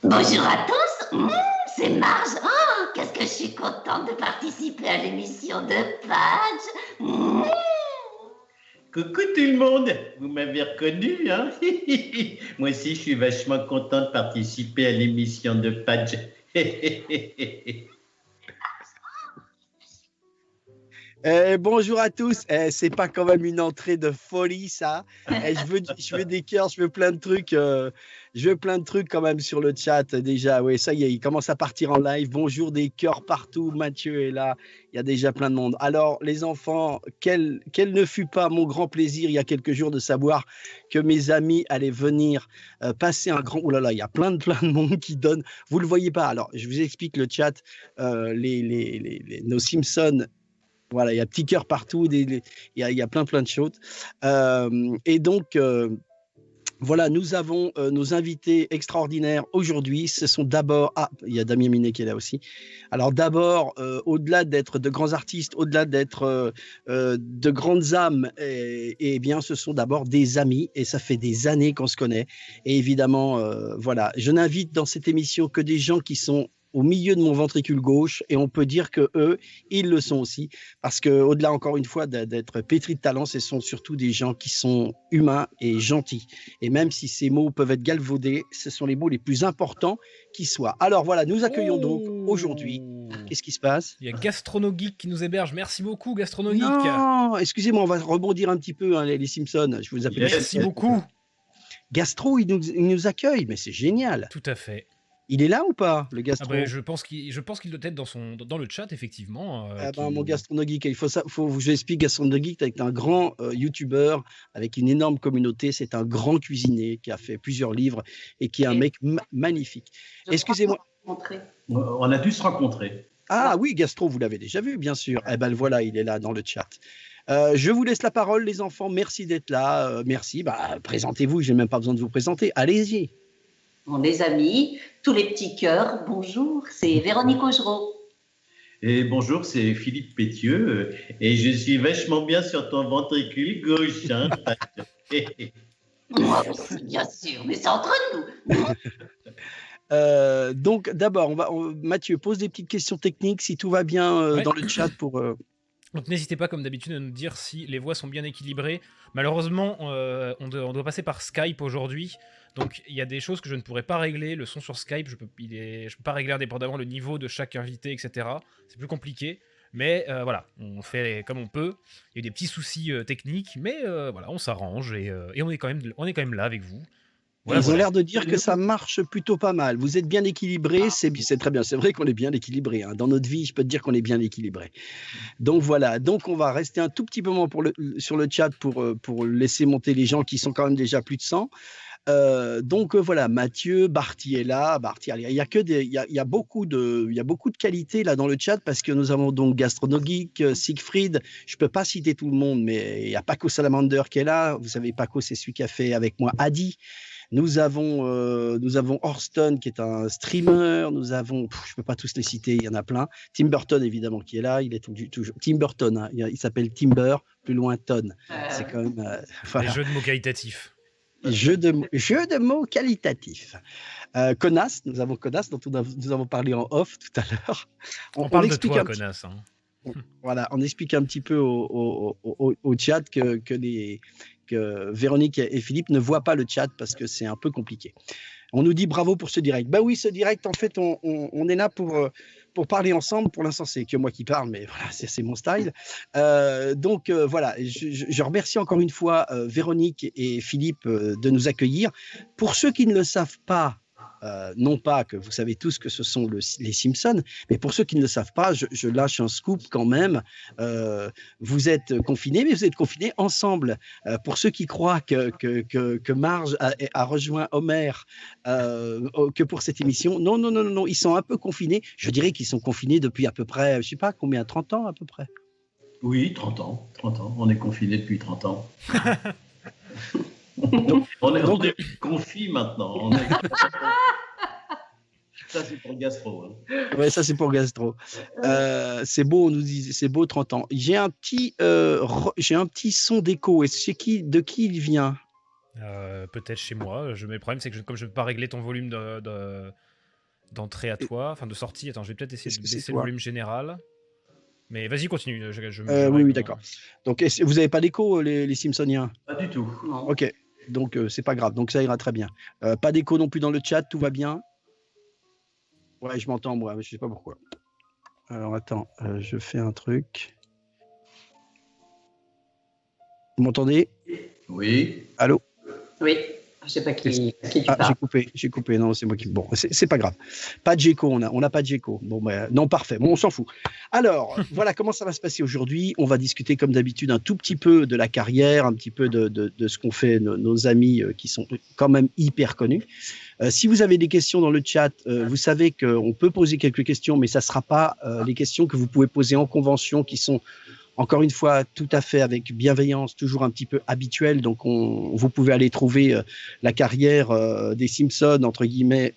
Bonjour à tous, c'est Marge. Oh, qu'est-ce que je suis contente de participer à l'émission de Patch. Coucou tout le monde, vous m'avez reconnu, hein? Moi aussi, je suis vachement content de participer à l'émission de Patch. Bonjour à tous. C'est pas quand même une entrée de folie, ça. Je veux des cœurs, je veux plein de trucs. Je veux plein de trucs quand même sur le chat déjà. Oui, ça y est, il commence à partir en live. Bonjour, des cœurs partout. Mathieu est là. Il y a déjà plein de monde. Alors, les enfants, quel ne fut pas mon grand plaisir il y a quelques jours de savoir que mes amis allaient venir passer un grand. Oh là là, il y a plein de monde qui donne. Vous le voyez pas. Alors, je vous explique le chat. Nos Simpsons. Voilà, il y a petit cœur partout, il y a plein de choses. Et donc, voilà, nous avons nos invités extraordinaires aujourd'hui. Ce sont d'abord, il y a Damien Minet qui est là aussi. Alors d'abord, au-delà d'être de grands artistes, au-delà d'être de grandes âmes, et bien, ce sont d'abord des amis, et ça fait des années qu'on se connaît. Et évidemment, voilà, je n'invite dans cette émission que des gens qui sont au milieu de mon ventricule gauche, et on peut dire que eux, ils le sont aussi, parce que au-delà encore une fois d'être pétris de talent, ce sont surtout des gens qui sont humains et gentils. Et même si ces mots peuvent être galvaudés, ce sont les mots les plus importants qui soient. Alors voilà, nous accueillons donc aujourd'hui. Qu'est-ce qui se passe? Il y a GastronoGeek qui nous héberge. Merci beaucoup, GastronoGeek. Non, excusez-moi, on va rebondir un petit peu, hein, les Simpsons. Je vous appelle. Merci beaucoup. Gastro, il nous accueille, mais c'est génial. Tout à fait. Il est là ou pas, le gastro? Je pense qu'il doit être dans le chat, effectivement. Mon GastronoGeek, je vous explique, GastronoGeek est un grand YouTuber avec une énorme communauté. C'est un grand cuisinier qui a fait plusieurs livres et qui est un mec magnifique. Excusez-moi. On a dû se rencontrer. Ah oui, Gastro, vous l'avez déjà vu, bien sûr. Eh ben voilà, il est là dans le chat. Je vous laisse la parole, les enfants. Merci d'être là. Merci. Présentez-vous, je n'ai même pas besoin de vous présenter. Allez-y. Les amis, tous les petits cœurs, bonjour, c'est Véronique Augereau. Et bonjour, c'est Philippe Pétieux, et je suis vachement bien sur ton ventricule gauche. Hein. Moi aussi, bien sûr, mais c'est entre nous. Donc d'abord, Mathieu, pose des petites questions techniques, si tout va bien dans le chat pour... Donc n'hésitez pas, comme d'habitude, à nous dire si les voix sont bien équilibrées. Malheureusement, on doit passer par Skype aujourd'hui. Donc il y a des choses que je ne pourrais pas régler. Le son sur Skype, je peux pas régler indépendamment le niveau de chaque invité, etc. C'est plus compliqué. Mais voilà, on fait comme on peut. Il y a eu des petits soucis techniques, mais voilà, on s'arrange et on est quand même là avec vous. Voilà, ils ont l'air de dire que ça marche plutôt pas mal. Vous êtes bien équilibré, c'est très bien. C'est vrai qu'on est bien équilibré. Hein. Dans notre vie, je peux te dire qu'on est bien équilibré. Donc voilà. Donc on va rester un tout petit moment sur le chat pour laisser monter les gens qui sont quand même déjà plus de 100. Voilà, Mathieu, Barty est là. Il y a beaucoup de qualités là dans le chat parce que nous avons donc GastronoGeek, Siegfried. Je peux pas citer tout le monde, mais il y a Paco Salamander qui est là. Vous savez, Paco, c'est celui qui a fait avec moi Adi. Nous avons Horston qui est un streamer. Nous avons, je peux pas tous les citer, il y en a plein. Tim Burton évidemment qui est là. Il est toujours Tim Burton. Hein, il s'appelle Timber, plus loin Ton. C'est quand même. Voilà. Les jeux de mots qualitatifs. Jeu de mots qualitatifs. Conas, nous avons Conas dont nous avons parlé en off tout à l'heure. On parle de toi, Conas. Hein. Voilà, on explique un petit peu au chat que Véronique et Philippe ne voient pas le chat parce que c'est un peu compliqué. On nous dit bravo pour ce direct. Bah oui, ce direct, en fait, on est là pour parler ensemble. Pour l'instant, c'est que moi qui parle, mais voilà, c'est mon style. Voilà, je remercie encore une fois Véronique et Philippe de nous accueillir. Pour ceux qui ne le savent pas, non pas que vous savez tous que ce sont les Simpsons, mais pour ceux qui ne le savent pas, je lâche un scoop quand même. Vous êtes confinés, mais vous êtes confinés ensemble. Pour ceux qui croient que Marge a rejoint Homer que pour cette émission, non, ils sont un peu confinés. Je dirais qu'ils sont confinés depuis à peu près, je sais pas combien, 30 ans à peu près. Oui, 30 ans. On est confinés depuis 30 ans. On est confi maintenant. Ça, c'est pour Gastro. Hein. Ouais, ça, c'est pour Gastro. C'est beau, on nous dit, c'est beau, 30 ans. J'ai un petit son d'écho. De qui il vient? Peut-être chez moi. Le problème, c'est que comme je ne peux pas régler ton volume d'entrée à toi, enfin de sortie. Attends, je vais peut-être essayer Qu'est-ce de que c'est baisser le toi volume général. Mais vas-y, continue. Oui, règle, d'accord. Donc, vous n'avez pas d'écho, les Simpsoniens? Pas du tout. Non. Ok, donc c'est pas grave, donc ça ira très bien. Pas d'écho non plus dans le chat, tout va bien? Ouais, je m'entends moi, mais je sais pas pourquoi. Alors attends, je fais un truc. Vous m'entendez? Oui. Allô? Oui, je sais pas qui tu Ah, parles. j'ai coupé, non, c'est moi qui. Bon, c'est pas grave. Pas de Géco, on n'a pas de Géco. Bon, ben, non, parfait, bon, on s'en fout. Alors, voilà comment ça va se passer aujourd'hui. On va discuter, comme d'habitude, un tout petit peu de la carrière, un petit peu de ce qu'ont fait nos amis qui sont quand même hyper connus. Si vous avez des questions dans le chat, vous savez qu'on peut poser quelques questions, mais ça ne sera pas les questions que vous pouvez poser en convention qui sont encore une fois, tout à fait avec bienveillance, toujours un petit peu habituelle. Donc, vous pouvez aller trouver la carrière des Simpsons, entre guillemets,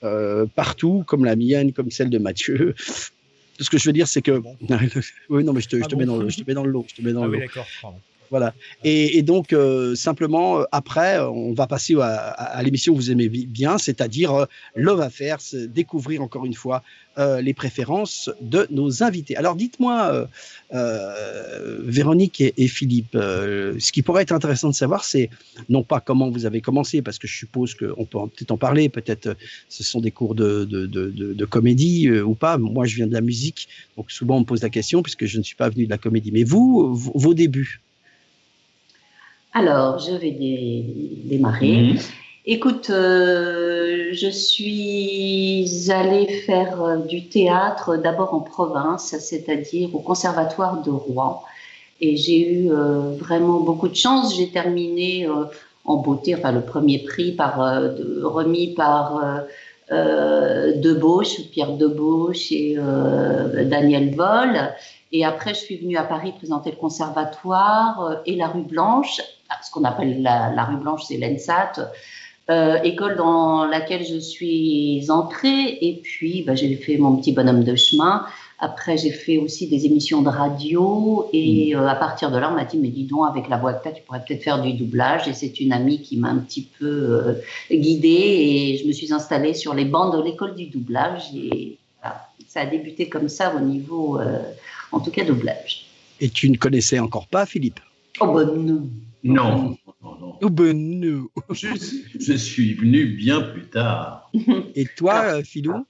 partout, comme la mienne, comme celle de Mathieu. Ce que je veux dire, c'est que. Oui, non, mais je te mets dans le lot. Ah oui, d'accord, pardon. Voilà. Et donc, simplement, après, on va passer à l'émission que vous aimez bien, c'est-à-dire Love Affairs, découvrir encore une fois les préférences de nos invités. Alors, dites-moi, Véronique et Philippe, ce qui pourrait être intéressant de savoir, c'est non pas comment vous avez commencé, parce que je suppose qu'on peut peut-être en parler, peut-être ce sont des cours de comédie ou pas. Moi, je viens de la musique, donc souvent on me pose la question, puisque je ne suis pas venu de la comédie. Mais vous, vos débuts? Alors, je vais démarrer. Mmh. Écoute, je suis allée faire du théâtre d'abord en province, c'est-à-dire au Conservatoire de Rouen. Et j'ai eu vraiment beaucoup de chance. J'ai terminé en beauté, enfin le premier prix remis par Debauche, Pierre Debauche et Daniel Vol. Et après, je suis venue à Paris présenter le conservatoire et la rue Blanche, ce qu'on appelle la rue Blanche, c'est l'ENSAT, école dans laquelle je suis entrée. Et puis, j'ai fait mon petit bonhomme de chemin. Après, j'ai fait aussi des émissions de radio. Et à partir de là, on m'a dit, mais dis donc, avec la voix que tu as, tu pourrais peut-être faire du doublage. Et c'est une amie qui m'a un petit peu guidée. Et je me suis installée sur les bancs de l'école du doublage. Et voilà, ça a débuté comme ça au niveau, en tout cas, doublage. Et tu ne connaissais encore pas Philippe? Oh ben non. Non. Oh ben non. Je suis venu bien plus tard. Et toi, Philou?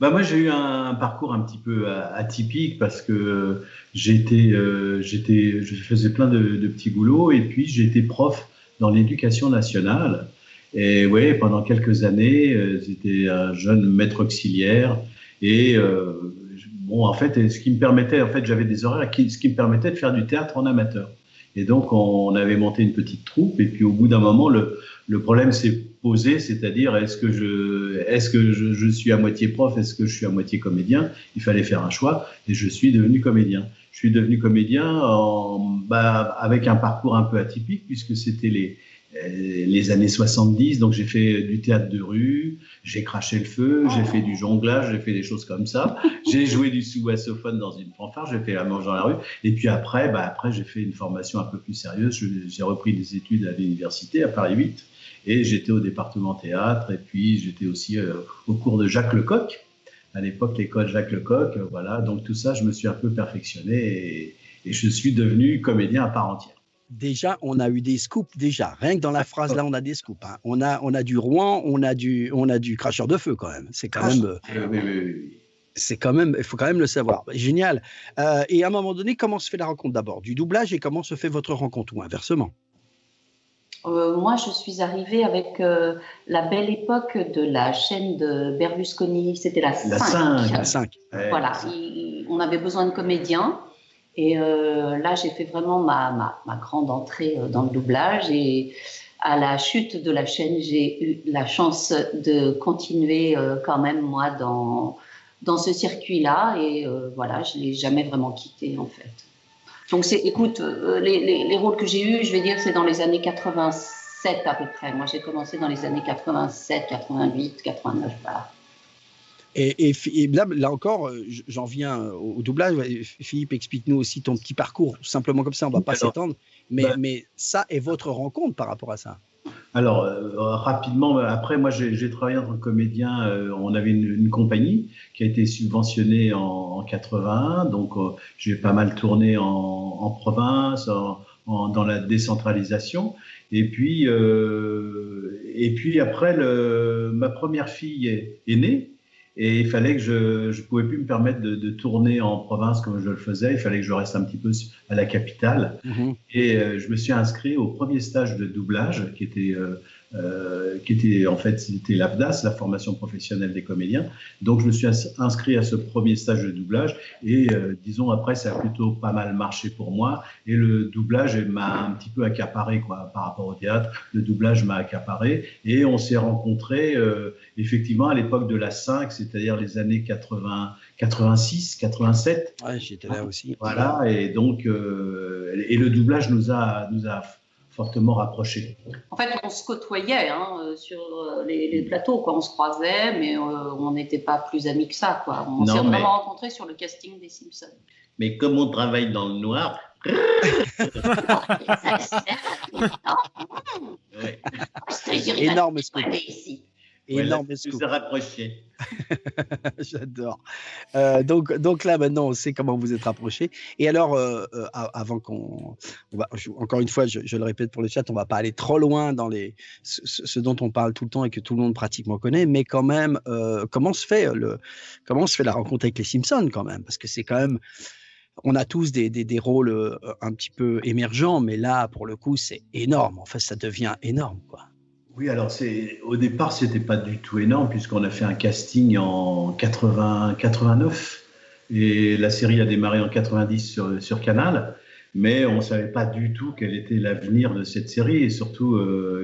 Moi, j'ai eu un parcours un petit peu atypique parce que je faisais plein de petits boulots et puis j'étais prof dans l'éducation nationale. Et ouais, pendant quelques années, j'étais un jeune maître auxiliaire et en fait, ce qui me permettait, j'avais des horaires, ce qui me permettait de faire du théâtre en amateur. Et donc, on avait monté une petite troupe. Et puis, au bout d'un moment, le problème s'est posé, c'est-à-dire, est-ce que je suis à moitié prof, est-ce que je suis à moitié comédien? Il fallait faire un choix. Et je suis devenu comédien. Je suis devenu comédien avec un parcours un peu atypique, puisque c'était les années 70, donc j'ai fait du théâtre de rue, j'ai craché le feu, j'ai fait du jonglage, j'ai fait des choses comme ça, j'ai joué du sous-bassophone dans une fanfare, j'ai fait la manche dans la rue, et puis après j'ai fait une formation un peu plus sérieuse, j'ai repris des études à l'université, à Paris 8, et j'étais au département théâtre, et puis j'étais aussi au cours de Jacques Lecoq, à l'époque l'école Jacques Lecoq, voilà, donc tout ça je me suis un peu perfectionné, et je suis devenu comédien à part entière. Déjà, on a eu des scoops déjà. Rien que dans la phrase là, on a des scoops. Hein. On a du Rouen, on a du cracheur de feu quand même. C'est quand même. Oui. C'est quand même. Il faut quand même le savoir. Génial. Et à un moment donné, comment se fait la rencontre d'abord? Du doublage et comment se fait votre rencontre ou inversement? Moi, je suis arrivée avec la belle époque de la chaîne de Berlusconi. C'était la 5. La 5. Voilà. On avait besoin de comédiens. Et là, j'ai fait vraiment ma grande entrée dans le doublage. Et à la chute de la chaîne, j'ai eu la chance de continuer quand même, moi, dans ce circuit-là. Et voilà, je ne l'ai jamais vraiment quitté, en fait. Donc, écoute, les rôles que j'ai eus, je vais dire, c'est dans les années 87 à peu près. Moi, j'ai commencé dans les années 87, 88, 89, voilà. Et là encore, j'en viens au doublage. Philippe, explique-nous aussi ton petit parcours, simplement comme ça, on ne va pas s'étendre. Mais ça est votre rencontre par rapport à ça? Alors, rapidement, après, moi, j'ai travaillé en tant que comédien. On avait une compagnie qui a été subventionnée en 81. Donc, j'ai pas mal tourné en province, dans la décentralisation. Et puis après, ma première fille est née. Et il fallait que je pouvais plus me permettre de tourner en province comme je le faisais. Il fallait que je reste un petit peu à la capitale. Mhm. Et je me suis inscrit au premier stage de doublage qui était en fait, c'était l'AFDAS, la formation professionnelle des comédiens. Donc je me suis inscrit à ce premier stage de doublage et disons après ça a plutôt pas mal marché pour moi et le doublage m'a un petit peu accaparé quoi par rapport au théâtre. Le doublage m'a accaparé et on s'est rencontrés effectivement à l'époque de la 5, c'est-à-dire les années 80, 86, 87. Ouais, j'étais là aussi. Voilà, et donc et le doublage nous a fortement rapprochés. En fait, on se côtoyait sur les plateaux, quoi. On se croisait, mais on n'était pas plus amis que ça, quoi. On s'est vraiment rencontrés sur le casting des Simpsons. Mais comme on travaille dans le noir. Énorme scoop. Énorme scoop. Vous rapproché. J'adore. Donc là, maintenant, on sait comment vous êtes rapprochés. Et alors, avant encore une fois, je le répète pour le chat, on ne va pas aller trop loin dans ce dont on parle tout le temps et que tout le monde pratiquement connaît, mais quand même, comment se fait la rencontre avec les Simpsons quand même? Parce que c'est quand même... On a tous des rôles un petit peu émergents, mais là, pour le coup, c'est énorme. En fait, ça devient énorme, quoi. Oui, alors au départ, c'était pas du tout énorme puisqu'on a fait un casting en 89 et la série a démarré en 90 sur Canal, mais on savait pas du tout quel était l'avenir de cette série et surtout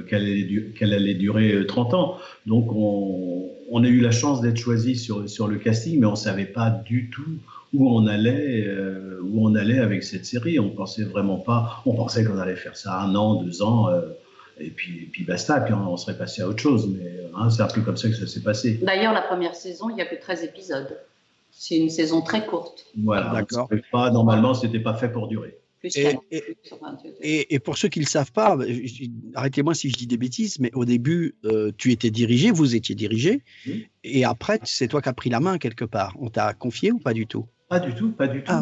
qu'elle allait durer 30 ans. Donc on a eu la chance d'être choisi sur le casting, mais on savait pas du tout où on allait avec cette série. On pensait vraiment pas. On pensait qu'on allait faire ça 1 an, 2 ans. Et puis basta, puis on serait passé à autre chose. Mais c'est un peu comme ça que ça s'est passé. D'ailleurs, la première saison, il n'y a que 13 épisodes. C'est une saison très courte. Voilà, d'accord. Normalement, ce n'était pas fait pour durer. Et pour ceux qui ne le savent pas, arrêtez-moi si je dis des bêtises, mais au début, vous étiez dirigé, et après, c'est toi qui as pris la main quelque part. On t'a confié ou pas du tout? Pas du tout.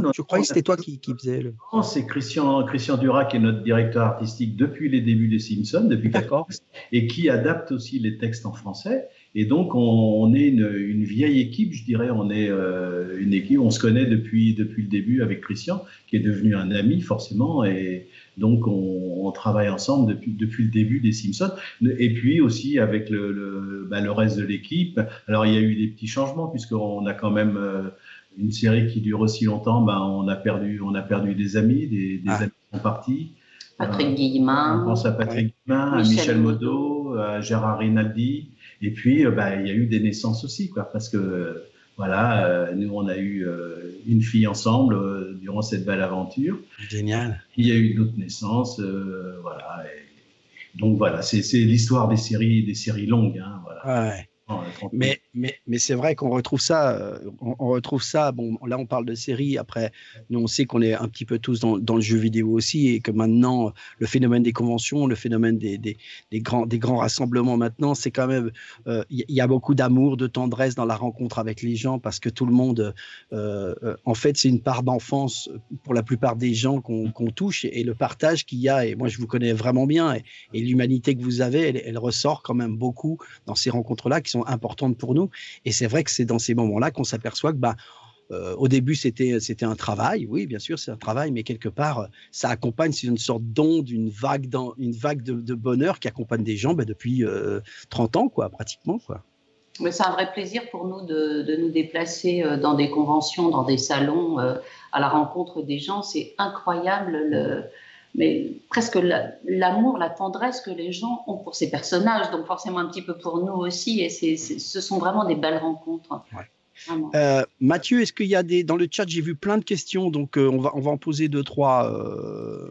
Non, je croyais que c'était toi qui faisais le... Non, c'est Christian Durac qui est notre directeur artistique depuis les débuts des Simpsons, depuis 1990, et qui adapte aussi les textes en français. Et donc, on est une vieille équipe, je dirais. On est une équipe, on se connaît depuis le début avec Christian, qui est devenu un ami forcément. Et donc, on travaille ensemble depuis le début des Simpsons. Et puis aussi avec le reste de l'équipe. Alors, il y a eu des petits changements puisqu'on a quand même... une série qui dure aussi longtemps, on a perdu des amis, des amis qui sont partis. Patrick Guillemin. On pense à Patrick Guillemin, à Michel Modo, à Gérard Rinaldi. Et puis, il y a eu des naissances aussi, quoi, parce que voilà, nous, on a eu une fille ensemble durant cette belle aventure. Génial. Il y a eu d'autres naissances, voilà. Donc voilà, c'est l'histoire des séries longues, voilà. Ouais. Mais c'est vrai qu'on retrouve ça, bon, là on parle de séries, après nous on sait qu'on est un petit peu tous dans le jeu vidéo aussi et que maintenant le phénomène des conventions, le phénomène des grands rassemblements maintenant, c'est quand même, il y a beaucoup d'amour, de tendresse dans la rencontre avec les gens parce que tout le monde, en fait c'est une part d'enfance pour la plupart des gens qu'on touche et le partage qu'il y a, et moi je vous connais vraiment bien et l'humanité que vous avez, elle ressort quand même beaucoup dans ces rencontres-là qui sont importantes pour nous. Et c'est vrai que c'est dans ces moments-là qu'on s'aperçoit que au début, c'était un travail. Oui, bien sûr, c'est un travail, mais quelque part, ça accompagne, c'est une sorte d'onde, une vague de bonheur qui accompagne des gens depuis 30 ans, quoi, pratiquement, quoi. Mais c'est un vrai plaisir pour nous de nous déplacer dans des conventions, dans des salons, à la rencontre des gens. C'est incroyable mais presque l'amour, la tendresse que les gens ont pour ces personnages, donc forcément un petit peu pour nous aussi, et ce sont vraiment des belles rencontres. Ouais. Mathieu, est-ce qu'il y a dans le chat, j'ai vu plein de questions, donc on va en poser 2-3.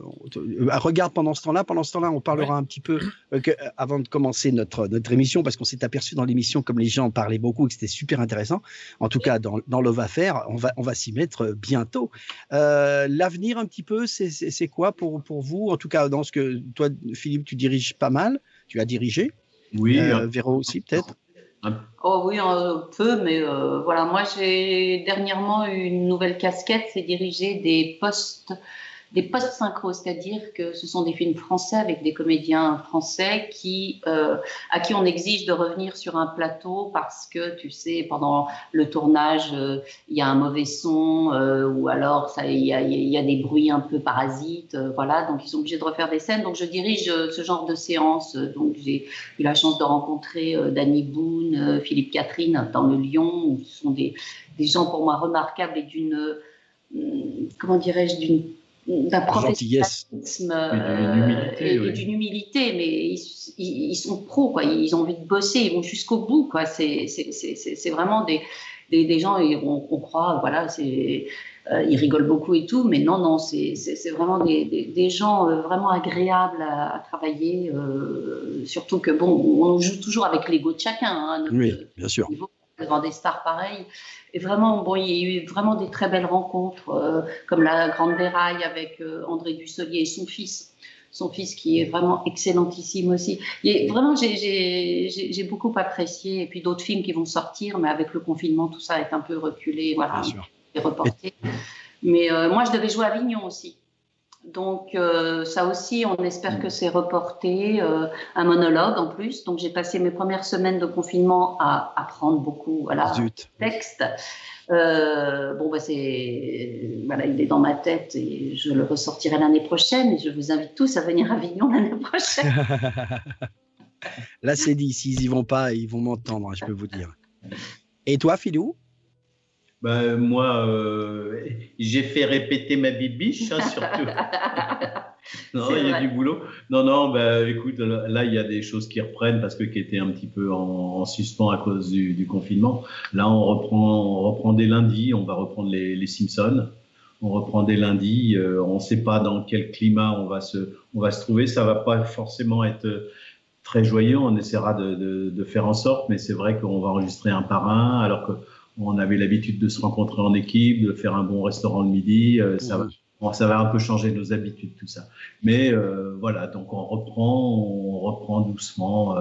Regarde pendant ce temps-là, on parlera un petit peu avant de commencer notre émission, parce qu'on s'est aperçu dans l'émission comme les gens en parlaient beaucoup et que c'était super intéressant. En tout cas, dans Love Affair, on va s'y mettre bientôt. L'avenir un petit peu, c'est quoi pour vous? En tout cas, dans ce que toi, Philippe, tu diriges pas mal. Tu as dirigé. Oui. Véro aussi, peut-être. Oh oui, un peu, mais voilà. Moi, j'ai dernièrement eu une nouvelle casquette, c'est diriger des postes synchro, c'est-à-dire que ce sont des films français avec des comédiens français à qui on exige de revenir sur un plateau parce que, tu sais, pendant le tournage, il y a un mauvais son ou alors il y a des bruits un peu parasites, voilà, donc ils sont obligés de refaire des scènes. Donc je dirige ce genre de séance. Donc j'ai eu la chance de rencontrer Danny Boone, Philippe Catherine dans Le Lion, où ce sont des gens pour moi remarquables et comment dirais-je, d'un professionnalisme et d'une humilité, mais ils sont pros, quoi. Ils ont envie de bosser, ils vont jusqu'au bout, quoi. C'est vraiment des gens, et on croit, voilà, ils rigolent beaucoup et tout, mais non, c'est vraiment des gens vraiment agréables à travailler, surtout que bon, on joue toujours avec l'ego de chacun, hein, oui, bien sûr. Devant des stars pareilles. Et vraiment, bon, il y a eu vraiment des très belles rencontres, comme La Grande Déraille avec André Dussolier et son fils qui est vraiment excellentissime aussi. Vraiment, j'ai beaucoup apprécié. Et puis d'autres films qui vont sortir, mais avec le confinement, tout ça est un peu reculé, voilà, et reporté. Mais moi, je devais jouer à Avignon aussi. Donc ça aussi, on espère que c'est reporté, un monologue en plus. Donc j'ai passé mes premières semaines de confinement à apprendre beaucoup, voilà, texte. Bon bah voilà, il est dans ma tête et je le ressortirai l'année prochaine. Et je vous invite tous à venir à Avignon l'année prochaine. Là c'est dit, s'ils y vont pas, ils vont m'entendre, je peux vous dire. Et toi, Philou? Moi, j'ai fait répéter ma bibiche, hein, surtout. Non, il y a du boulot. Non, écoute, là, il y a des choses qui reprennent qui étaient un petit peu en suspens à cause du confinement. Là, on reprend dès lundi, on va reprendre les Simpsons. On reprend dès lundi. On ne sait pas dans quel climat on va se trouver. Ça va pas forcément être très joyeux. On essaiera de faire en sorte, mais c'est vrai qu'on va enregistrer un par un, alors que on avait l'habitude de se rencontrer en équipe, de faire un bon restaurant le midi. Ça va un peu changer nos habitudes, tout ça. Mais voilà, donc on reprend doucement,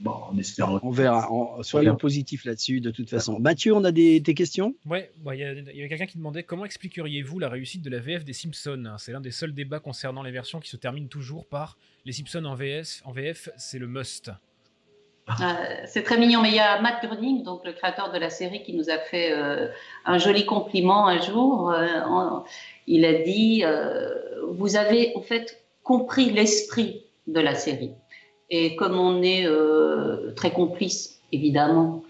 en espérant. On verra. Soyons positifs là-dessus, de toute façon. Mathieu, on a tes questions? Ouais, il y a quelqu'un qui demandait comment expliqueriez-vous la réussite de la VF des Simpsons? C'est l'un des seuls débats concernant les versions qui se terminent toujours par les Simpsons en VF, c'est le must. C'est très mignon, mais il y a Matt Groening, donc le créateur de la série, qui nous a fait un joli compliment un jour. Il a dit vous avez en fait compris l'esprit de la série. Et comme on est très complices, évidemment,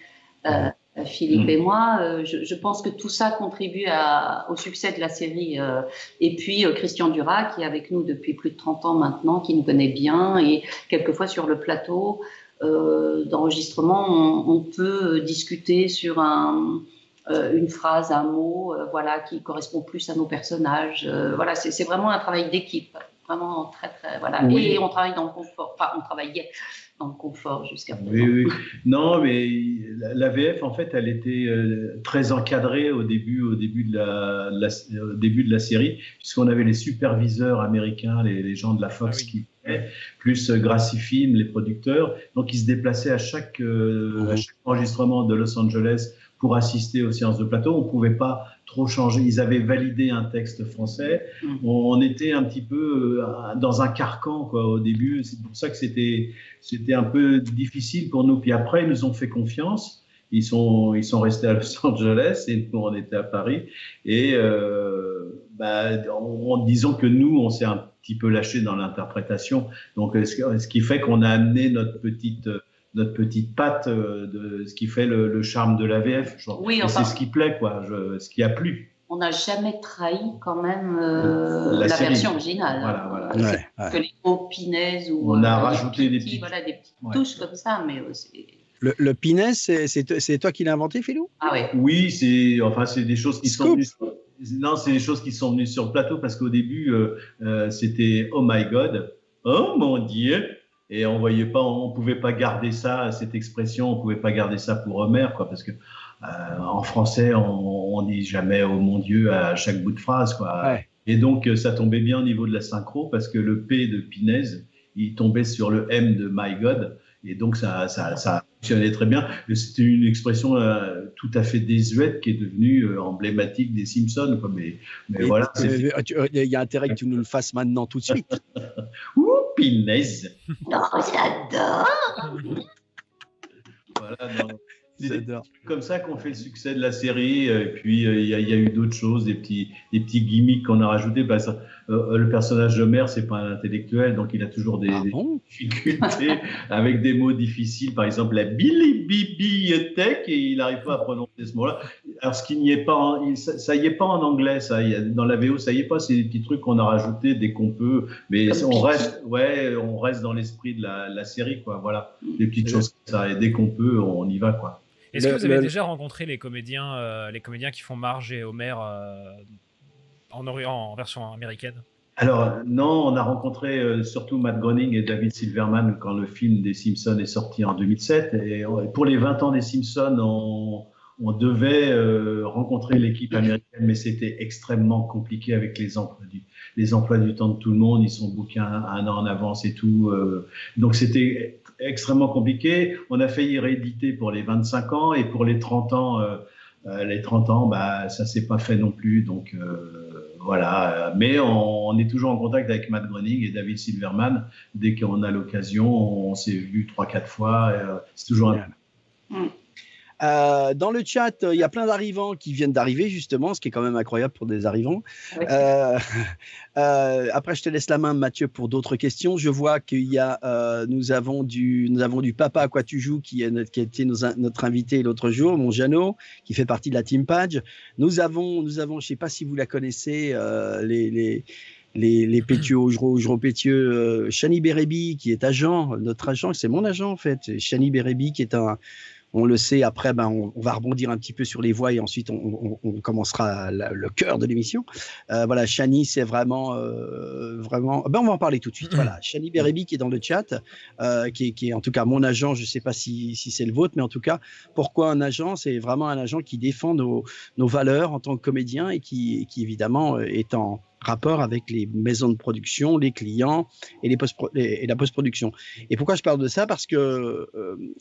Philippe et moi, je pense que tout ça contribue au succès de la série. Et puis Christian Duras, qui est avec nous depuis plus de 30 ans maintenant, qui nous connaît bien, et quelquefois sur le plateau d'enregistrement, on peut discuter sur une phrase, un mot, voilà, qui correspond plus à nos personnages. Voilà, c'est vraiment un travail d'équipe, vraiment très très, voilà. Oui. Et on travaille dans le confort, enfin on travaillait dans le confort jusqu'à présent. Oui. Non, mais la VF en fait, elle était très encadrée au début de la série, puisqu'on avait les superviseurs américains, les gens de la Fox qui plus Gracifilm, les producteurs. Donc, ils se déplaçaient à chaque enregistrement de Los Angeles pour assister aux séances de plateau. On ne pouvait pas trop changer. Ils avaient validé un texte français. On était un petit peu dans un carcan, quoi, au début. C'est pour ça que c'était un peu difficile pour nous. Puis après, ils nous ont fait confiance. Ils sont restés à Los Angeles et nous, on était à Paris. Et disons que nous, on s'est un petit peu lâché dans l'interprétation. Donc, ce qui fait qu'on a amené notre petite patte de ce qui fait le charme de la VF. Oui, c'est ce qui plaît, quoi, ce qui a plu. On n'a jamais trahi quand même la version originale. Voilà. Que les mots Pinez ou on a rajouté des petites touches comme ça, mais le Pinez, c'est toi qui l'as inventé, Philou? Ah ouais. Oui, c'est des choses qui sont venues. Non, c'est des choses qui sont venues sur le plateau parce qu'au début, c'était oh my God, oh mon Dieu, et on pouvait pas garder ça, cette expression, on pouvait pas garder ça pour Homer, quoi, parce que en français, on dit jamais oh mon Dieu à chaque bout de phrase, quoi. Ouais. Et donc, ça tombait bien au niveau de la synchro parce que le P de Pinez, il tombait sur le M de My God. Et donc, ça fonctionnait très bien. C'était une expression tout à fait désuète qui est devenue emblématique des Simpsons. Quoi. Mais voilà. Il y a intérêt que tu nous le fasses maintenant tout de suite. Ouh, pinaise. Non, j'adore. Voilà, c'est comme ça qu'on fait le succès de la série. Et puis, il y a eu d'autres choses, des petits gimmicks qu'on a rajoutés. Bah, le personnage d'Homer, c'est pas un intellectuel, donc il a toujours des difficultés avec des mots difficiles. Par exemple, la bibliothèque, et il n'arrive pas à prononcer ce mot-là. Alors, ce qui n'y est pas, ça y est pas en anglais, ça. Dans la VO, ça y est pas. C'est des petits trucs qu'on a rajoutés dès qu'on peut. Mais on reste dans l'esprit de la série, quoi. Voilà, des petites choses comme ça. Et dès qu'on peut, on y va, quoi. Est-ce que vous avez déjà rencontré les comédiens qui font Marge et Homer en version américaine? Alors non, on a rencontré surtout Matt Groening et David Silverman quand le film des Simpsons est sorti en 2007. Et pour les 20 ans des Simpsons, on devait rencontrer l'équipe américaine, mais c'était extrêmement compliqué avec les emplois du temps de tout le monde. Ils sont bookés un an en avance et tout. Donc c'était extrêmement compliqué. On a failli rééditer pour les 25 ans et pour les 30 ans, bah, ça s'est pas fait non plus. Donc voilà. Mais on est toujours en contact avec Matt Groening et David Silverman. Dès qu'on a l'occasion, on s'est vu 3-4 fois. C'est toujours dans le chat, il y a plein d'arrivants qui viennent d'arriver, justement, ce qui est quand même incroyable pour des arrivants. Oui. Après, je te laisse la main, Mathieu, pour d'autres questions. Je vois qu'il y a, nous avons du Papa à quoi tu joues, qui a été notre invité l'autre jour, mon Jeannot, qui fait partie de la Team Page. Nous avons, je ne sais pas si vous la connaissez, les pétieux, Augereau pétieux, Chani Bérébi, qui est agent, notre agent, c'est mon agent en fait, Chani Bérébi, qui est on le sait, après, on va rebondir un petit peu sur les voix et ensuite on commencera le cœur de l'émission. Voilà, Chani, c'est vraiment, on va en parler tout de suite. Voilà, Chani Bérébi qui est dans le chat, qui est en tout cas mon agent. Je ne sais pas si c'est le vôtre, mais en tout cas, pourquoi un agent? C'est vraiment un agent qui défend nos valeurs en tant que comédien et qui évidemment est en rapport avec les maisons de production, les clients et la post-production. Et pourquoi je parle de ça? Parce que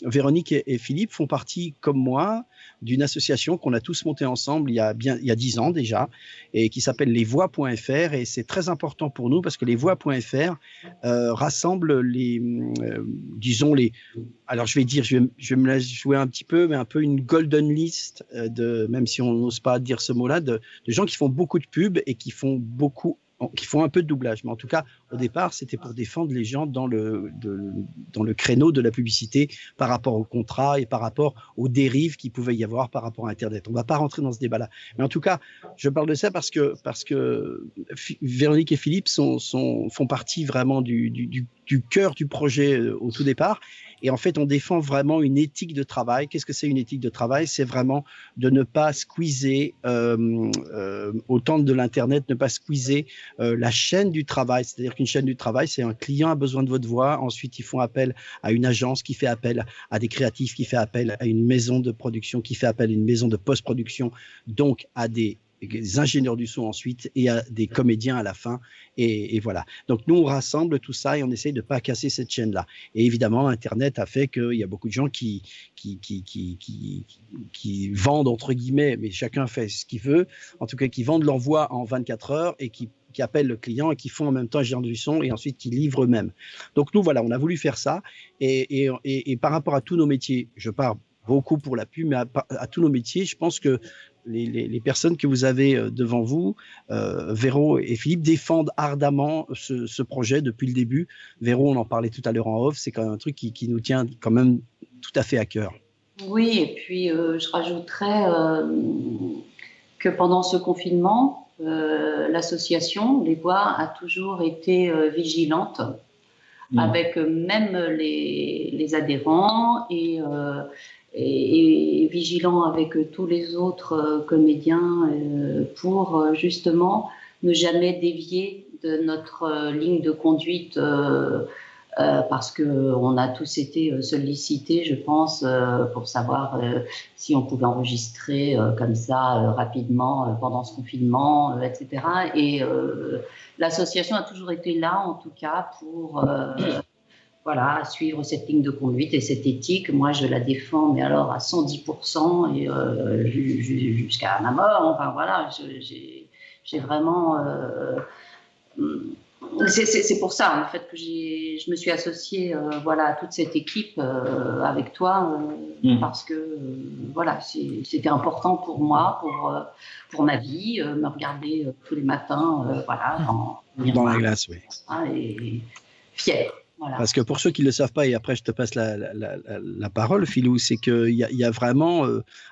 Véronique et Philippe font partie, comme moi, d'une association qu'on a tous montée ensemble il y a 10 ans déjà, et qui s'appelle lesvoix.fr, et c'est très important pour nous parce que lesvoix.fr rassemble alors je vais me la jouer un petit peu, mais un peu une golden list même si on n'ose pas dire ce mot-là, de gens qui font beaucoup de pubs et qui font un peu de doublage. Mais en tout cas, au départ, c'était pour défendre les gens dans le créneau de la publicité par rapport au contrat et par rapport aux dérives qu'il pouvait y avoir par rapport à Internet. On ne va pas rentrer dans ce débat-là. Mais en tout cas, je parle de ça parce que Véronique et Philippe font partie vraiment du cœur du projet au tout départ. Et en fait, on défend vraiment une éthique de travail. Qu'est-ce que c'est une éthique de travail? C'est vraiment de ne pas squeezer au temps de l'Internet, ne pas squeezer la chaîne du travail. C'est-à-dire qu'une chaîne du travail, c'est un client a besoin de votre voix. Ensuite, ils font appel à une agence qui fait appel à des créatifs, qui fait appel à une maison de production, qui fait appel à une maison de post-production, donc à des ingénieurs du son ensuite et à des comédiens à la fin et voilà. Donc nous on rassemble tout ça et on essaye de pas casser cette chaîne là. Et évidemment Internet a fait qu'il y a beaucoup de gens qui vendent entre guillemets, mais chacun fait ce qu'il veut, en tout cas qui vendent leur voix en 24 heures et qui appellent le client et qui font en même temps ingénieur du son et ensuite qui livrent eux-mêmes. Donc nous voilà, on a voulu faire ça et par rapport à tous nos métiers, je parle beaucoup pour la pub, mais à tous nos métiers, je pense que les personnes que vous avez devant vous, Véro et Philippe, défendent ardemment ce projet depuis le début. Véro, on en parlait tout à l'heure en off, c'est quand même un truc qui nous tient quand même tout à fait à cœur. Oui, et puis je rajouterais que pendant ce confinement, l'association Les Voix a toujours été vigilante avec même les adhérents et vigilant avec tous les autres comédiens pour justement ne jamais dévier de notre ligne de conduite parce qu'on a tous été sollicités, je pense, pour savoir si on pouvait enregistrer comme ça rapidement pendant ce confinement, etc. Et l'association a toujours été là, en tout cas, pour voilà, suivre cette ligne de conduite et cette éthique. Moi, je la défends, mais alors à 110% et jusqu'à ma mort. Enfin, voilà, j'ai vraiment... c'est pour ça, en fait, que je me suis associée voilà, à toute cette équipe avec toi, parce que voilà, c'était important pour moi, pour ma vie, me regarder tous les matins voilà, dans la glace, oui. Et fière. Voilà. Parce que pour ceux qui ne le savent pas, et après je te passe la parole, Philou, c'est qu'il y a vraiment...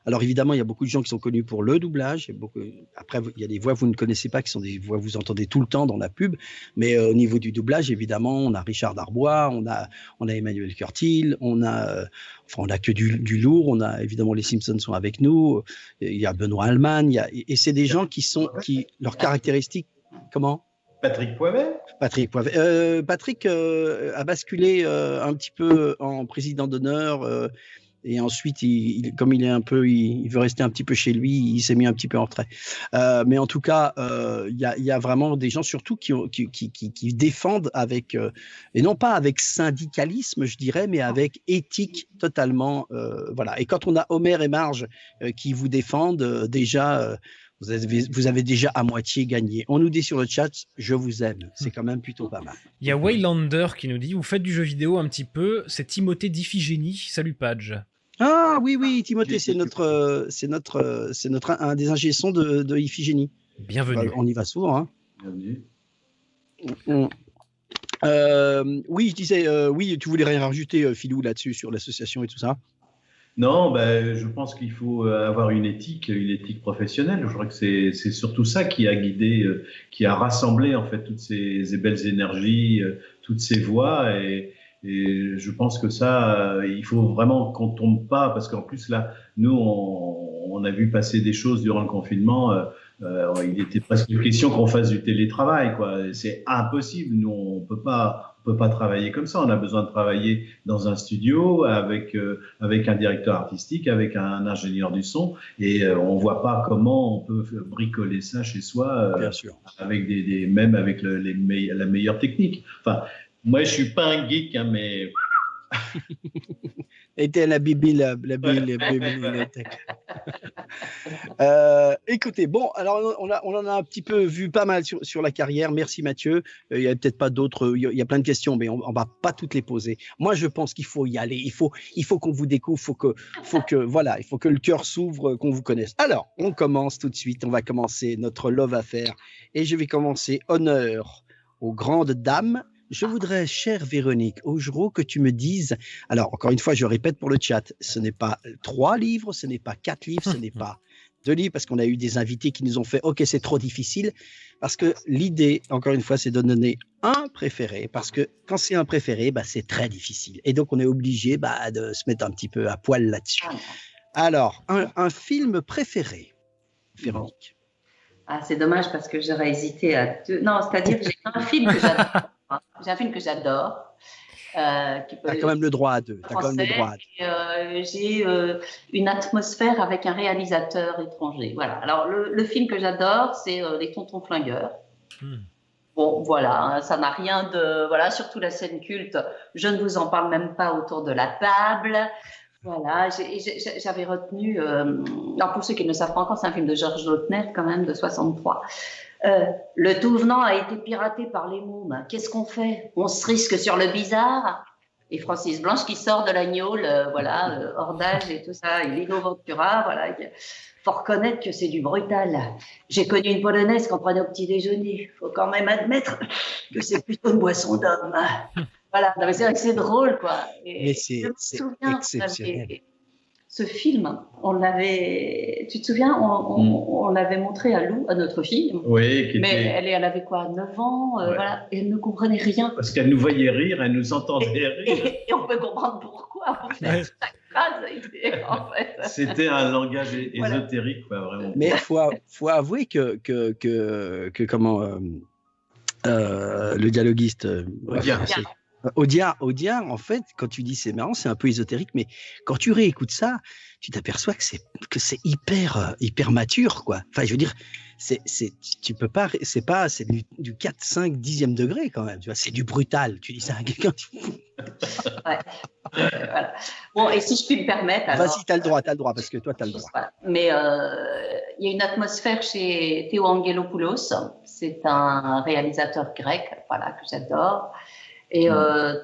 alors évidemment, il y a beaucoup de gens qui sont connus pour le doublage. Après, il y a des voix que vous ne connaissez pas, qui sont des voix que vous entendez tout le temps dans la pub. Mais au niveau du doublage, évidemment, on a Richard Darbois, on a Emmanuel Curtil, on a que du lourd. On a évidemment les Simpsons sont avec nous. Il y a Benoît Alman. Et c'est des gens qui leurs caractéristiques... Comment ? Patrick Poivet. Patrick a basculé un petit peu en président d'honneur et ensuite, comme il est un peu, il veut rester un petit peu chez lui, il s'est mis un petit peu en retrait. Mais en tout cas, il y a vraiment des gens surtout qui défendent avec, et non pas avec syndicalisme, je dirais, mais avec éthique totalement. Voilà. Et quand on a Homer et Marge qui vous défendent, déjà... Vous avez déjà à moitié gagné. On nous dit sur le chat, je vous aime. C'est quand même plutôt pas mal. Il y a Waylander qui nous dit, vous faites du jeu vidéo un petit peu, c'est Timothée d'Iphigénie. Salut Padge. Ah oui, Timothée, c'est notre un des ingé sons de Iphigénie. Bienvenue. On y va souvent. Hein. Bienvenue. Oui, je disais, oui, tu voulais rien rajouter, Philou, là-dessus, sur l'association et tout ça? Non, je pense qu'il faut avoir une éthique professionnelle. Je crois que c'est surtout ça qui a guidé, qui a rassemblé en fait toutes ces belles énergies, toutes ces voix. Et je pense que ça, il faut vraiment qu'on tombe pas, parce qu'en plus là, nous, on a vu passer des choses durant le confinement. Il était presque question qu'on fasse du télétravail, quoi. C'est impossible. Nous, on peut pas travailler comme ça. On a besoin de travailler dans un studio avec un directeur artistique, avec un ingénieur du son, et on voit pas comment on peut bricoler ça chez soi, Bien sûr. avec même avec la meilleure technique. Enfin, moi, je suis pas un geek, hein, mais Était la bibi, écoutez, bon, alors on en a un petit peu vu pas mal sur la carrière. Merci Mathieu. Il y a peut-être pas d'autres, il y a plein de questions, mais on va pas toutes les poser. Moi, je pense qu'il faut y aller. Il faut qu'on vous découvre, voilà, il faut que le cœur s'ouvre, qu'on vous connaisse. Alors, on commence tout de suite. On va commencer notre love affaire, et je vais commencer honneur aux grandes dames. Je voudrais, chère Véronique Augereau, que tu me dises, alors encore une fois, je répète pour le chat, ce n'est pas 3 livres, ce n'est pas 4 livres, ce n'est pas 2 livres, parce qu'on a eu des invités qui nous ont fait « Ok, c'est trop difficile », parce que l'idée, encore une fois, c'est de donner un préféré, parce que quand c'est un préféré, c'est très difficile. Et donc, on est obligé de se mettre un petit peu à poil là-dessus. Alors, un film préféré, Véronique. Ah, c'est dommage parce que j'aurais hésité à deux. Non, c'est-à-dire que j'ai un film que j'adore. J'ai un film que j'adore. Tu as quand même le droit à 2. J'ai une atmosphère avec un réalisateur étranger. Voilà. Alors, le film que j'adore, c'est Les Tontons Flingueurs. Bon, voilà, hein, ça n'a rien de... Voilà, surtout la scène culte. Je ne vous en parle même pas autour de la table. Voilà, j'avais retenu... alors, pour ceux qui ne le savent pas encore, c'est un film de Georges Lautner, quand même, de 63. Le tout venant a été piraté par les mômes. Qu'est-ce qu'on fait? On se risque sur le bizarre. Et Francis Blanche qui sort de l'agneau, voilà, hors d'âge et tout ça, et Lino Ventura, voilà. Faut reconnaître que c'est du brutal. J'ai connu une Polonaise qu'on prenait au petit déjeuner. Faut quand même admettre que c'est plutôt une boisson d'homme. Voilà, non, mais c'est vrai que c'est drôle, quoi. Mais c'est exceptionnel. Ce film, tu te souviens, on l'avait montré à Lou, à notre fille. Oui, mais elle avait quoi, 9 ans, ouais. Voilà, et elle ne comprenait rien. Parce qu'elle nous voyait rire, elle nous entendait rire. Et on peut comprendre pourquoi, en fait. Ouais. Chaque phrase, en fait. C'était un langage ésotérique, quoi, vraiment. Mais faut avouer que comment le dialoguiste Audiard, en fait, quand tu dis c'est marrant, c'est un peu ésotérique, mais quand tu réécoutes ça, tu t'aperçois que c'est hyper mature, quoi. Enfin, je veux dire, tu peux pas, c'est du 4, 5, 10e degré quand même, tu vois, c'est du brutal. Tu dis ça à quelqu'un, Ouais. Voilà. Bon, et si je puis me permettre. Vas-y, t'as le droit, parce que toi, t'as le droit. Voilà. Mais il y a une atmosphère chez Théo Angelopoulos. C'est un réalisateur grec, voilà, que j'adore. Et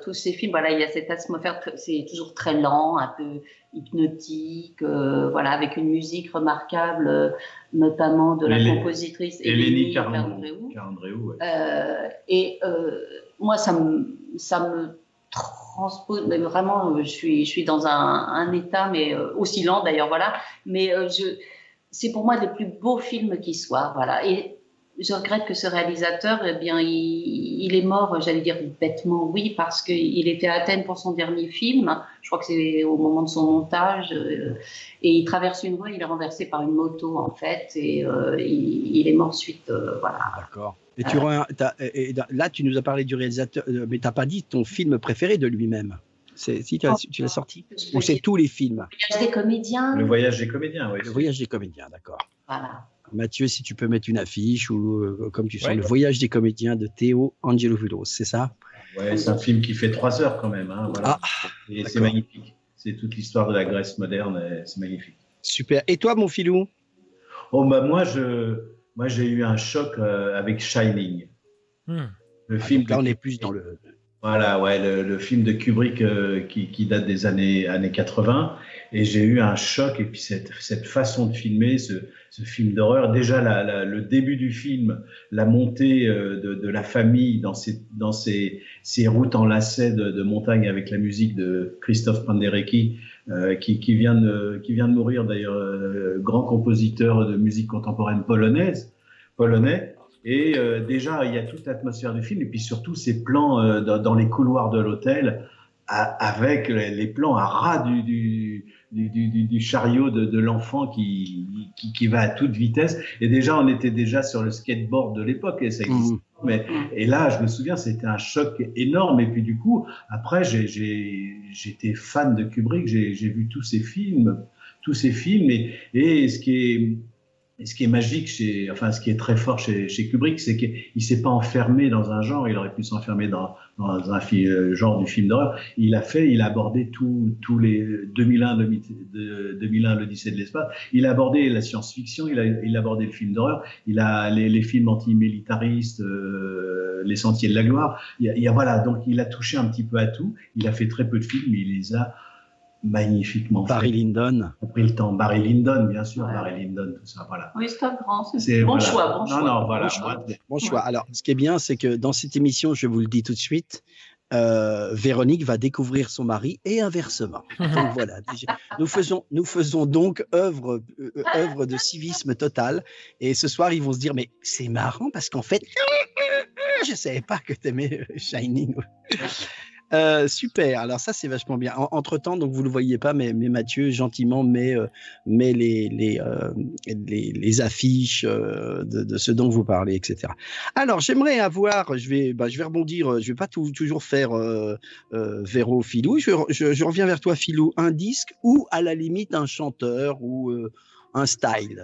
tous ces films, voilà, il y a cette atmosphère, c'est toujours très lent, un peu hypnotique, voilà, avec une musique remarquable, notamment de la compositrice Elénie Carandréou. Ouais. Et moi, ça me transpose, mais vraiment, je suis dans un état, mais aussi lent d'ailleurs, voilà. Mais c'est pour moi le plus beau film qui soit, voilà. Et je regrette que ce réalisateur, eh bien, il est mort, j'allais dire bêtement, oui, parce qu'il était à Athènes pour son dernier film. Je crois que c'est au moment de son montage. Et il traverse une rue, il est renversé par une moto, en fait, et il est mort suite, voilà. D'accord. Et là, tu nous as parlé du réalisateur, mais tu n'as pas dit ton film préféré de lui-même. Si tu l'as sorti. Ou c'est tous les films? Le voyage des comédiens. Le voyage des comédiens, oui. Le voyage des comédiens, d'accord. Voilà. Mathieu, si tu peux mettre une affiche ou comme tu sens, Le voyage des comédiens de Théo Angelopoulos, c'est ça? Ouais, c'est un film qui fait 3 heures quand même. Hein, voilà. Et c'est magnifique. C'est toute l'histoire de la Grèce moderne, c'est magnifique. Super. Et toi, mon filou? Oh, bah, moi, j'ai eu un choc avec Shining. Le film donc là, on est plus dans le... Voilà, ouais, le film de Kubrick qui date des années 80. Et j'ai eu un choc. Et puis cette façon de filmer, ce film d'horreur. Déjà, le début du film, la montée de la famille dans ces routes en lacets de montagne avec la musique de Christophe Penderecki, qui vient de mourir d'ailleurs, grand compositeur de musique contemporaine polonais. Et déjà, il y a toute l'atmosphère du film, et puis surtout ces plans dans les couloirs de l'hôtel, avec les plans à ras du chariot de l'enfant qui va à toute vitesse. Et déjà, on était déjà sur le skateboard de l'époque, et ça existait. Et là, je me souviens, c'était un choc énorme. Et puis du coup, après, j'étais fan de Kubrick, j'ai vu tous ces films, et ce qui est magique, ce qui est très fort chez Kubrick, c'est qu'il s'est pas enfermé dans un genre. Il aurait pu s'enfermer dans un genre du film d'horreur. Il a abordé tous les 2001, l'Odyssée de l'espace. Il a abordé la science-fiction. Il a abordé le film d'horreur. Il a les films antimilitaristes, les Sentiers de la gloire. Voilà. Donc il a touché un petit peu à tout. Il a fait très peu de films, mais il les a magnifiquement fait. Barry Lyndon. On a pris le temps. Barry Lyndon, bien sûr. Ouais. Barry Lyndon, tout ça, voilà. Oui, c'est un grand. Bon choix. Bon choix. Alors, ce qui est bien, c'est que dans cette émission, je vous le dis tout de suite, Véronique va découvrir son mari et inversement. Donc voilà, nous faisons donc œuvre de civisme total. Et ce soir, ils vont se dire, mais c'est marrant parce qu'en fait, je ne savais pas que tu aimais Shining. Super, alors ça c'est vachement bien. Entre-temps, donc vous le voyez pas, mais Mathieu gentiment met les affiches de ce dont vous parlez, etc. Alors j'aimerais avoir, je vais rebondir, je vais pas toujours faire Véro, Philou. Je reviens vers toi, Philou, un disque ou à la limite un chanteur ou un style.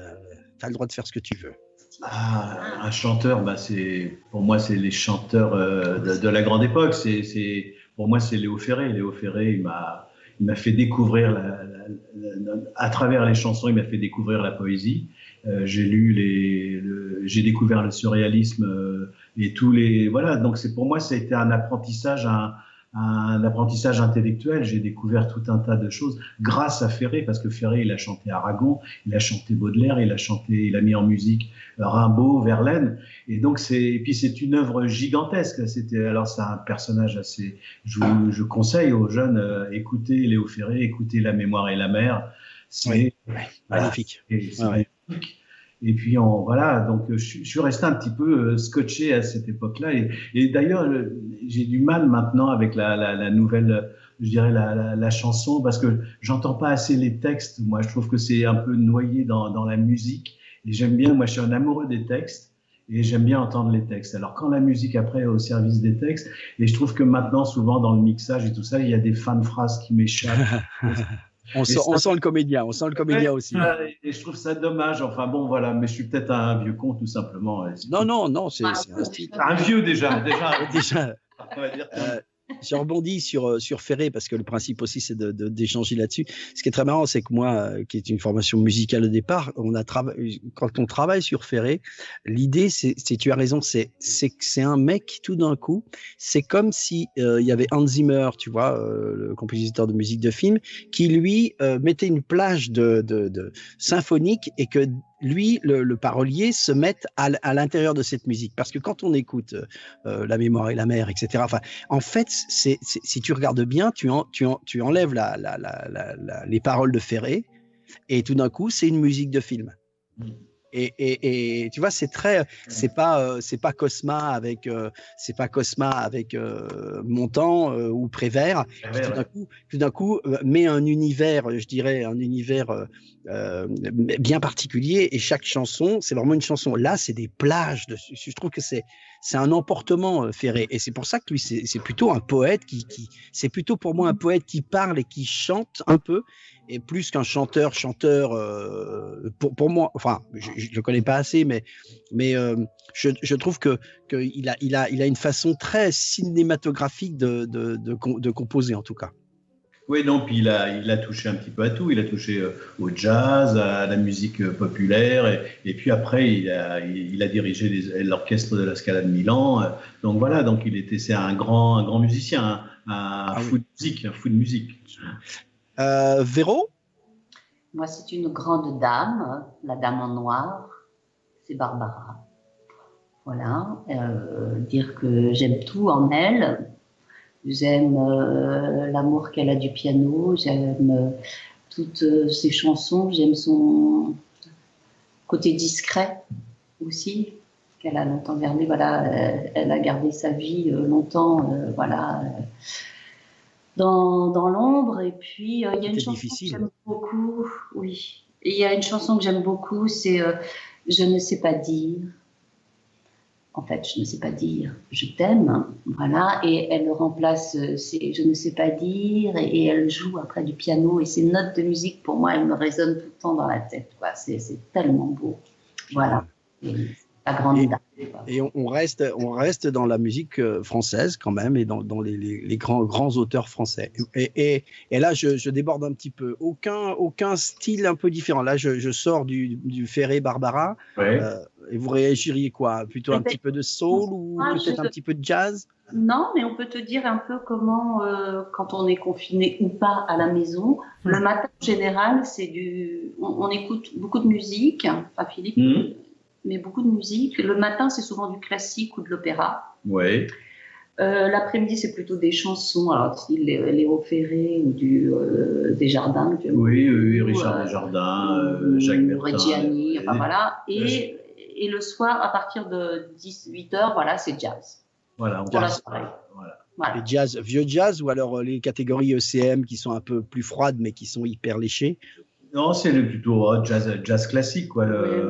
Tu as le droit de faire ce que tu veux. Un chanteur, pour moi c'est les chanteurs de la grande époque. Pour moi, c'est Léo Ferré. Léo Ferré, il m'a fait découvrir, à travers les chansons, il m'a fait découvrir la poésie. J'ai découvert le surréalisme et voilà. Donc pour moi, ça a été un apprentissage intellectuel. J'ai découvert tout un tas de choses grâce à Ferré, parce que Ferré, il a chanté Aragon, il a chanté Baudelaire, il a mis en musique Rimbaud, Verlaine, et donc puis c'est une œuvre gigantesque. C'est un personnage assez. Je conseille aux jeunes, écoutez Léo Ferré, écoutez La Mémoire et la mer. C'est magnifique. Magnifique. Et puis donc je suis resté un petit peu scotché à cette époque-là. Et d'ailleurs, j'ai du mal maintenant avec la nouvelle, je dirais la chanson, parce que j'entends pas assez les textes. Moi, je trouve que c'est un peu noyé dans la musique. Et j'aime bien. Moi, je suis un amoureux des textes. et j'aime bien entendre les textes. Alors quand la musique après est au service des textes, et je trouve que maintenant souvent dans le mixage et tout ça, il y a des fins de phrases qui m'échappent. On sent le comédien, aussi. Et je trouve ça dommage. Enfin bon, voilà, mais je suis peut-être un vieux con tout simplement. Non, c'est un style. Un vieux déjà. Déjà. On va dire Je rebondis sur Ferré parce que le principe aussi c'est d'échanger là-dessus. Ce qui est très marrant, c'est que moi, qui est une formation musicale au départ, quand on travaille sur Ferré, l'idée, tu as raison, c'est que c'est un mec tout d'un coup, c'est comme si il y avait Hans Zimmer, tu vois, le compositeur de musique de film, qui lui mettait une plage de symphonique et que lui, le parolier, se mette à l'intérieur de cette musique. Parce que quand on écoute La mémoire et la mer, etc., enfin, en fait, si tu regardes bien, tu enlèves les paroles de Ferré et tout d'un coup, c'est une musique de film. Et tu vois, c'est pas Cosma avec Montand ou Prévert qui tout d'un coup met un univers, je dirais un univers bien particulier, et chaque chanson, c'est vraiment une chanson. Là, c'est des plages dessus. Je trouve que c'est un emportement, Ferré, et c'est pour ça que lui, c'est plutôt un poète c'est plutôt pour moi un poète qui parle et qui chante un peu, et plus qu'un chanteur pour moi, enfin je le connais pas assez, mais je trouve que il a une façon très cinématographique de composer, en tout cas. Oui, non, puis il a touché un petit peu à tout. Il a touché au jazz, à la musique populaire, et puis après il a dirigé l'orchestre de la Scala de Milan. Donc voilà, donc c'est un grand musicien, un fou de musique. Véro? Moi, c'est une grande dame, la dame en noir, c'est Barbara. Voilà, dire que j'aime tout en elle. J'aime l'amour qu'elle a du piano, j'aime toutes ses chansons, j'aime son côté discret aussi, qu'elle a longtemps gardé. Voilà, elle a gardé sa vie longtemps, voilà, dans l'ombre. Et puis il y a une chanson que j'aime beaucoup, oui. Et il y a une chanson que j'aime beaucoup, c'est Je ne sais pas dire. En fait, je ne sais pas dire je t'aime, voilà, et elle le remplace, c'est je ne sais pas dire, et elle joue après du piano, et ces notes de musique, pour moi, elles me résonnent tout le temps dans la tête, quoi. C'est tellement beau, voilà. Et la grande dame. Et on reste dans la musique française quand même, et dans les grands auteurs français. Et là, je déborde un petit peu. Aucun style un peu différent. Là, je sors du Ferré Barbara. Ouais. Et vous réagiriez quoi? Plutôt un petit peu de soul ou peut-être un petit peu de jazz? Non, mais on peut te dire un peu comment, quand on est confiné ou pas à la maison, le matin en général, on écoute beaucoup de musique, pas Philippe, mais beaucoup de musique. Le matin, c'est souvent du classique ou de l'opéra. Ouais. L'après-midi, c'est plutôt des chansons, alors style Léo Ferré ou Desjardins. Oui, Richard Desjardins, Jacques Bertin. Reggiani, enfin voilà. Et le soir, à partir de 18h, voilà, c'est jazz. Voilà, pour la soirée. Voilà. Les jazz, vieux jazz, ou alors les catégories ECM qui sont un peu plus froides mais qui sont hyper léchées? Non, c'est plutôt jazz classique, quoi.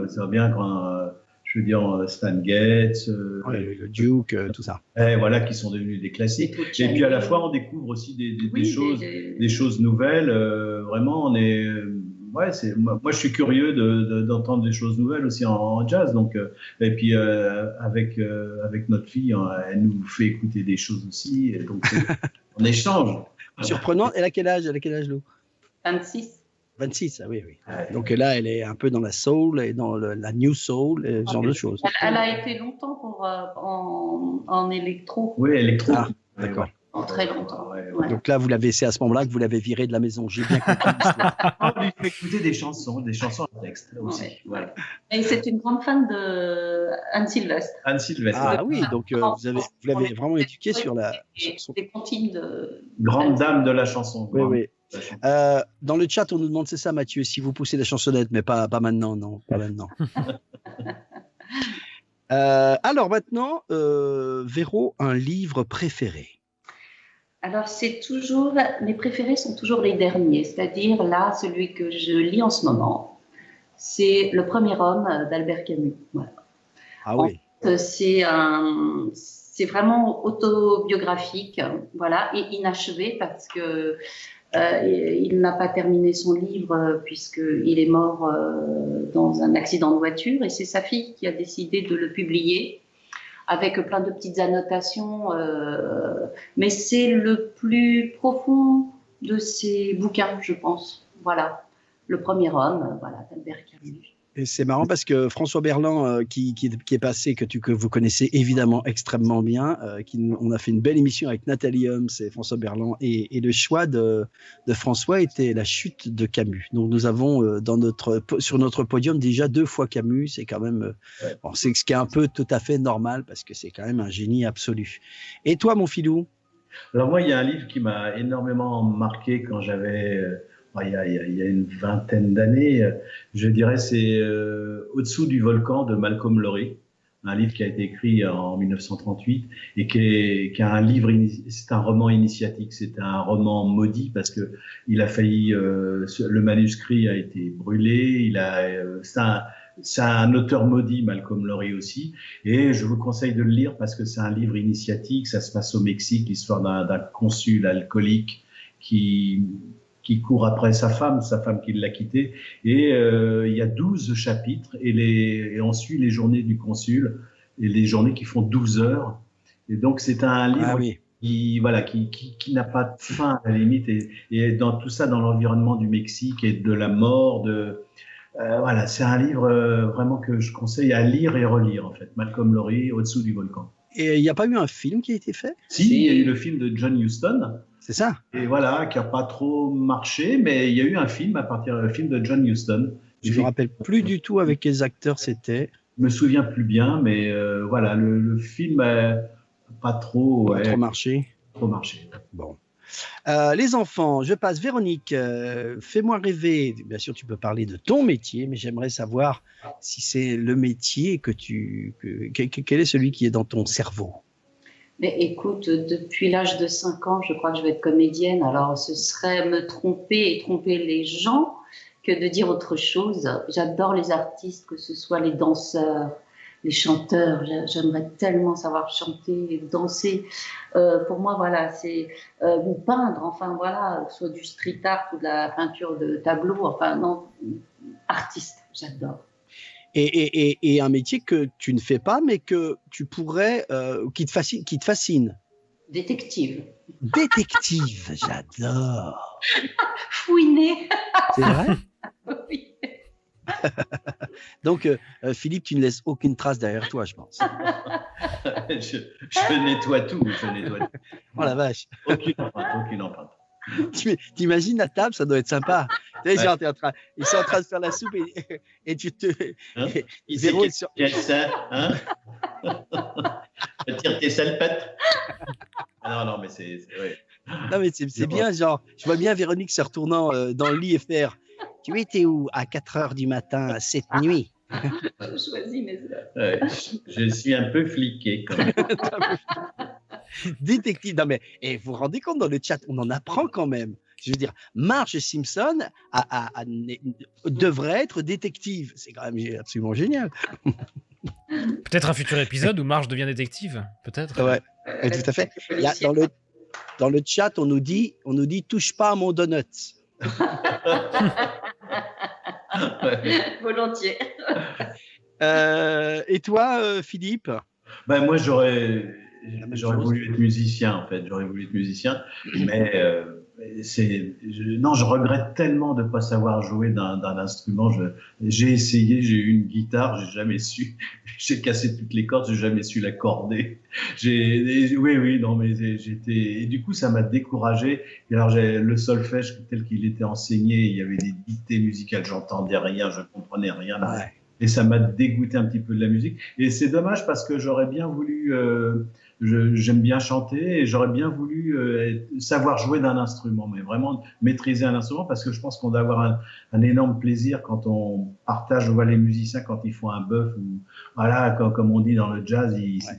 Ça va bien quand, je veux dire, Stan Getz, le Duke, tout ça. Voilà, qui sont devenus des classiques. Et puis à la fois, on découvre aussi des choses nouvelles. Vraiment, on est. Moi, je suis curieux d'entendre des choses nouvelles aussi en jazz. Donc, et puis avec notre fille, elle nous fait écouter des choses aussi. Et donc, on échange. Surprenant. Elle a quel âge, Lou? 26. 26, ah oui. Donc là, elle est un peu dans la soul et dans la new soul, ce genre de choses. Elle a été longtemps en électro. Oui, électro. Ah, d'accord. Très longtemps. Ouais. Donc là, c'est à ce moment-là que vous l'avez virée de la maison. J'ai bien compris l'histoire. On lui fait écouter des chansons à texte aussi. Ouais. Voilà. Et c'est une grande fan de Anne Sylvestre. Ah oui, donc vous l'avez vraiment éduquée sur la chanson. Des comptines de... Grande dame de la chanson. Oui. Dans le chat, on nous demande, c'est ça, Mathieu, si vous poussez la chansonnette, mais pas maintenant, non, pas maintenant. Alors maintenant, Véro, un livre préféré? Alors, mes préférés sont toujours les derniers, c'est-à-dire là, celui que je lis en ce moment, c'est Le Premier Homme d'Albert Camus. Voilà. Ah oui. c'est vraiment autobiographique, voilà, et inachevé parce que il n'a pas terminé son livre puisqu'il est mort dans un accident de voiture et c'est sa fille qui a décidé de le publier avec plein de petites annotations. Mais c'est le plus profond de ses bouquins, je pense. Voilà, Le Premier Homme, voilà, d'Albert Camus. Et c'est marrant parce que François Berland, qui est passé, que vous connaissez évidemment extrêmement bien, on a fait une belle émission avec Nathalie Holmes et François Berland, et le choix de François était La Chute de Camus. Donc nous avons sur notre podium déjà 2 fois Camus, c'est quand même, bon, c'est ce qui est un peu tout à fait normal parce que c'est quand même un génie absolu. Et toi, mon filou? Alors moi, il y a un livre qui m'a énormément marqué quand j'avais... il y a une vingtaine d'années, je dirais, c'est Au-dessous du volcan de Malcolm Lowry, un livre qui a été écrit en 1938 et qui est un livre, c'est un roman initiatique, c'est un roman maudit parce que il a failli, le manuscrit a été brûlé, c'est un auteur maudit, Malcolm Lowry aussi, et je vous conseille de le lire parce que c'est un livre initiatique, ça se passe au Mexique, l'histoire d'un consul alcoolique qui court après sa femme qui l'a quitté, et il y a 12 chapitres, et on suit les journées du consul, et les journées qui font 12 heures, et donc c'est un livre qui n'a pas de fin à la limite, et dans tout ça, dans l'environnement du Mexique, et de la mort, voilà, c'est un livre vraiment que je conseille à lire et relire, en fait, Malcolm Lowry, Au-dessous du volcan. Et il n'y a pas eu un film qui a été fait? Si, il y a eu le film de John Huston. C'est ça. Et voilà, qui n'a pas trop marché, mais il y a eu un film à partir d'un film de John Huston. Je ne me rappelle plus du tout avec quels acteurs c'était. Je me souviens plus bien, mais voilà, le film n'a pas trop marché. Trop marché. Bon. Les enfants, je passe. Véronique, fais-moi rêver. Bien sûr, tu peux parler de ton métier, mais j'aimerais savoir si c'est le métier quel est celui qui est dans ton cerveau? Mais écoute, depuis l'âge de 5 ans, je crois que je vais être comédienne. Alors, ce serait me tromper et tromper les gens que de dire autre chose. J'adore les artistes, que ce soit les danseurs, les chanteurs. J'aimerais tellement savoir chanter et danser. Pour moi, voilà, c'est ou peindre. Enfin, voilà, soit du street art ou de la peinture de tableau. Enfin, non, artiste, j'adore. Et un métier que tu ne fais pas, mais que tu pourrais, qui te fascine. Détective. Détective, j'adore. Fouiner. C'est vrai? Oui. Donc, Philippe, tu ne laisses aucune trace derrière toi, je pense. je nettoie tout. Oh la vache. Aucune empreinte. T'imagines à table, ça doit être sympa. Ouais. Genre, ils sont en train de faire la soupe et tu te. Hein? Véro, quel ça, hein? Tire tes salpettes. Non, mais c'est ouais. Non, mais c'est bien, genre, je vois bien Véronique se retournant dans le lit et faire. Tu étais où à 4h du matin cette nuit? Je choisis mes heures. Ouais, je suis un peu fliqué quand même. Détective, non mais vous vous rendez compte, dans le chat, on en apprend quand même. Je veux dire, Marge Simpson devrait être détective. C'est quand même absolument génial. Peut-être un futur épisode où Marge devient détective, peut-être. Ouais, tout à fait. Dans le chat, on nous dit touche pas à mon donut. Volontiers. Et toi, Philippe? Ben moi, j'aurais voulu être musicien, en fait. J'aurais voulu être musicien, mais je regrette tellement de ne pas savoir jouer d'un instrument. J'ai essayé, j'ai eu une guitare, j'ai jamais su. J'ai cassé toutes les cordes, j'ai jamais su l'accorder. Oui, non, mais et du coup, ça m'a découragé. Et alors, le solfège tel qu'il était enseigné, il y avait des dictées musicales, j'entendais rien, je comprenais rien. Ouais. Et ça m'a dégoûté un petit peu de la musique. Et c'est dommage parce que j'aurais bien voulu, j'aime bien chanter et j'aurais bien voulu savoir jouer d'un instrument, mais vraiment maîtriser un instrument, parce que je pense qu'on doit avoir un énorme plaisir quand on partage, on voit les musiciens quand ils font un bœuf, ou voilà, comme on dit dans le jazz,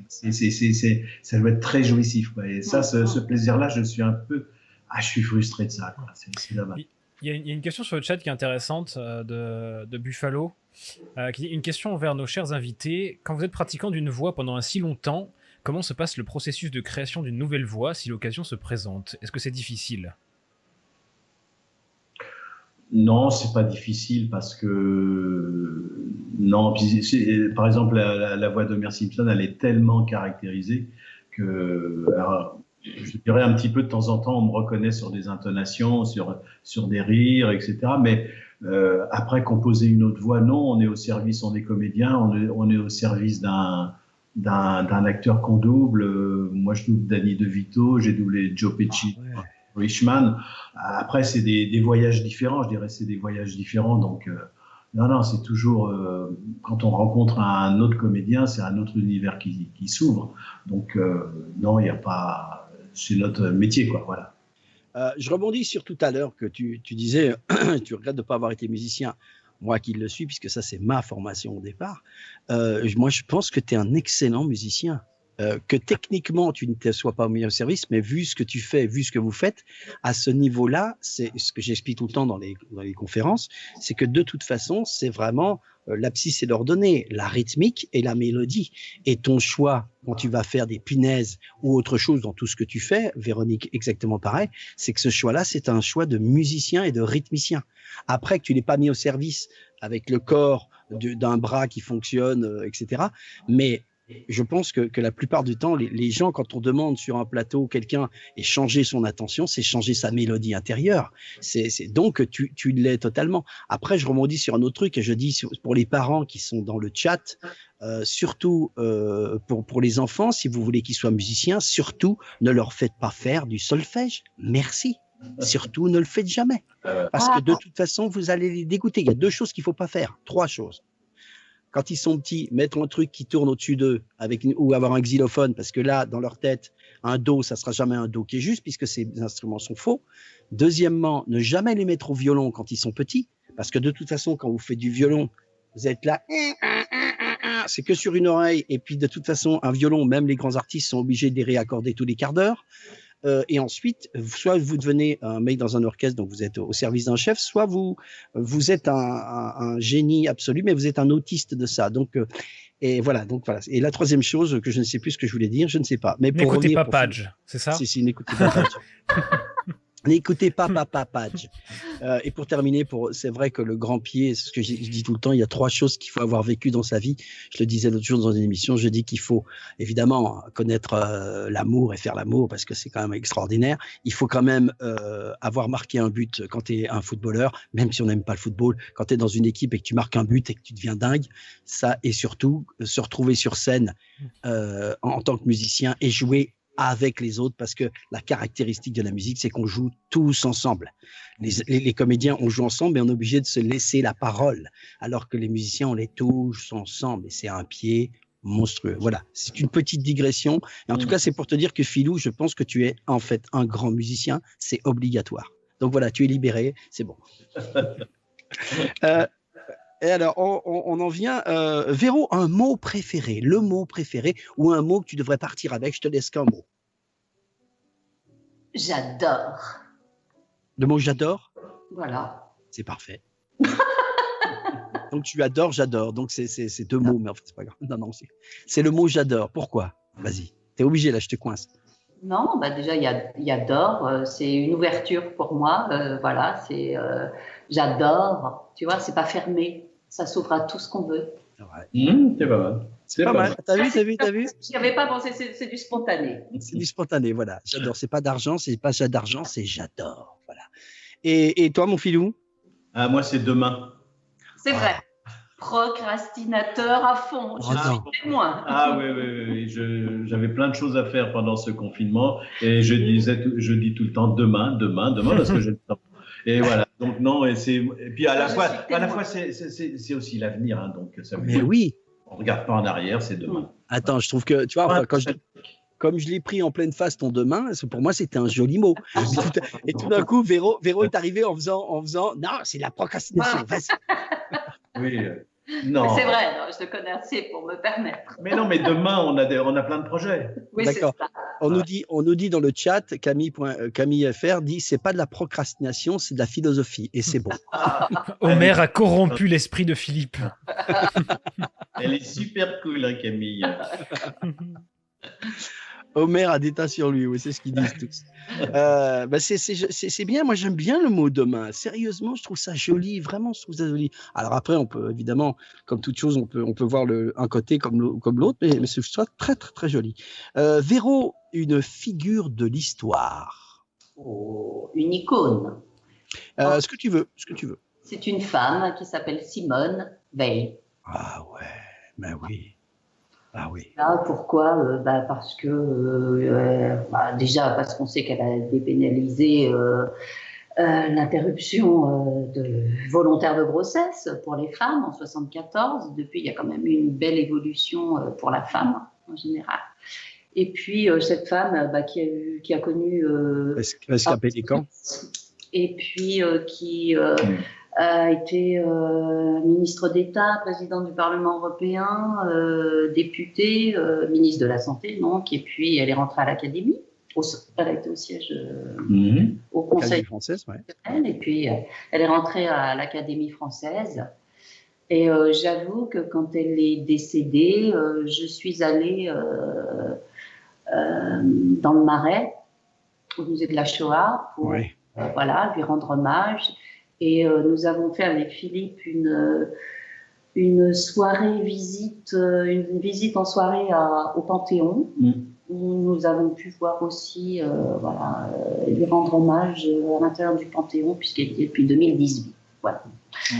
ça doit être très jouissif, quoi. Et ça, ce plaisir-là, je suis frustré de ça, quoi. C'est dommage. Il y a une question sur le chat qui est intéressante de Buffalo, qui dit une question envers nos chers invités. Quand vous êtes pratiquant d'une voix pendant un si longtemps, comment se passe le processus de création d'une nouvelle voix si l'occasion se présente? Est-ce que c'est difficile? Non, c'est pas difficile parce que non. Par exemple, la voix d'Homer Simpson, elle est tellement caractérisée que, alors, je dirais un petit peu de temps en temps, on me reconnaît sur des intonations, sur des rires, etc. Mais après, composer une autre voix, non. On est au service, on est comédien, on est au service d'un acteur qu'on double. Moi, je double Danny DeVito, j'ai doublé Joe Pesci. Ah, ouais. Richman. Après, c'est des voyages différents, je dirais, c'est des voyages différents. Donc, non, c'est toujours, quand on rencontre un autre comédien, c'est un autre univers qui s'ouvre. Donc, non, il n'y a pas, c'est notre métier, quoi, voilà. Je rebondis sur tout à l'heure que tu disais, tu regrettes de ne pas avoir été musicien. Moi qui le suis, puisque ça, c'est ma formation au départ. Moi, je pense que tu es un excellent musicien. Que techniquement tu ne te sois pas mis au service, mais vu ce que tu fais, vu ce que vous faites, à ce niveau-là, c'est ce que j'explique tout le temps dans les conférences, c'est que de toute façon, c'est vraiment l'abscisse et l'ordonnée, la rythmique et la mélodie. Et ton choix, quand tu vas faire des punaises ou autre chose dans tout ce que tu fais, Véronique, exactement pareil, c'est que ce choix-là, c'est un choix de musicien et de rythmicien. Après que tu l'aies pas mis au service avec le corps d'un bras qui fonctionne, etc. Mais je pense que la plupart du temps, les gens, quand on demande sur un plateau quelqu'un et changer son attention, c'est changer sa mélodie intérieure. Donc tu l'es totalement. Après, je rebondis sur un autre truc et je dis pour les parents qui sont dans le chat, surtout pour les enfants, si vous voulez qu'ils soient musiciens, surtout ne leur faites pas faire du solfège. Merci. Surtout ne le faites jamais. Parce que de toute façon, vous allez les dégoûter. Il y a 2 choses qu'il ne faut pas faire. 3 choses. Quand ils sont petits, mettre un truc qui tourne au-dessus d'eux ou avoir un xylophone, parce que là, dans leur tête, un do, ça sera jamais un do qui est juste, puisque ces instruments sont faux. Deuxièmement, ne jamais les mettre au violon quand ils sont petits, parce que de toute façon, quand vous faites du violon, vous êtes là, c'est que sur une oreille, et puis de toute façon, un violon, même les grands artistes sont obligés de les réaccorder tous les quarts d'heure. Et ensuite, soit vous devenez un mec dans un orchestre, donc vous êtes au service d'un chef, soit vous êtes un génie absolu, mais vous êtes un autiste de ça. Donc, et voilà. Et la troisième chose que je ne sais plus ce que je voulais dire, je ne sais pas. Mais pour n'écoutez revenir, pas Page, c'est ça? Si, n'écoutez pas Page. N'écoutez pas Papa Page. Et pour terminer, c'est vrai que le grand pied, c'est ce que je dis tout le temps, il y a 3 choses qu'il faut avoir vécues dans sa vie. Je le disais l'autre jour dans une émission, je dis qu'il faut évidemment connaître l'amour et faire l'amour parce que c'est quand même extraordinaire. Il faut quand même avoir marqué un but quand tu es un footballeur, même si on n'aime pas le football, quand tu es dans une équipe et que tu marques un but et que tu deviens dingue, ça, et surtout se retrouver sur scène en tant que musicien et jouer avec les autres, parce que la caractéristique de la musique, c'est qu'on joue tous ensemble. Les comédiens, on joue ensemble, mais on est obligé de se laisser la parole, alors que les musiciens, on les touche ensemble, et c'est un pied monstrueux. Voilà, c'est une petite digression, et en tout cas, c'est pour te dire que Philou, je pense que tu es en fait un grand musicien, c'est obligatoire. Donc voilà, tu es libéré, c'est bon. Et alors, on en vient. Véro, un mot préféré, le mot préféré, ou un mot que tu devrais partir avec, je te laisse qu'un mot. J'adore. Le mot j'adore? Voilà. C'est parfait. Donc tu adores, j'adore. Donc c'est 2 mots, mais en fait, c'est pas grave. Non, c'est le mot j'adore. Pourquoi? Vas-y, t'es obligé, là, je te coince. Non, bah déjà, il y adore, c'est une ouverture pour moi. Voilà, c'est j'adore. Tu vois, c'est pas fermé. Ça s'ouvre à tout ce qu'on veut. Ouais. C'est pas mal. C'est pas mal. T'as vu? J'y avais pas pensé, c'est du spontané. C'est du spontané, voilà. J'adore. C'est pas d'argent, c'est pas d'argent, c'est j'adore. Voilà. Et toi, mon Philou? Ah, moi, c'est demain. C'est vrai. Procrastinateur à fond. Je suis témoin. Ah oui. J'avais plein de choses à faire pendant ce confinement et je dis tout le temps demain parce que j'ai le temps. Et voilà. Donc non, et puis à la fois c'est aussi l'avenir, hein, donc ça veut Mais dire oui. on regarde pas en arrière, c'est demain. Attends, je trouve que tu vois, comme je l'ai pris en pleine face ton demain, pour moi c'était un joli mot. Et tout d'un coup, Véro est arrivé en faisant non, c'est la procrastination. Oui. Non. C'est vrai, non, je te connais assez pour me permettre. Mais non, mais demain on a plein de projets. Oui, d'accord. on nous dit dans le chat, Camille FR dit c'est pas de la procrastination, c'est de la philosophie. Et c'est bon. Homer a corrompu l'esprit de Philippe. Elle est super cool, hein, Camille. Homer a des tas sur lui, oui, c'est ce qu'ils disent tous. C'est bien, moi j'aime bien le mot demain. Sérieusement, je trouve ça joli, vraiment, je trouve ça joli. Alors après, on peut évidemment, comme toute chose, on peut voir un côté comme l'autre, mais je trouve ça très, très, très joli. Véro, une figure de l'histoire. Oh, une icône. Ce que tu veux. C'est une femme qui s'appelle Simone Veil. Ah ouais, ben oui. Ah oui. Là, pourquoi parce que déjà parce qu'on sait qu'elle a dépénalisé l'interruption volontaire de grossesse pour les femmes en 1974. Depuis, il y a quand même eu une belle évolution pour la femme en général. Et puis cette femme qui a connu rescapé des camps. Et puis qui a été ministre d'État, président du Parlement européen, député, ministre de la Santé, donc, et puis elle est rentrée à l'Académie. Elle a été au siège au Conseil français, ouais. Et puis elle est rentrée à l'Académie française. Et j'avoue que quand elle est décédée, je suis allée dans le Marais, au musée de la Shoah, pour lui rendre hommage. Et nous avons fait avec Philippe une soirée visite, une visite en soirée au Panthéon, où nous avons pu voir aussi, lui rendre hommage à l'intérieur du Panthéon, puisqu'elle était depuis 2018. Voilà.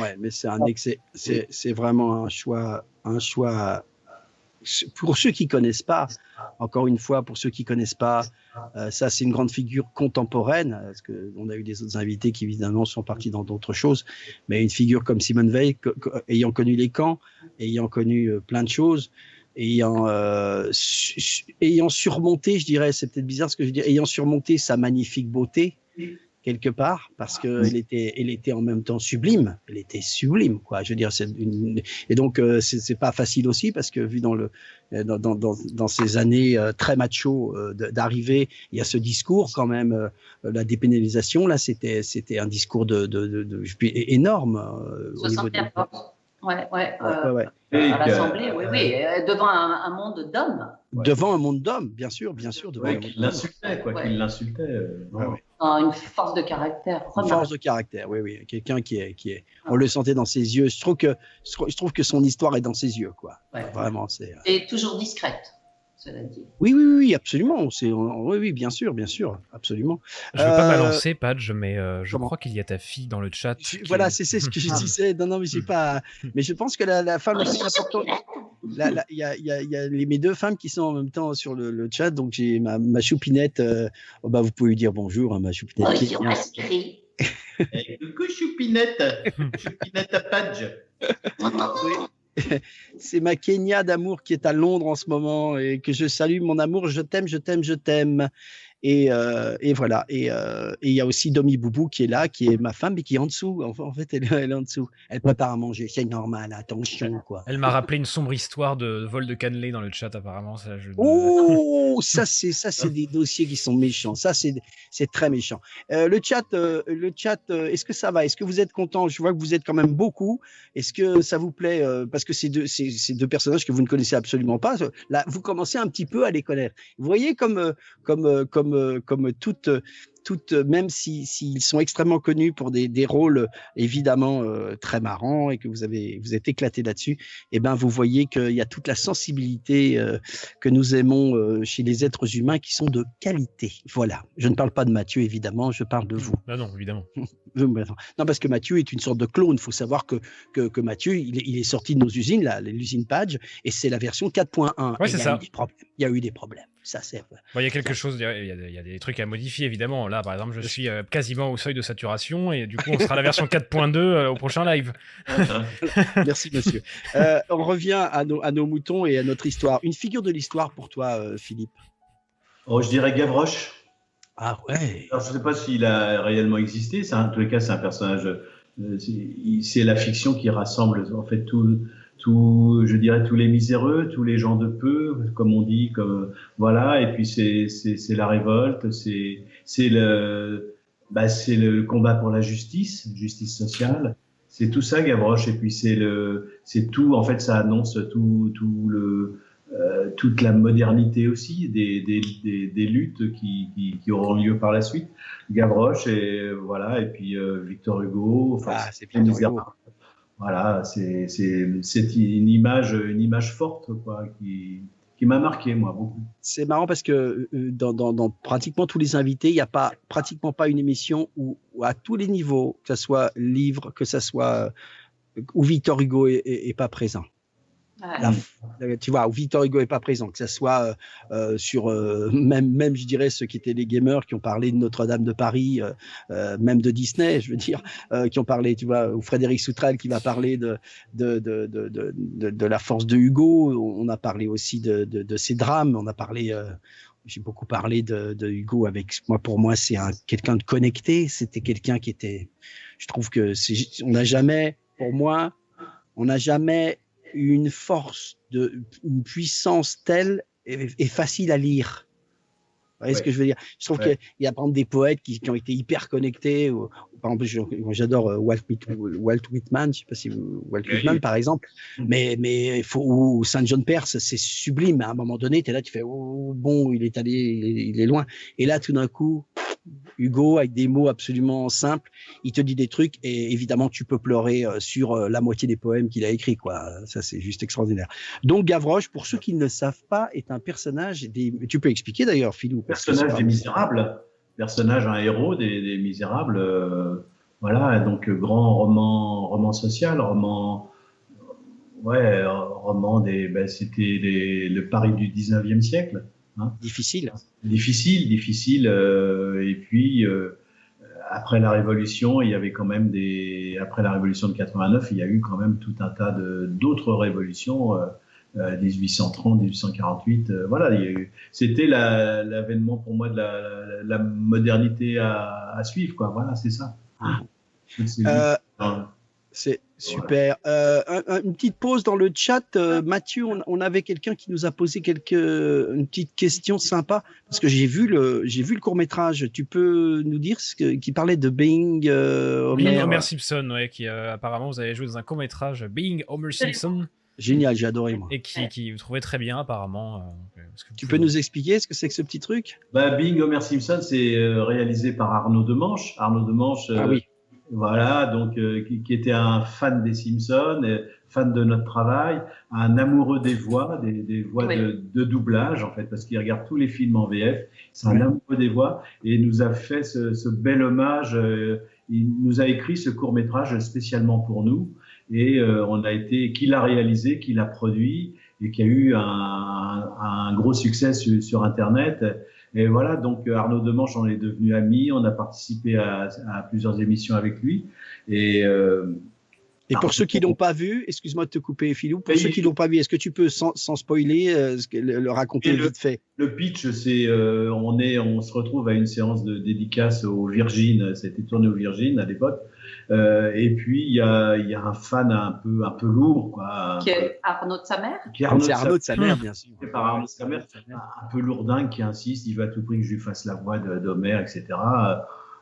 Ouais, mais c'est vraiment un choix. Pour ceux qui connaissent pas, encore une fois, pour ceux qui connaissent pas, ça c'est une grande figure contemporaine, parce que on a eu des autres invités qui évidemment sont partis dans d'autres choses, mais une figure comme Simone Veil, ayant connu les camps, ayant connu plein de choses, ayant surmonté, je dirais, c'est peut-être bizarre ce que je dis, ayant surmonté sa magnifique beauté. Quelque part, parce qu'elle était en même temps sublime. Elle était sublime, quoi. Je veux dire, et donc c'est pas facile aussi, parce que vu dans ces années très macho d'arriver, il y a ce discours quand même, la dépénalisation là, c'était un discours énorme. 74. Ouais. À l'Assemblée, oui, devant un monde d'hommes. Devant un monde d'hommes, bien sûr. Qu'il l'insultait, qu'il l'insultait. Une force de caractère. Une force de caractère, oui. Quelqu'un qui est. On le sentait dans ses yeux. Je trouve que son histoire est dans ses yeux, quoi. Ouais. Vraiment, c'est. Et toujours discrète, cela dit. Oui, absolument. Oui, bien sûr, absolument. Je ne veux pas balancer, Padge, mais je crois qu'il y a ta fille dans le chat. Voilà, c'est ce que je disais. Non, mais c'est pas. Mais je pense que la femme la plus importante. Il y a mes deux femmes qui sont en même temps sur le chat. Donc j'ai ma choupinette. Vous pouvez lui dire bonjour, ma choupinette. Bonjour, coucou choupinette. Choupinette à Padge. Oui. C'est ma Kenya d'amour qui est à Londres en ce moment et que je salue. Mon amour, je t'aime. Et voilà. Et il y a aussi Domi Boubou qui est là, qui est ma femme, mais qui est en dessous. En fait, elle est en dessous. Elle prépare à manger. C'est normal. Attention, quoi. Elle m'a rappelé une sombre histoire de vol de cannelé dans le chat, apparemment. Ça, ça c'est des dossiers qui sont méchants. Ça, c'est très méchant. Le chat, est-ce que ça va? Est-ce que vous êtes content? Je vois que vous êtes quand même beaucoup. Est-ce que ça vous plaît? Parce que ces deux personnages que vous ne connaissez absolument pas, là, vous commencez un petit peu à les connaître. Vous voyez comme toutes, même s'ils sont extrêmement connus pour des rôles évidemment très marrants et que vous êtes éclaté là-dessus, et ben vous voyez qu'il y a toute la sensibilité que nous aimons chez les êtres humains qui sont de qualité. Voilà. Je ne parle pas de Mathieu évidemment, je parle de vous. Ah non, évidemment. Non, parce que Mathieu est une sorte de clone. Il faut savoir que Mathieu, il est sorti de nos usines, l'usine Padge, et c'est la version 4.1. Ouais, c'est ça. Il y a eu des problèmes. Ça sert. Il y a quelque chose, il y a des trucs à modifier évidemment. Là, par exemple, je suis quasiment au seuil de saturation et du coup, on sera à la version 4.2 au prochain live. Merci, monsieur. On revient à nos moutons et à notre histoire. Une figure de l'histoire pour toi, Philippe? Je dirais Gavroche. Ah ouais. Alors, je ne sais pas s'il a réellement existé. En tous les cas, c'est un personnage. C'est la fiction qui rassemble en fait je dirais tous les miséreux, tous les gens de peu, comme on dit, voilà. Et puis c'est la révolte, c'est le combat pour la justice sociale. C'est tout ça, Gavroche. Et puis c'est tout. En fait, ça annonce toute la modernité aussi des luttes qui auront lieu par la suite. Gavroche et voilà. Et puis Victor Hugo. Enfin, c'est Victor Hugo. Voilà, c'est une image forte, quoi, qui m'a marqué, moi, beaucoup. C'est marrant parce que dans pratiquement tous les invités, il n'y a pratiquement pas une émission où à tous les niveaux, que ce soit livre, que ce soit où Victor Hugo est pas présent. Tu vois, où Victor Hugo est pas présent, que ce soit sur même je dirais ceux qui étaient les gamers qui ont parlé de Notre-Dame de Paris, même de Disney, je veux dire, qui ont parlé, tu vois, ou Frédéric Soutrel qui va parler de la force de Hugo. On a parlé aussi de ses drames. On a parlé, j'ai beaucoup parlé de Hugo avec moi. Pour moi, c'est quelqu'un de connecté. C'était quelqu'un qui était, je trouve que on n'a jamais une force, une puissance telle et facile à lire. Vous voyez ce que je veux dire? Je trouve qu'il y a par exemple des poètes qui ont été hyper connectés. Par exemple, j'adore Walt Whitman, je sais pas si Walt Whitman par exemple, mais ou Saint John Perse, c'est sublime. À un moment donné, tu es là, tu fais bon, il est loin. Et là, tout d'un coup, Hugo, avec des mots absolument simples, il te dit des trucs et évidemment tu peux pleurer sur la moitié des poèmes qu'il a écrits, quoi. Ça, c'est juste extraordinaire. Donc Gavroche, pour ceux qui ne le savent pas, est un personnage tu peux expliquer d'ailleurs, Philou. Personnage des Misérables, un héros des Misérables, voilà, donc grand roman social, roman c'était le Paris du 19e siècle. Hein. Difficile. Et puis après la Révolution, il y avait quand même après la Révolution de 89, il y a eu quand même tout un tas d'autres révolutions, 1830, 1848. Voilà, c'était l'avènement pour moi de la modernité à suivre, quoi. Voilà, c'est ça. C'est super. Voilà. Une petite pause dans le chat. Mathieu, on avait quelqu'un qui nous a posé une petite question sympa parce que j'ai vu le court-métrage. Tu peux nous dire qui parlait de Being Homer Simpson, ouais, qui apparemment vous avez joué dans un court-métrage Being Homer Simpson. Génial, j'ai adoré moi. Et qui vous trouvait très bien apparemment. Tu peux nous expliquer ce que c'est que ce petit truc? Being Homer Simpson, c'est réalisé par Arnaud Demanche. Ah oui. Voilà, donc qui était un fan des Simpsons, fan de notre travail, un amoureux des voix, des voix de doublage en fait, parce qu'il regarde tous les films en VF. C'est un amoureux des voix et il nous a fait ce bel hommage. Il nous a écrit ce court métrage spécialement pour nous et qu'il a réalisé, qu'il a produit et qui a eu un gros succès sur Internet. Et voilà, donc Arnaud Demanche, on est devenu amis, on a participé à plusieurs émissions avec lui. Et pour ceux qui l'ont pas vu, excuse-moi de te couper, Philou, pour ceux qui l'ont pas vu, est-ce que tu peux, sans spoiler, le raconter vite fait? Le pitch, c'est on se retrouve à une séance de dédicace au Virgin, ça a été tourné au Virgin à l'époque. Et puis il y a un fan un peu lourd, quoi. Qui est Arnaud de sa mère. C'est Arnaud de sa mère, bien sûr. C'est par Arnaud de sa mère, un peu lourdingue qui insiste, il veut à tout prix que je lui fasse la voix d'Homer, etc.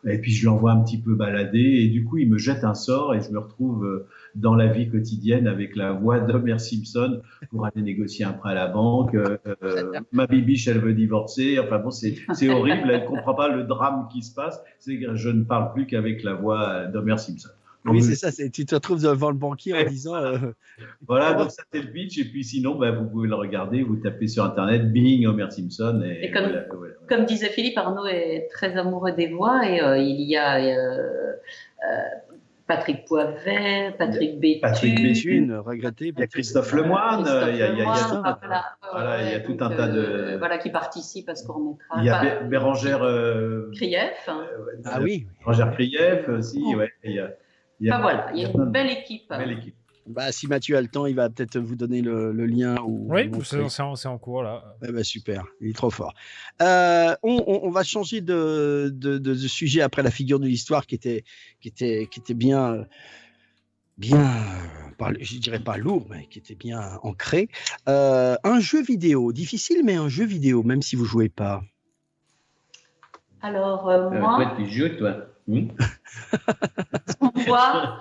Et puis je l'envoie un petit peu balader et du coup il me jette un sort et je me retrouve dans la vie quotidienne avec la voix d'Homer Simpson pour aller négocier un prêt à la banque. Ma bibiche elle veut divorcer. Enfin bon, c'est horrible. Elle comprend pas le drame qui se passe. C'est que je ne parle plus qu'avec la voix d'Homer Simpson. Oui, c'est ça. Tu te retrouves devant le banquier en disant. Voilà, donc ça c'est le pitch. Et puis sinon, vous pouvez le regarder. Vous tapez sur Internet Being Homer Simpson. Et comme disait Philippe, Arnaud est très amoureux des voix. Et il y a Patrick Poivet, Patrick Béthune, regretté. Il y a Christophe Lemoine. Il y a tout un tas de. Voilà, qui participent à ce court-métrage. Il y a Bérangère. Krief. Ah oui. Bérangère Krief aussi. Ouais. Il y a une belle équipe. Si Mathieu a le temps, il va peut-être vous donner le lien. Oui, c'est en cours là. Super, il est trop fort. On va changer de sujet après la figure de l'histoire qui était bien je dirais pas lourd, mais qui était bien ancré. Un jeu vidéo, difficile, mais un jeu vidéo, même si vous jouez pas. Alors, Toi, moi, tu joues, toi. on voit,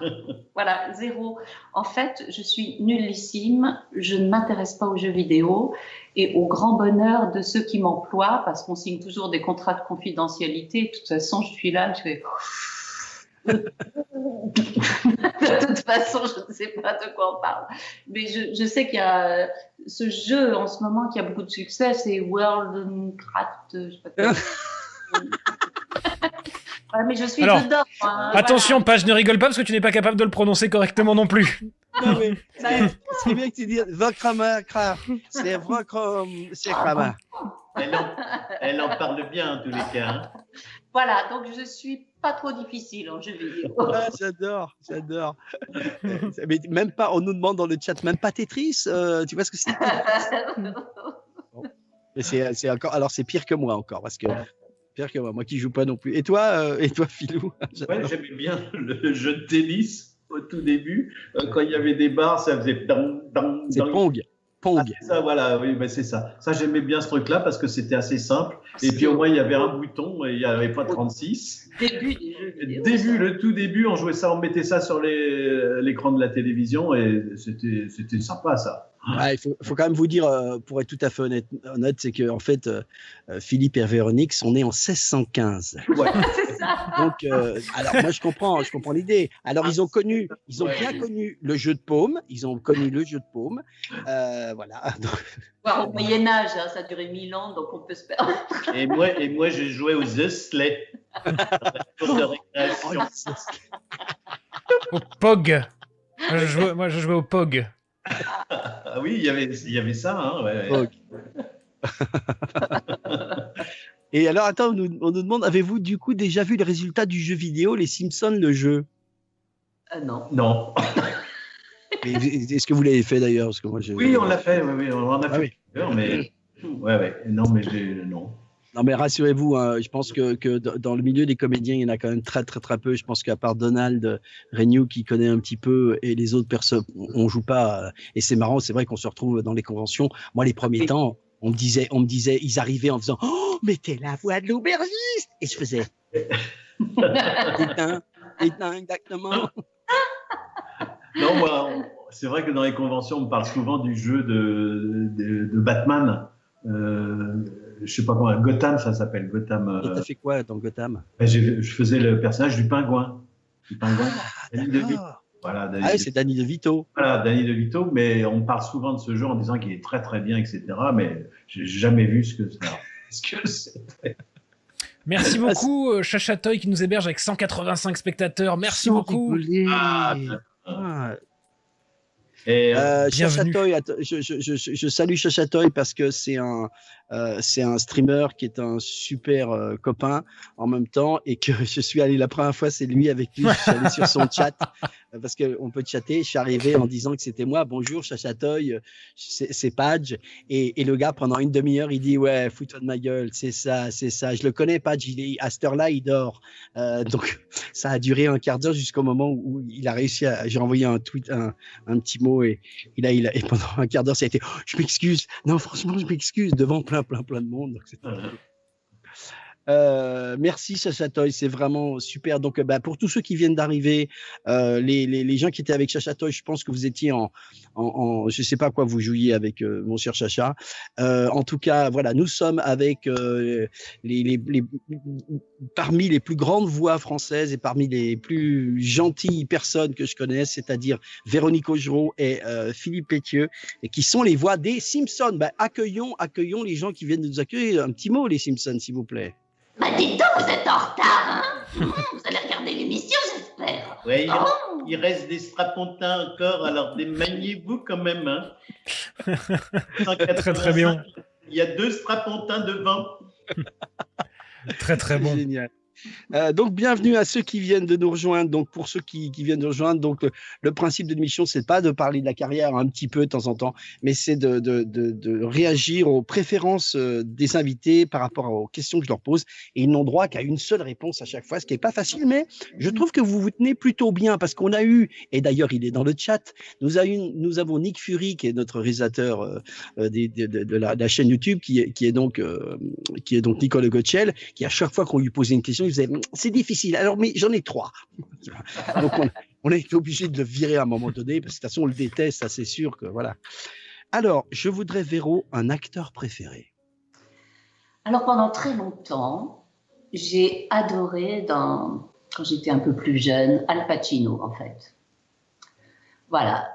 voilà, 0. En fait, je suis nullissime, je ne m'intéresse pas aux jeux vidéo et au grand bonheur de ceux qui m'emploient, parce qu'on signe toujours des contrats de confidentialité. De toute façon, je suis là, je fais... De toute façon, je ne sais pas de quoi on parle. Mais je sais qu'il y a ce jeu en ce moment qui a beaucoup de succès, c'est World of Craft, je sais pas quoi. Ouais, mais je suis Alors, dedans. Hein, attention, voilà. Page, ne rigole pas parce que tu n'es pas capable de le prononcer correctement non plus. Non, mais c'est bien que tu dis Vakrama, c'est Vakrama, c'est Krama. Elle en parle bien, en tous les cas. Hein. Voilà, donc je suis pas trop difficile en jeu vidéo. Ah, j'adore. Mais même pas, on nous demande dans le chat, même pas Tetris, tu vois ce que c'est? Mais c'est encore, alors c'est pire que moi encore, parce que pire que moi qui joue pas non plus. Et toi, Philou? Ouais, j'aimais bien le jeu de tennis au tout début. Quand il y avait des barres, ça faisait dang, dang, C'est dang. Pong. Ah, c'est ça, voilà, oui, ben c'est ça. Ça, j'aimais bien ce truc-là parce que c'était assez simple. Et puis au moins, il y avait un bouton et il n'y avait pas 36. Début des jeux vidéo. Le tout début, on jouait ça, on mettait ça sur l'écran de la télévision et c'était sympa, ça. Ouais, il faut quand même vous dire, pour être tout à fait honnête, c'est que en fait, Philippe et Véronique sont nés en 1615. Ouais. C'est ça. Donc, alors moi je comprends l'idée. Alors ils ont bien connu le jeu de paume. Voilà. Voire au Moyen-Âge, hein, ça a duré 1000 ans, donc on peut se permettre. Et moi, j'ai joué aux Slay. Au POG. Moi, je jouais au POG. Ah oui, il y avait ça. Hein, ouais. Ok. Et alors, attends, on nous demande, avez-vous du coup déjà vu les résultats du jeu vidéo, les Simpsons, le jeu? Non. Non. Mais est-ce que vous l'avez fait d'ailleurs? Parce que moi, Oui, on l'a fait. Oui, on en a fait oui. plusieurs, mais ouais. Non, mais non. Non, mais rassurez-vous, hein, je pense que dans le milieu des comédiens, il y en a quand même très peu. Je pense qu'à part Donald Renew qui connaît un petit peu et les autres personnes, on joue pas. Et c'est marrant, c'est vrai qu'on se retrouve dans les conventions. Moi, les premiers temps, on me disait, ils arrivaient en faisant « Oh, mais t'es la voix de l'aubergiste !» Et je faisais « Éteins, exactement. » Non, moi, c'est vrai que dans les conventions, on me parle souvent du jeu de Batman. Je sais pas comment, Gotham, ça s'appelle Gotham. Et t'as fait quoi dans Gotham? Je faisais le personnage du pingouin. Danny DeVito. D'accord. Voilà, C'est Danny DeVito. Voilà, Danny DeVito, mais on parle souvent de ce jeu en disant qu'il est très très bien, etc. Mais j'ai jamais vu ce que c'est. Merci beaucoup, Chachatoy, qui nous héberge avec 185 spectateurs. Merci Sans beaucoup. rigoler. Et Chachatoy, je salue Chachatoy parce que c'est un streamer qui est un super copain en même temps et que je suis allé la première fois, c'est lui avec lui, je suis allé sur son chat parce qu'on peut chatter. Je suis arrivé en disant que c'était moi. Bonjour Chachatoy, c'est Padge et le gars pendant une demi-heure il dit ouais, fous-toi de ma gueule, c'est ça. Je le connais Padge, à cette heure-là il dort. Donc ça a duré un quart d'heure jusqu'au moment où il a réussi j'ai envoyé un tweet, un petit mot et pendant un quart d'heure ça a été oh, je m'excuse, non franchement je m'excuse devant plein de monde. Donc, merci Chachatoy, c'est vraiment super. Donc pour tous ceux qui viennent d'arriver, les gens qui étaient avec Chachatoy, je pense que vous étiez en je sais pas quoi vous jouiez avec mon cher Chacha. En tout cas, voilà, nous sommes avec parmi les plus grandes voix françaises et parmi les plus gentilles personnes que je connaisse, c'est-à-dire Véronique Augereau et Philippe Pétieux, et qui sont les voix des Simpsons. Accueillons les gens qui viennent de nous accueillir. Un petit mot, les Simpsons, s'il vous plaît. Dites donc, vous êtes en retard, hein? Vous allez regarder l'émission, j'espère. ouais, il reste des strapontins encore, alors démaniez-vous quand même. Hein. Très bien. Il y a 2 strapontins devant. Très bon. Génial. Donc, bienvenue à ceux qui viennent de nous rejoindre. Donc, pour ceux qui viennent de nous rejoindre, donc, le principe de l'émission, c'est pas de parler de la carrière un petit peu de temps en temps, mais c'est de réagir aux préférences des invités par rapport aux questions que je leur pose. Et ils n'ont droit qu'à une seule réponse à chaque fois, ce qui n'est pas facile, mais je trouve que vous vous tenez plutôt bien parce qu'on a eu, et d'ailleurs, il est dans le chat, nous avons Nick Fury, qui est notre réalisateur de la chaîne YouTube, qui est donc Nicolas Gotchel, qui à chaque fois qu'on lui posait une question, il disait c'est difficile. Alors, mais j'en ai 3. Donc, on est obligé de le virer à un moment donné parce que de toute façon, on le déteste, ça c'est sûr que voilà. Alors, je voudrais, Véro, un acteur préféré. Alors, pendant très longtemps, j'ai adoré, quand j'étais un peu plus jeune, Al Pacino, en fait. Voilà,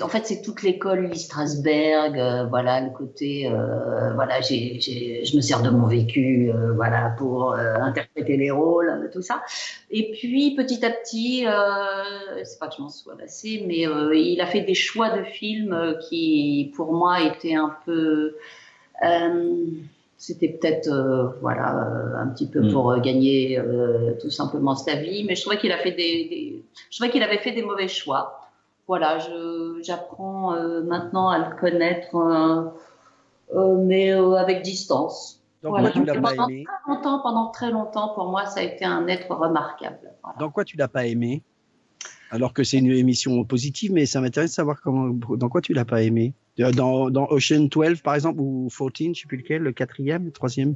en fait, c'est toute l'école Lee Strasberg, voilà, le côté, voilà, je me sers de mon vécu, voilà, pour interpréter les rôles, tout ça. Et puis, petit à petit, c'est pas que je m'en sois lassée, mais il a fait des choix de films qui, pour moi, étaient un peu... c'était peut-être, voilà, un petit peu pour gagner tout simplement sa vie, mais je trouvais qu'il a fait je trouvais qu'il avait fait des mauvais choix. Voilà, j'apprends maintenant à le connaître, mais avec distance. Donc, voilà. quoi tu l'as pas aimé? Pendant très longtemps, pour moi, ça a été un être remarquable. Voilà. Dans quoi tu l'as pas aimé? Alors que c'est une émission positive, mais ça m'intéresse de savoir dans quoi tu l'as pas aimé. Dans Ocean 12, par exemple, ou 14, je ne sais plus lequel, le 4e, le 3e.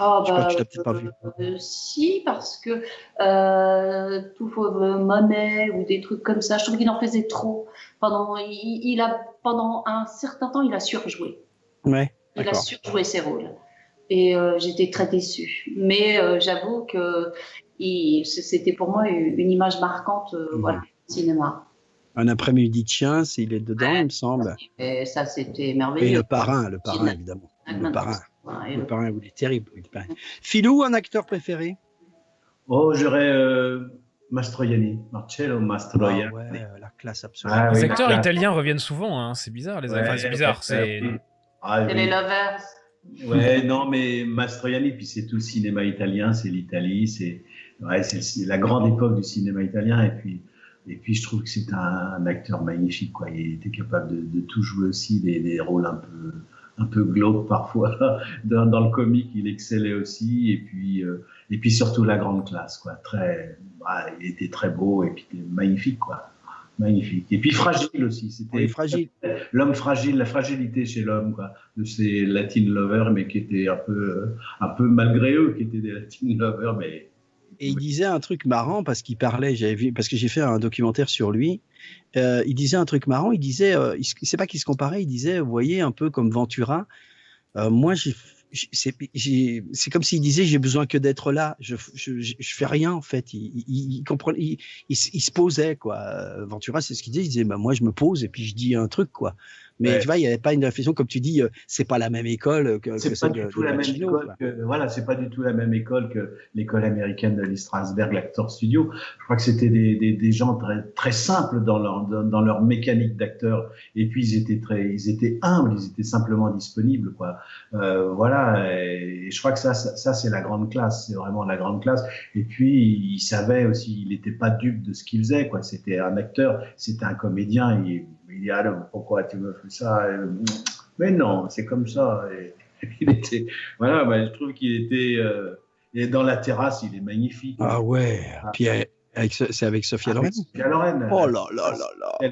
Oh, je crois que tu l'as peut-être pas vu. Si, parce que tout Money ou des trucs comme ça, je trouve qu'il en faisait trop. Pendant un certain temps, il a surjoué. Ouais, il a surjoué ses rôles. Et j'étais très déçue. Mais j'avoue que c'était pour moi une image marquante voilà, du cinéma. Un après-midi de chien, il est dedans, il me semble. Et ça, c'était merveilleux. Et le parrain, évidemment. Le parrain. Le parrain, il est terrible. Philou, un acteur préféré? Oh, j'aurais Mastroianni, Marcello Mastroianni. Ah ouais, la classe absolue. Les acteurs italiens reviennent souvent, hein. C'est bizarre. C'est bizarre. C'est les Lovers. Ouais, non, mais Mastroianni, puis c'est tout le cinéma italien, c'est l'Italie, c'est la grande époque du cinéma italien, et puis je trouve que c'est un acteur magnifique, quoi. Il était capable de tout jouer aussi, des rôles un peu glauques parfois. Dans le comique, il excellait aussi, et puis surtout la grande classe, quoi. Il était très beau, et puis magnifique, quoi. Magnifique. Et puis fragile aussi. C'était fragile. L'homme fragile, la fragilité chez l'homme, quoi. De ces Latin lovers, mais qui étaient un peu malgré eux, qui étaient des Latin lovers, mais. Et il disait un truc marrant parce qu'il parlait, parce que j'ai fait un documentaire sur lui. Il disait un truc marrant. Il disait, il sait pas qui se comparait. Il disait, vous voyez, un peu comme Ventura. Moi, c'est comme s'il disait, j'ai besoin que d'être là. Je fais rien en fait. Il comprenait. Il se posait quoi. Ventura, c'est ce qu'il disait. Il disait, bah, moi, je me pose et puis je dis un truc quoi. Mais tu vois, il n'y avait pas une réflexion comme tu dis. C'est pas la même école que c'est pas du tout la même école. Voilà, c'est pas du tout la même école que l'école américaine de Lee Strasberg, l'acteur studio. Je crois que c'était des gens très très simples dans leur mécanique d'acteur. Et puis ils étaient humbles, ils étaient simplement disponibles quoi. Voilà. Et je crois que ça c'est la grande classe. C'est vraiment la grande classe. Et puis il savait aussi, il n'était pas dupe de ce qu'il faisait quoi. C'était un acteur, c'était un comédien. Il dit, alors, pourquoi tu me fais ça? Mais non, c'est comme ça. Et il était, voilà, bah, je trouve qu'il était, et dans la terrasse, il est magnifique. Ah ouais, puis c'est avec Sophia Loren. Sophia Loren. Oh là là là là.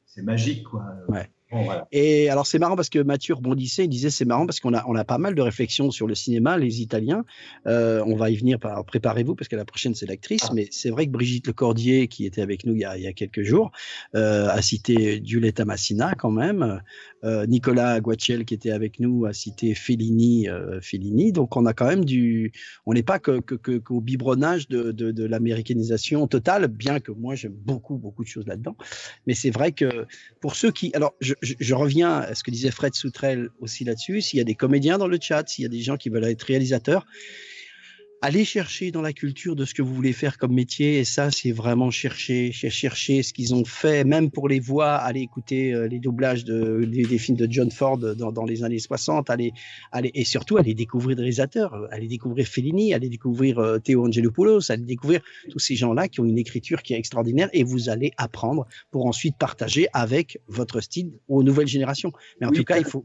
C'est magique, quoi. Ouais. Bon, voilà. Et alors c'est marrant parce que Mathieu rebondissait, il disait c'est marrant parce qu'on a pas mal de réflexions sur le cinéma, les Italiens. On va y venir, préparez-vous parce que la prochaine c'est l'actrice, mais c'est vrai que Brigitte Lecordier qui était avec nous il y a quelques jours a cité Giulietta Massina quand même. Nicolas Guacciel qui était avec nous a cité Fellini. Donc on a quand même on n'est pas qu'au biberonnage de l'américanisation totale, bien que moi j'aime beaucoup de choses là-dedans. Mais c'est vrai que pour ceux qui, alors je reviens à ce que disait Fred Soutrel aussi là-dessus. S'il y a des comédiens dans le chat, s'il y a des gens qui veulent être réalisateurs, allez chercher dans la culture de ce que vous voulez faire comme métier. Et ça, c'est vraiment chercher ce qu'ils ont fait, même pour les voix. Allez écouter les doublages des films de John Ford dans les années 60. Et surtout, allez découvrir des réalisateurs. Allez découvrir Fellini, allez découvrir Theo Angelopoulos, allez découvrir tous ces gens-là qui ont une écriture qui est extraordinaire. Et vous allez apprendre pour ensuite partager avec votre style aux nouvelles générations. Mais en tout cas, il faut...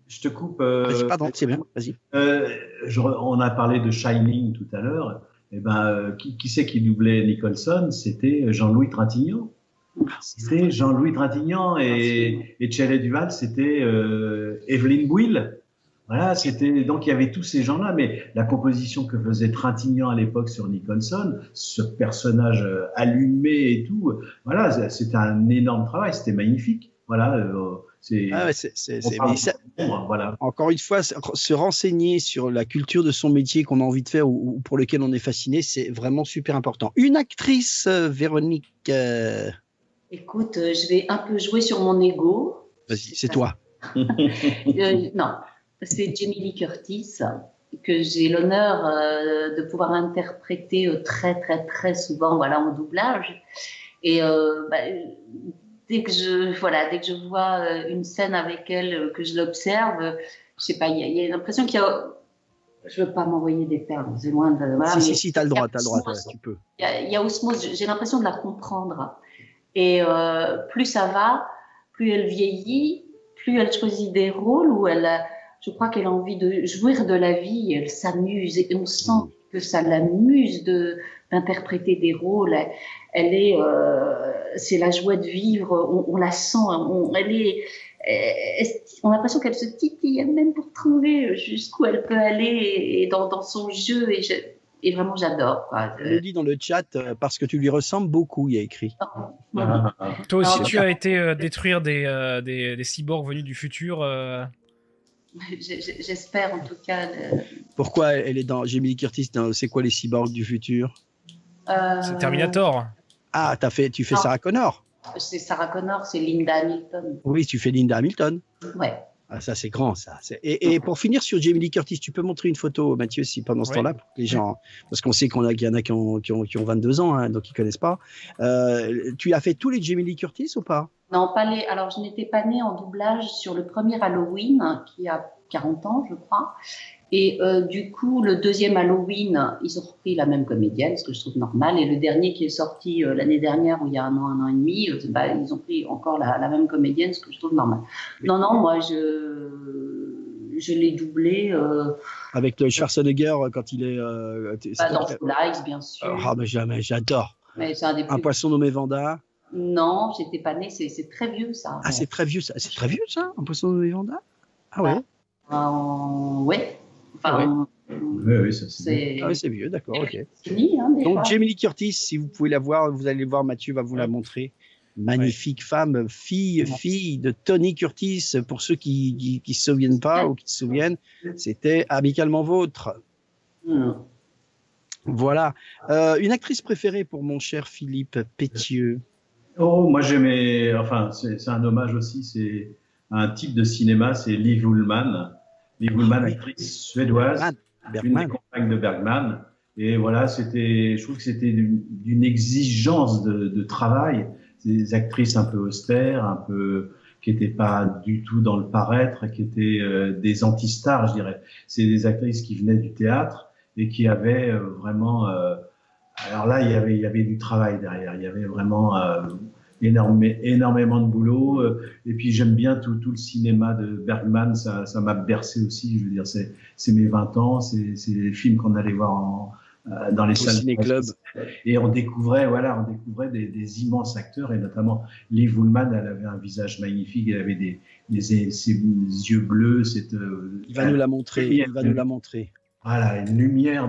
Je te coupe. Pardon, c'est bien, vas-y. On a parlé de Shining tout à l'heure. Eh ben, qui c'est qui doublait Nicholson? C'était Jean-Louis Trintignant. C'était Jean-Louis Trintignant et Shelley Duvall, c'était Evelyn Bouil. Voilà, donc il y avait tous ces gens-là, mais la composition que faisait Trintignant à l'époque sur Nicholson, ce personnage allumé et tout, voilà, c'était un énorme travail, c'était magnifique. Voilà. Voilà. Encore une fois, se renseigner sur la culture de son métier qu'on a envie de faire ou pour lequel on est fasciné, c'est vraiment super important. Une actrice, Véronique. Écoute, je vais un peu jouer sur mon ego. Vas-y, c'est toi. Non, c'est Jamie Lee Curtis que j'ai l'honneur de pouvoir interpréter très très très souvent, voilà, en doublage. Et dès que je vois une scène avec elle, que je l'observe, je sais pas, il y a l'impression qu'il y a. Je veux pas m'envoyer des perles, c'est loin de. Voilà, si, t'as le droit, tu peux. Il y a osmose, j'ai l'impression de la comprendre. Et plus ça va, plus elle vieillit, plus elle choisit des rôles où je crois qu'elle a envie de jouir de la vie, elle s'amuse et on sent que ça l'amuse d'interpréter des rôles. C'est la joie de vivre, on la sent, on a l'impression qu'elle se titille elle-même pour trouver jusqu'où elle peut aller et dans son jeu. Et vraiment, j'adore. Je le dis dans le chat parce que tu lui ressembles beaucoup, il y a écrit. Toi aussi, tu as été détruire des cyborgs venus du futur. J'espère en tout cas. Pourquoi elle est dans Jamie Lee Curtis? C'est quoi les cyborgs du futur? C'est Terminator. Ah, tu fais Sarah Connor. C'est Sarah Connor, c'est Linda Hamilton. Oui, tu fais Linda Hamilton. Ouais. Ah, ça, c'est grand, ça. Et pour finir sur Jamie Lee Curtis, tu peux montrer une photo, Mathieu, si pendant ce temps-là, pour que les gens, parce qu'on sait qu'il y en a qui ont 22 ans, hein, donc ils connaissent pas. Tu as fait tous les Jamie Lee Curtis ou pas? Non, pas les. Alors, je n'étais pas née en doublage sur le premier Halloween, qui a 40 ans, je crois. Et du coup, le deuxième Halloween, ils ont repris la même comédienne, ce que je trouve normal. Et le dernier qui est sorti l'année dernière, où il y a un an et demi, ils ont pris encore la même comédienne, ce que je trouve normal. Non, moi, je l'ai doublé. Avec le Schwarzenegger quand il est. Dans True Lies, bien sûr. Ah, mais j'adore. Mais c'est un poisson nommé Vanda. Non, j'étais pas née. C'est très vieux, ça. Ah, c'est très vieux, ça. C'est très vieux, ça, un poisson nommé Vanda. Ah ouais. Ouais. Enfin, oui, ça c'est. Ah oui, c'est vieux, d'accord, ok. Fini, hein, donc Jamie Lee Curtis, si vous pouvez la voir, vous allez voir, Mathieu va vous la montrer. Magnifique femme, fille de Tony Curtis. Pour ceux qui se souviennent pas ou qui se souviennent, c'était Amicalement Vôtre. Voilà. Une actrice préférée pour mon cher Philippe Pétieux. Oh, moi j'aimais. Enfin, c'est un hommage aussi. C'est un type de cinéma, c'est Liv Ullmann. Liv Ullmann, actrice suédoise, une des compagnes de Bergman. Et voilà, je trouve que c'était d'une exigence de travail. Des actrices un peu austères, qui n'étaient pas du tout dans le paraître, qui étaient des anti-stars, je dirais. C'est des actrices qui venaient du théâtre et qui avaient vraiment. Alors là, il y avait du travail derrière. Il y avait vraiment énormément de boulot. Et puis j'aime bien tout le cinéma de Bergman. Ça m'a bercé aussi. Je veux dire, c'est mes 20 ans. C'est les films qu'on allait voir dans les salles ciné-club. Et on découvrait des immenses acteurs, et notamment Liv Ullmann. Elle avait un visage magnifique, elle avait ses yeux bleus. Il va nous la montrer. Voilà, une lumière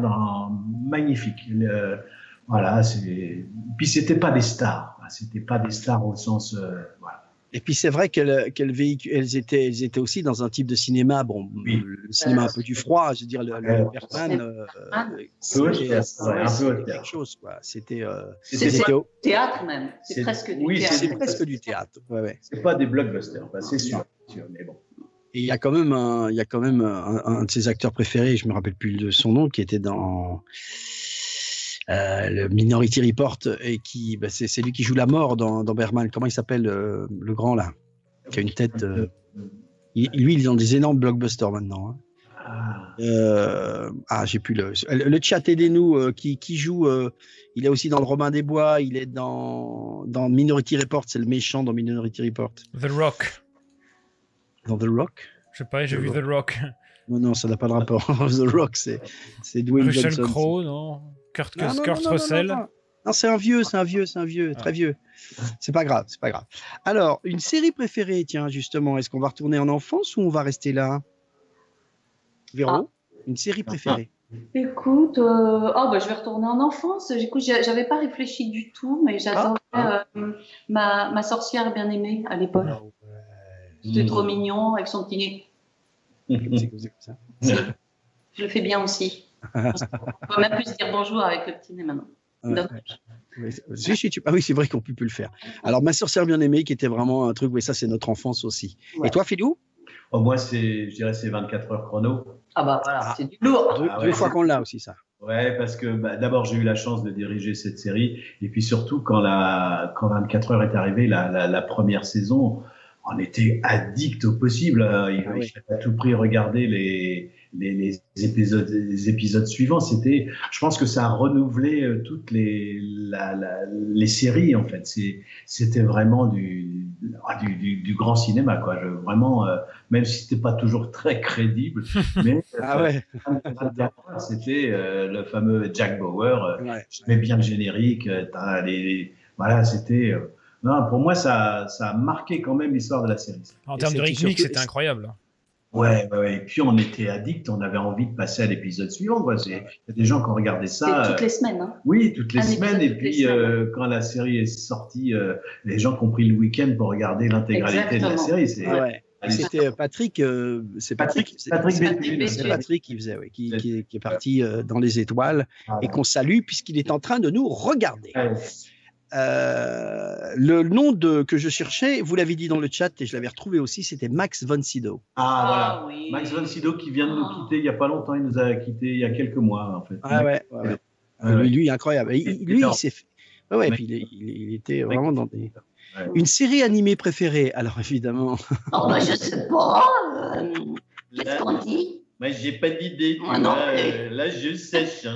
magnifique. Voilà, puis c'était pas des stars. C'était pas des stars au sens, voilà. Et puis c'est vrai elles étaient aussi dans un type de cinéma, le cinéma un peu du froid, je veux dire, le Bergman, c'était quelque chose, quoi. C'était au théâtre même, c'est presque du théâtre. C'est presque du théâtre, ouais. C'est pas des blockbusters, c'est sûr, mais bon. Et il y a quand même un de ses acteurs préférés, je me rappelle plus de son nom, qui était dans le Minority Report et qui, c'est lui qui joue la mort dans Bergman. Comment il s'appelle le grand là, qui a une tête. Lui, il est dans des énormes blockbusters maintenant. J'ai plus le chat, aidez-nous. Qui joue il est aussi dans le Robin des Bois. Il est dans Minority Report. C'est le méchant dans Minority Report. The Rock. Dans The Rock. Je sais pas, j'ai vu The Rock. Non, ça n'a pas de rapport. The Rock, c'est Dwayne Russell Johnson. Crowe, non. Kurt Non, Russell. Non, c'est un vieux, très vieux. C'est pas grave. Alors, une série préférée, tiens, justement, est-ce qu'on va retourner en enfance ou on va rester là? Véro, une série préférée? Écoute, je vais retourner en enfance. Écoute, j'avais pas réfléchi du tout, mais j'adorais ma sorcière bien aimée à l'époque. C'était trop mignon avec son petit nez. C'est comme ça. Je le fais bien aussi. On peut même plus se dire bonjour avec le petit nez maintenant. Oui, c'est vrai qu'on peut plus le faire. Alors, ma sorcière bien aimée, qui était vraiment un truc, oui, ça c'est notre enfance aussi. Ouais. Et toi, Philou? Moi, je dirais c'est 24 heures chrono. Voilà, c'est du lourd. Deux fois qu'on l'a aussi, ça. Ouais, parce que d'abord, j'ai eu la chance de diriger cette série. Et puis surtout, quand 24 heures est arrivé, la première saison, on était addict au possible. Il fallait à tout prix regarder les épisodes suivants. Je pense que ça a renouvelé toutes les séries, en fait. C'était vraiment du grand cinéma, quoi. Vraiment, même si c'était pas toujours très crédible, mais c'était le fameux Jack Bauer. Je mets bien le générique. Voilà, c'était. Non, pour moi, ça a marqué quand même l'histoire de la série. En termes de rythmique, c'était incroyable. Ouais. Et puis, on était addicts, on avait envie de passer à l'épisode suivant. Il y a des gens qui ont regardé ça. Toutes les semaines. Hein. Oui, toutes les semaines. Et puis, quand la série est sortie, les gens qui ont pris le week-end pour regarder l'intégralité de la série. C'était Patrick. C'est Patrick qui faisait, qui est parti dans les étoiles et qu'on salue puisqu'il est en train de nous regarder. Le nom que je cherchais, vous l'avez dit dans le chat et je l'avais retrouvé aussi, c'était Max von Sydow. Voilà. Oui. Max von Sydow qui vient de nous quitter il n'y a pas longtemps, il nous a quittés il y a quelques mois en fait. Lui, incroyable. Lui, il s'est fait. Puis il était vraiment dans des. Une série animée préférée, alors évidemment. Je sais pas. Qu'est-ce qu'on dit? J'ai pas d'idée. Là, je sèche.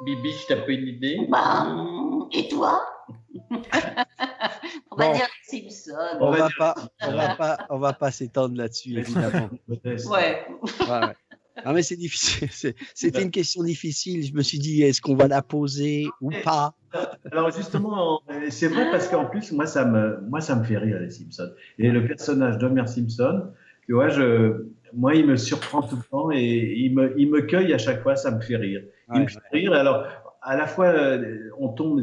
Bibi, je t'ai pas une idée. Et toi? On va dire Simpson. On va pas s'étendre là-dessus, évidemment. Ouais. Non, mais c'est difficile. C'était une question difficile. Je me suis dit, est-ce qu'on va la poser ou pas? Alors justement, c'est vrai parce qu'en plus, moi, ça me fait rire les Simpsons. Et le personnage d'Homer Simpson, tu vois, moi, il me surprend tout le temps et il me cueille à chaque fois. Ça me fait rire. Il me fait rire. Alors, à la fois,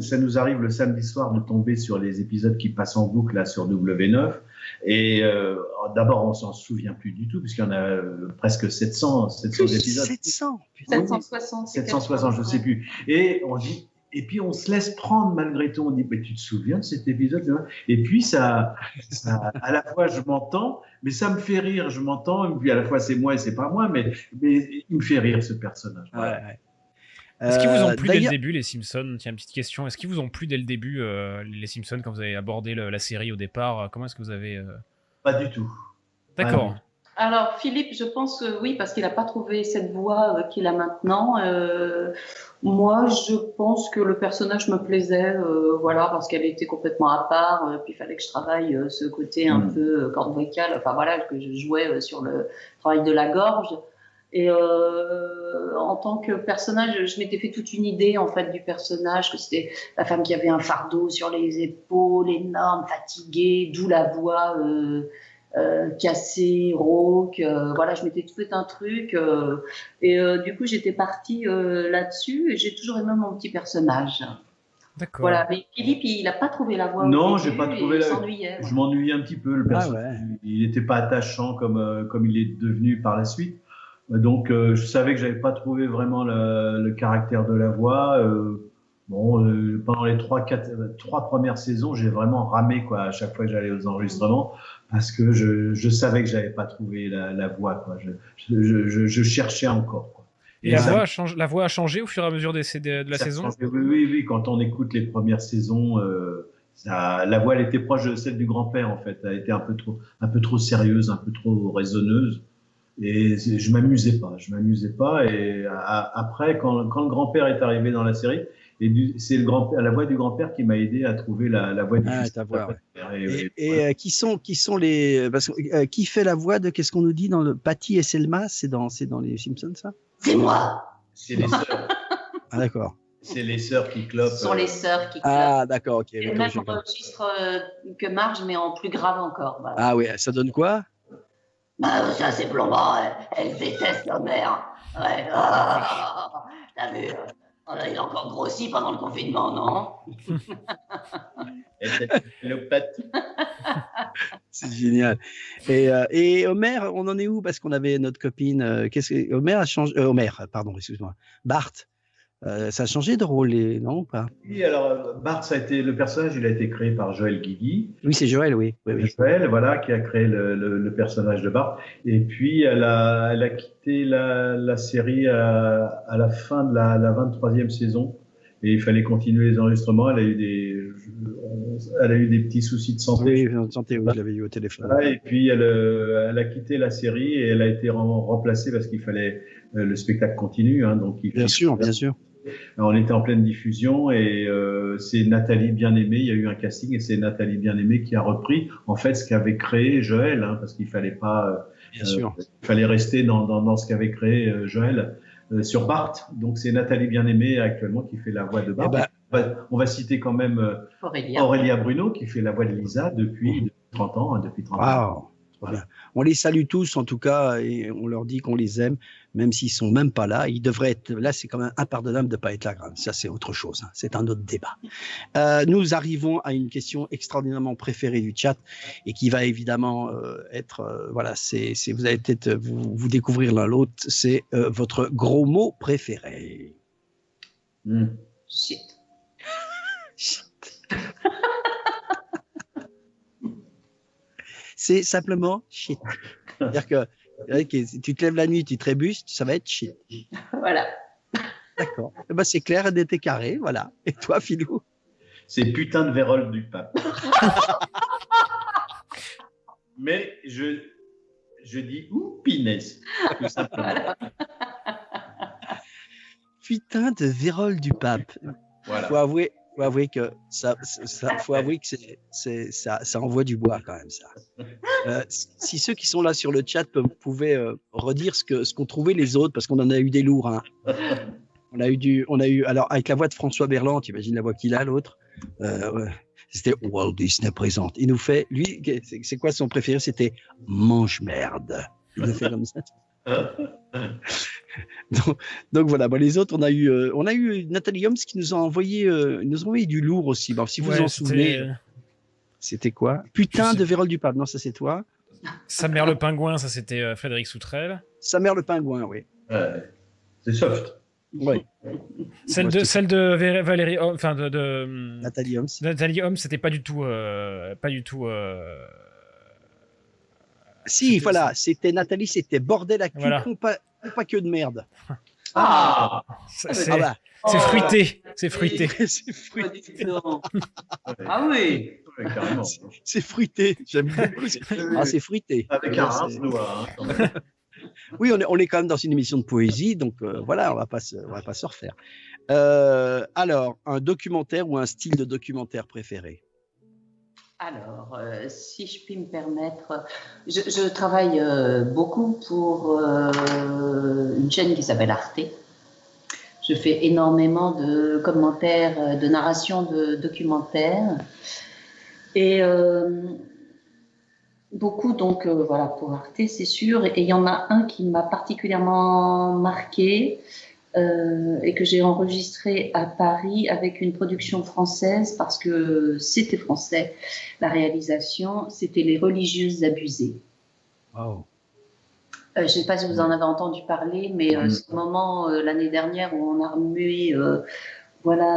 ça nous arrive le samedi soir de tomber sur les épisodes qui passent en boucle là sur W9. Et d'abord, on s'en souvient plus du tout puisqu'il y en a presque 700 épisodes. 760, je sais plus. Et puis on se laisse prendre malgré tout. On dit, mais tu te souviens de cet épisode? Et puis ça, à la fois je m'entends, mais ça me fait rire. Je m'entends, et puis à la fois c'est moi et c'est pas moi, mais il me fait rire ce personnage. Ouais. Est-ce qu'ils vous ont plu dès le début, les Simpsons? Tiens, une petite question. Est-ce qu'ils vous ont plu dès le début, les Simpsons, quand vous avez abordé la série au départ? Comment est-ce que vous avez... Pas du tout. D'accord. Alors, Philippe, je pense que oui, parce qu'il n'a pas trouvé cette voix qu'il a maintenant. Moi, je pense que le personnage me plaisait, parce qu'elle était complètement à part. Puis il fallait que je travaille ce côté un peu corde vocale, que je jouais sur le travail de la gorge. Et en tant que personnage, je m'étais fait toute une idée en fait du personnage, que c'était la femme qui avait un fardeau sur les épaules, énorme, fatiguée, d'où la voix cassée, rauque. Je m'étais tout fait un truc. Du coup, j'étais partie là-dessus et j'ai toujours aimé mon petit personnage. D'accord. Voilà, mais Philippe, il n'a pas trouvé la voix. Non, j'ai pas trouvé la voix. Je m'ennuyais un petit peu, le personnage. Il n'était pas attachant comme il est devenu par la suite. Donc, je savais que j'avais pas trouvé vraiment le caractère de la voix. Bon, pendant les trois premières saisons, j'ai vraiment ramé quoi à chaque fois que j'allais aux enregistrements parce que je savais que j'avais pas trouvé la voix quoi. Je cherchais encore quoi. Et la voix a changé au fur et à mesure de la saison. Oui. Quand on écoute les premières saisons, la voix elle était proche de celle du grand-père en fait. Elle était un peu trop sérieuse, un peu trop raisonneuse. Et je m'amusais pas. Et après, quand le grand-père est arrivé dans la série, c'est la voix du grand-père qui m'a aidé à trouver la voix du fils. Ta voix, ouais. Et qui sont les parce que, qui fait la voix de qu'est-ce qu'on nous dit dans le Patty et Selma, c'est dans les Simpsons ça? C'est moi. C'est les sœurs. Ah d'accord. C'est les sœurs qui clopent. Ce sont les sœurs qui clopent. Ah d'accord, ok. C'est le même registre que Marge, mais en plus grave encore. Voilà. Ah oui, ça donne quoi? Bah, ça c'est plombant, elle déteste la mère. Ouais. T'as vu, il a encore grossi pendant le confinement, non? C'est génial. Et Homer, on en est où? Parce qu'on avait notre copine. Homer a changé. Pardon, excuse-moi. Bart. Ça a changé de rôle, non ou pas? Oui, alors Bart, le personnage, il a été créé par Joël Guigui. Oui, c'est Joël, oui. Joël, voilà, qui a créé le personnage de Bart. Et puis, elle a quitté la série à la fin de la 23e saison. Et il fallait continuer les enregistrements. Elle a eu des petits soucis de santé. Oui, de santé, oui, je l'avais eu au téléphone. Voilà, et puis, elle a quitté la série et elle a été remplacée parce qu'il fallait le spectacle continue. Hein, donc bien sûr. On était en pleine diffusion et c'est Nathalie Bien-Aimée. Il y a eu un casting et c'est Nathalie Bien-Aimée qui a repris en fait ce qu'avait créé Joël, hein, parce qu'il fallait pas. Bien sûr. Il fallait rester dans ce qu'avait créé Joël sur Bart. Donc c'est Nathalie Bien-Aimée actuellement qui fait la voix de Bart. On va citer quand même Aurélia Bruno qui fait la voix de Lisa depuis 30 ans. Hein, depuis 30 ans. Voilà. On les salue tous en tout cas et on leur dit qu'on les aime, même s'ils sont même pas là. Ils devraient être là, c'est quand même impardonnable de pas être là. Ça c'est autre chose, hein. C'est un autre débat. Nous arrivons à une question extraordinairement préférée du chat et qui va évidemment être voilà, vous allez peut-être vous découvrir l'un l'autre. C'est votre gros mot préféré. Shit. C'est simplement shit. C'est-à-dire que tu te lèves la nuit, tu trébuches, ça va être shit. Voilà. D'accord. C'est clair et net et carré, voilà. Et toi, Philou? C'est putain de vérole du pape. Mais je dis pinesse, tout simplement. Voilà. Putain de vérole du pape. Voilà. Faut avouer que ça envoie du bois quand même ça. Si ceux qui sont là sur le chat pouvaient redire ce qu'ont trouvé les autres, parce qu'on en a eu des lourds. Hein. On a eu alors avec la voix de François Berland, tu imagines la voix qu'il a l'autre. C'était Walt Disney présente. Il nous fait, lui, c'est quoi son préféré? C'était mange merde. Il nous fait comme ça. Donc voilà, les autres, on a eu Nathalie Holmes qui nous a envoyé du lourd aussi. Bon, si vous en souvenez, c'était quoi? Putain de vérole du pape. Non, ça c'est toi. Sa mère le pingouin, ça c'était Frédéric Soutrel. Sa mère le pingouin, oui. C'est soft. Oui. Celle de Valérie, enfin de Nathalie Holmes. Nathalie Holmes, c'était pas du tout. Si, voilà, c'était Nathalie, c'était bordel à cul, voilà. Pas que de merde. C'est fruité. C'est fruité. C'est fruité. Ah oui. Carrément. C'est fruité. J'aime beaucoup. C'est fruité. Avec un rince noir. Oui, on est quand même dans une émission de poésie, donc voilà, on va pas se refaire. Alors, un documentaire ou un style de documentaire préféré? Alors, si je puis me permettre, je travaille beaucoup pour une chaîne qui s'appelle Arte. Je fais énormément de commentaires, de narration de documentaires. Et beaucoup, donc voilà, pour Arte, c'est sûr. Et il y en a un qui m'a particulièrement marqué et que j'ai enregistré à Paris avec une production française parce que c'était français. La réalisation, c'était Les religieuses abusées. Wow. Je ne sais pas si vous en avez entendu parler, mais ce moment l'année dernière où on a remué voilà,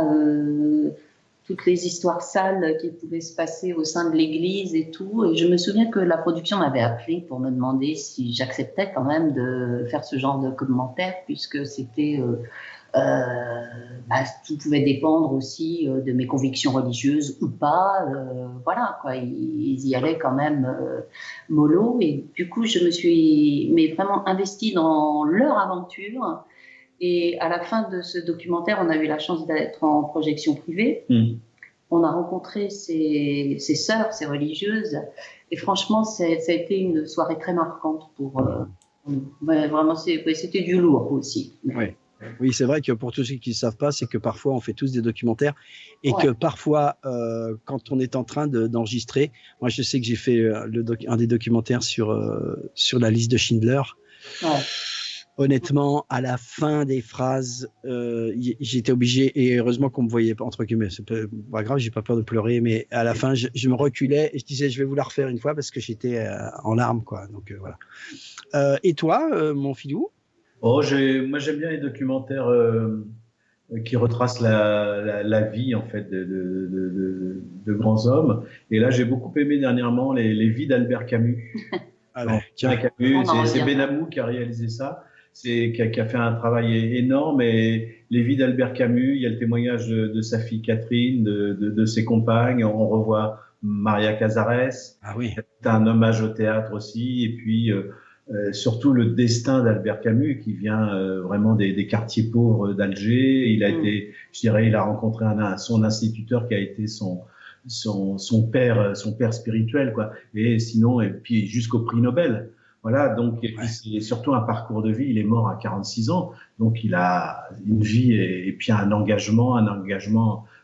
toutes les histoires sales qui pouvaient se passer au sein de l'église et tout. Et je me souviens que la production m'avait appelé pour me demander si j'acceptais quand même de faire ce genre de commentaires, puisque c'était tout pouvait dépendre aussi de mes convictions religieuses ou pas. Voilà, quoi, ils y allaient quand même mollo. Et du coup, je me suis vraiment investie dans leur aventure. Et à la fin de ce documentaire, on a eu la chance d'être en projection privée. On a rencontré ces sœurs, ces religieuses. Et franchement, ça a été une soirée très marquante pour vraiment, c'était du lourd aussi. Ouais. Oui, c'est vrai que pour tous ceux qui ne savent pas, c'est que parfois on fait tous des documentaires et que parfois, quand on est en train d'enregistrer, moi je sais que j'ai fait un des documentaires sur la liste de Schindler. Honnêtement, à la fin des phrases, j'étais obligé, et heureusement qu'on me voyait pas, entre guillemets, c'est pas grave, j'ai pas peur de pleurer, mais à la fin, je me reculais et je disais, je vais vous la refaire une fois parce que j'étais en larmes, quoi. Donc voilà. Et toi, mon filou? Moi j'aime bien les documentaires qui retracent la vie en fait de grands hommes. Et là, j'ai beaucoup aimé dernièrement les vies d'Albert Camus. Camus, c'est Benamou qui a réalisé ça. Qui a fait un travail énorme, et les vies d'Albert Camus, il y a le témoignage de sa fille Catherine, de ses compagnes, on revoit Maria Casares. Ah oui. C'est un hommage au théâtre aussi, et puis surtout le destin d'Albert Camus qui vient vraiment des quartiers pauvres d'Alger. Il a été, je dirais, il a rencontré son instituteur qui a été son père spirituel, quoi. Et sinon, et puis jusqu'au prix Nobel. Voilà, donc c'est surtout un parcours de vie. Il est mort à 46 ans, donc il a une vie et puis un engagement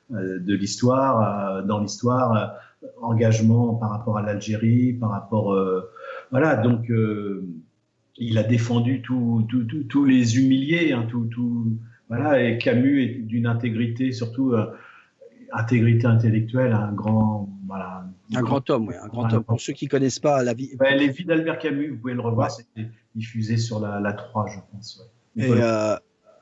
de l'histoire, dans l'histoire, engagement par rapport à l'Algérie, par rapport, voilà, donc il a défendu tous les humiliés, hein, voilà, et Camus est d'une intégrité, surtout intégrité intellectuelle, un grand, voilà. Un grand homme, oui, un grand homme. Pour ceux qui ne connaissent pas la vie. Les vies d'Albert Camus, vous pouvez le revoir, c'était diffusé sur la 3, je pense. Ouais.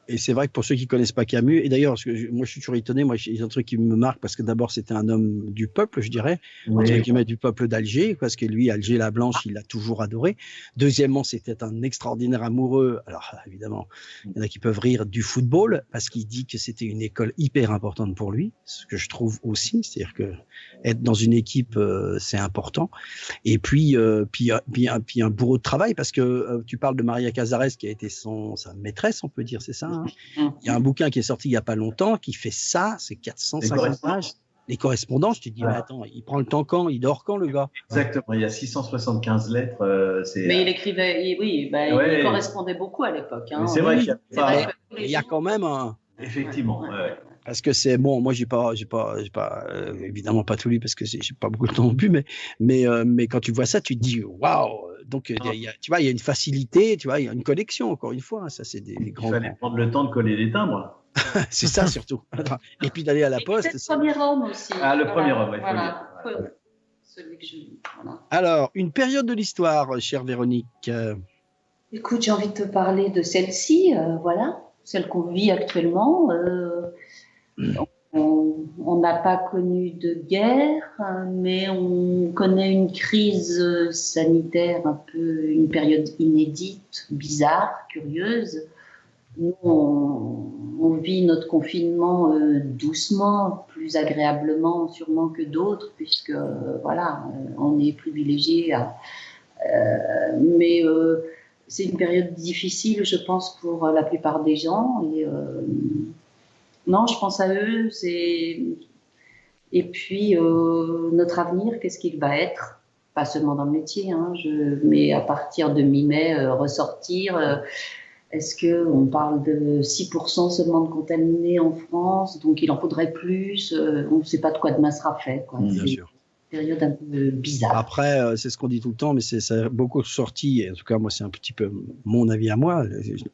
Et c'est vrai que pour ceux qui ne connaissent pas Camus, et d'ailleurs, moi je suis toujours étonné, moi il y a un truc qui me marque, parce que d'abord c'était un homme du peuple, je dirais, entre guillemets du peuple d'Alger, parce que lui, Alger la Blanche, il l'a toujours adoré. Deuxièmement, c'était un extraordinaire amoureux, alors évidemment, il y en a qui peuvent rire du football, parce qu'il dit que c'était une école hyper importante pour lui, ce que je trouve aussi, c'est-à-dire que être dans une équipe, c'est important. Et puis un bourreau de travail, parce que tu parles de Maria Casares, qui a été sa maîtresse, on peut dire, c'est ça, hein. Il y a un bouquin qui est sorti il n'y a pas longtemps qui fait ça, c'est 450 pages. Les correspondants, je te dis, mais attends, il prend le temps quand? Il dort quand, le gars? Exactement, il y a 675 lettres. Mais il écrivait, il correspondait beaucoup à l'époque. Hein. C'est vrai qu'il y a quand même un... Effectivement, Parce que c'est bon, moi j'ai pas évidemment pas tout lu parce que j'ai pas beaucoup de temps non plus, mais quand tu vois ça, tu te dis waouh. Donc tu vois, il y a une facilité, tu vois, il y a une connexion encore une fois. Ça c'est des grands. Il fallait prendre le temps de coller les timbres. C'est ça surtout. Et puis d'aller à la poste. C'est le premier homme aussi. Ah, le premier homme, voilà. Celui que je. Voilà. Alors, une période de l'histoire, chère Véronique. Écoute, j'ai envie de te parler de celle-ci, voilà, celle qu'on vit actuellement. On n'a pas connu de guerre, mais on connaît une crise sanitaire une période inédite, bizarre, curieuse. Nous, on vit notre confinement doucement, plus agréablement sûrement que d'autres, puisque voilà, on est privilégié. Mais c'est une période difficile, je pense, pour la plupart des gens. Et non, je pense à eux. Et puis notre avenir, qu'est-ce qu'il va être? Pas seulement dans le métier, hein, mais à partir de mi-mai, ressortir. Est-ce qu'on parle de 6% seulement de contaminés en France, donc il en faudrait plus? On ne sait pas de quoi demain sera fait, quoi. Bien sûr. Une période un peu bizarre. Après, c'est ce qu'on dit tout le temps, mais ça a beaucoup sorti, et en tout cas, moi, c'est un petit peu mon avis à moi,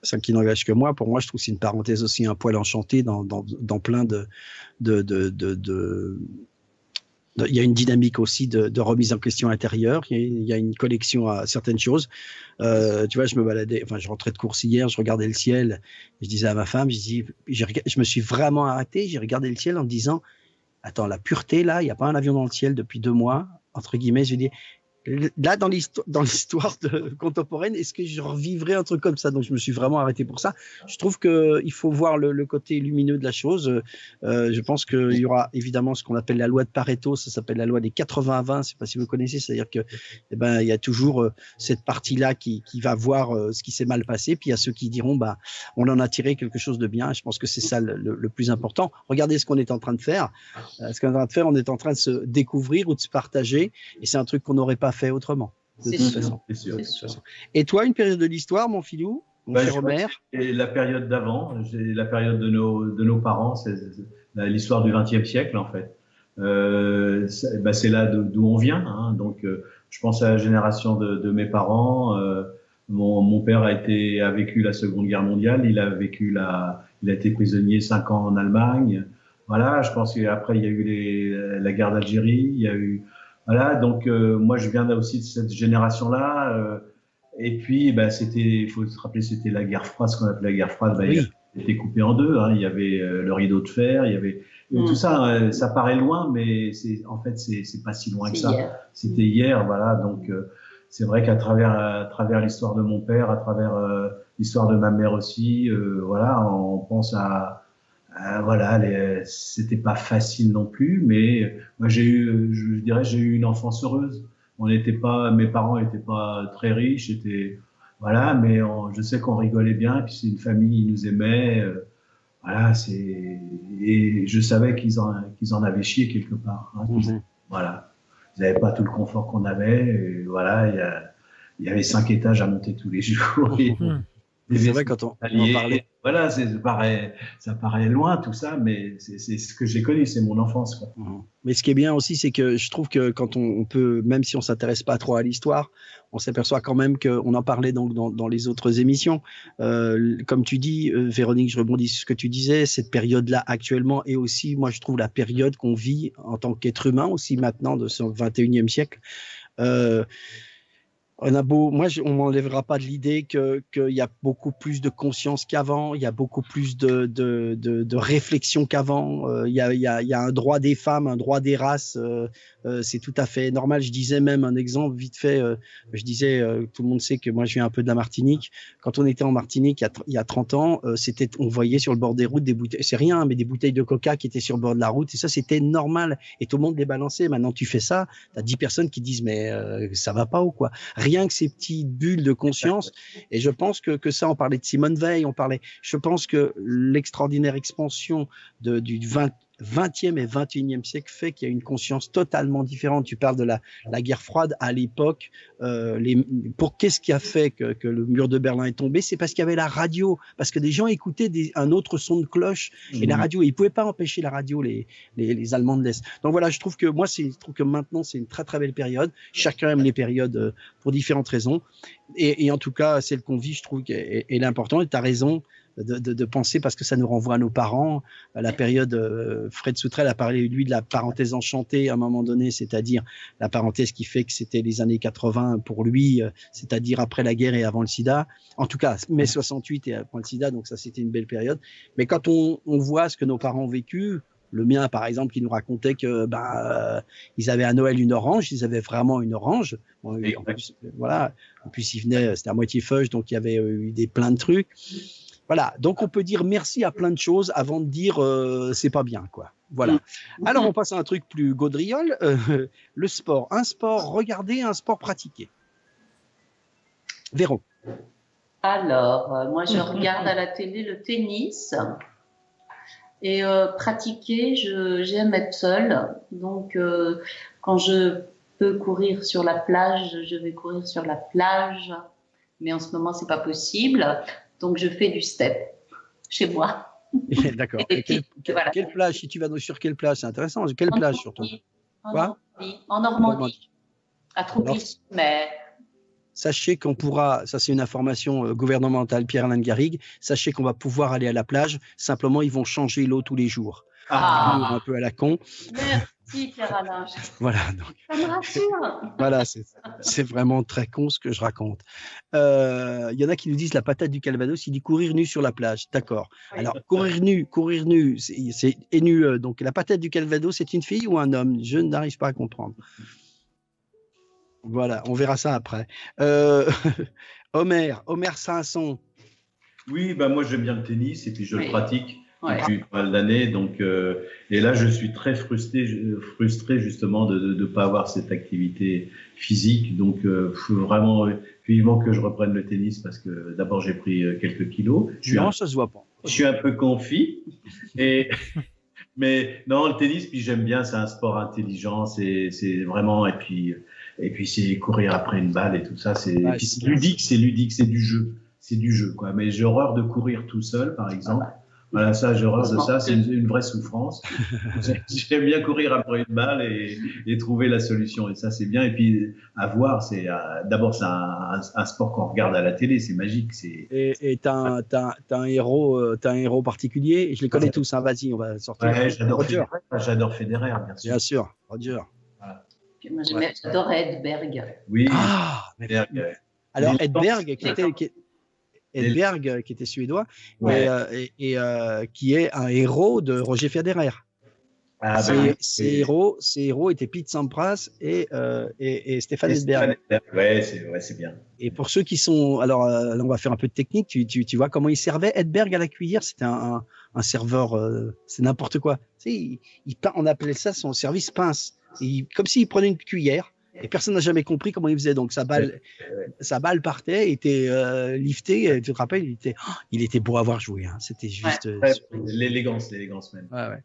ça qui n'engage que moi. Pour moi, je trouve que c'est une parenthèse aussi un poil enchantée dans plein il y a une dynamique aussi de remise en question intérieure. Il y a une connexion à certaines choses. Tu vois, je me baladais, enfin, je rentrais de course hier, je regardais le ciel. Je disais à ma femme, je me suis vraiment arrêté. J'ai regardé le ciel en me disant, attends, la pureté là, il n'y a pas un avion dans le ciel depuis 2 mois, entre guillemets. Je dis, là, dans l'histoire contemporaine, est-ce que je revivrais un truc comme ça? Donc, je me suis vraiment arrêté pour ça. Je trouve qu'il faut voir le côté lumineux de la chose. Je pense qu'il y aura évidemment ce qu'on appelle la loi de Pareto. Ça s'appelle la loi des 80-20. Je ne sais pas si vous connaissez. C'est-à-dire que, il y a toujours cette partie-là qui va voir ce qui s'est mal passé. Puis il y a ceux qui diront, on en a tiré quelque chose de bien. Je pense que c'est ça le plus important. Regardez ce qu'on est en train de faire. On est en train de se découvrir ou de se partager. Et c'est un truc qu'on n'aurait pas fait autrement. C'est sûr. Et toi, une période de l'histoire, mon filou, mon cher Robert? Et la période d'avant, la période de nos parents, c'est l'histoire du XXe siècle en fait. C'est là d'où on vient. Hein. Donc, je pense à la génération de mes parents. Mon père a vécu la Seconde Guerre mondiale. Il a été prisonnier 5 ans en Allemagne. Voilà. Je pense qu'après il y a eu la guerre d'Algérie. Il y a eu Voilà, donc moi je viens aussi de cette génération-là. Et puis, il faut se rappeler, c'était la guerre froide, ce qu'on appelait la guerre froide. Oui. Il était coupé en deux. Hein. Il y avait le rideau de fer, il y avait tout ça. Ça paraît loin, mais en fait, c'est pas si loin que ça. C'était hier, voilà. Donc, c'est vrai qu'à travers l'histoire de mon père, à travers l'histoire de ma mère aussi, voilà, on pense voilà, c'était pas facile non plus, mais moi j'ai eu une enfance heureuse. Mes parents étaient pas très riches, voilà, mais je sais qu'on rigolait bien, et puis c'est une famille, ils nous aimaient, voilà, et je savais qu'ils en avaient chié quelque part, hein, voilà. Ils n'avaient pas tout le confort qu'on avait, et voilà, il y avait 5 étages à monter tous les jours. C'est vrai, quand on en parlait. Voilà, ça paraît loin tout ça, mais c'est ce que j'ai connu, c'est mon enfance, quoi. Mais ce qui est bien aussi, c'est que je trouve que quand on peut, même si on s'intéresse pas trop à l'histoire, on s'aperçoit quand même qu'on en parlait donc dans les autres émissions. Comme tu dis, Véronique, je rebondis sur ce que tu disais, cette période-là actuellement, et aussi, moi, je trouve la période qu'on vit en tant qu'être humain aussi maintenant de ce 21e siècle. On m'enlèvera pas de l'idée qu'il y a beaucoup plus de conscience qu'avant, il y a beaucoup plus de réflexion qu'avant, il y a un droit des femmes, un droit des races, c'est tout à fait normal. Je disais même un exemple vite fait, je disais, tout le monde sait que moi je viens un peu de la Martinique. Quand on était en Martinique il y a 30 ans, on voyait sur le bord des routes des bouteilles, c'est rien, mais des bouteilles de coca qui étaient sur le bord de la route, et ça c'était normal, et tout le monde les balançait. Maintenant tu fais ça, tu as 10 personnes qui disent mais ça va pas ou quoi. Rien que ces petites bulles de conscience. Et je pense que ça, on parlait de Simone Veil, je pense que l'extraordinaire expansion du 20e et 21e siècle fait qu'il y a une conscience totalement différente. Tu parles de la guerre froide à l'époque. Qu'est-ce qui a fait que le mur de Berlin est tombé? C'est parce qu'il y avait la radio, parce que des gens écoutaient un autre son de cloche et la radio. Ils pouvaient pas empêcher la radio, les Allemands de l'Est. Donc voilà, je trouve que maintenant c'est une très très belle période. Chacun aime les périodes pour différentes raisons. Et en tout cas, celle qu'on vit, je trouve qu'elle est importante. Et tu as raison de penser, parce que ça nous renvoie à nos parents, à la période. Fred Soutrel a parlé, lui, de la parenthèse enchantée à un moment donné, c'est-à-dire la parenthèse qui fait que c'était les années 80 pour lui, c'est-à-dire après la guerre et avant le sida. En tout cas, mai 68 et après le sida, donc ça, c'était une belle période. Mais quand on voit ce que nos parents ont vécu, le mien, par exemple, qui nous racontait que ils avaient à Noël une orange, ils avaient vraiment une orange. Bon, en plus, voilà. En plus, il venait, c'était à moitié feuge, donc il y avait eu plein de trucs. Voilà, donc on peut dire merci à plein de choses avant de dire c'est pas bien, quoi. Voilà. Alors on passe à un truc plus gaudriole, le sport. Un sport regardé, un sport pratiqué. Véro. Alors, moi je regarde à la télé le tennis et pratiquer, j'aime être seule. Donc quand je peux courir sur la plage, je vais courir sur la plage. Mais en ce moment, c'est pas possible. Donc, je fais du step chez moi. D'accord. Quelle plage? Si tu vas sur quelle plage? C'est intéressant. Quelle plage surtout? En Normandie. À Trouville-sur-Mer. Sachez qu'on pourra, ça c'est une information gouvernementale, Pierre-Alain Garrigue, sachez qu'on va pouvoir aller à la plage. Simplement, ils vont changer l'eau tous les jours. Un peu à la con. Hyper à linge. Voilà, donc, Ça me rassure. voilà, c'est vraiment très con ce que je raconte. Il y en a qui nous disent la patate du Calvados, il dit courir nu sur la plage. D'accord. Oui. Alors, courir nu, c'est nu. Donc, la patate du Calvados, c'est une fille ou un homme? Je n'arrive pas à comprendre. Voilà, on verra ça après. Homer Sanson. Oui, bah moi j'aime bien le tennis et puis je le Oui. pratique Ouais. depuis pas mal d'années. Donc, et là je suis très frustré justement de ne pas avoir cette activité physique. Donc, faut vraiment vivement que je reprenne le tennis parce que d'abord j'ai pris quelques kilos. Non, ça se voit pas. Je suis un peu confit. Mais non, le tennis, puis j'aime bien, c'est un sport intelligent, c'est vraiment, et puis c'est courir après une balle et tout ça, Ouais, puis c'est ludique, c'est du jeu, quoi. Mais j'ai horreur de courir tout seul, par exemple. Voilà, ça, j'ai horreur de ça, c'est une vraie souffrance. J'aime bien courir après une balle et trouver la solution, et ça, c'est bien. Et puis, à voir, d'abord, c'est un sport qu'on regarde à la télé, c'est magique, Et t'as un héros particulier. Je les connais tous. Hein, vas-y, on va sortir. Ouais, j'adore Roger. Federer, bien sûr. Bien sûr, Roger. Voilà. Puis moi, j'adorais Edberg. Oui. Ah, mais Federer, alors Les Edberg, qui était suédois, Ouais. et qui est un héros de Roger Federer. Ah, ben, Ces héros étaient Pete Sampras et Stéphane Edberg. Ouais, c'est bien. Et pour ceux qui sont, alors là, on va faire un peu de technique. Tu vois comment il servait Edberg à la cuillère. C'était un serveur, c'est n'importe quoi. Tu sais, on appelait ça son service pince. Comme s'il prenait une cuillère. Et personne n'a jamais compris comment il faisait. Donc sa balle partait, était liftée. Tu te rappelles, il était beau à avoir joué. Hein. C'était juste L'élégance même. Ouais.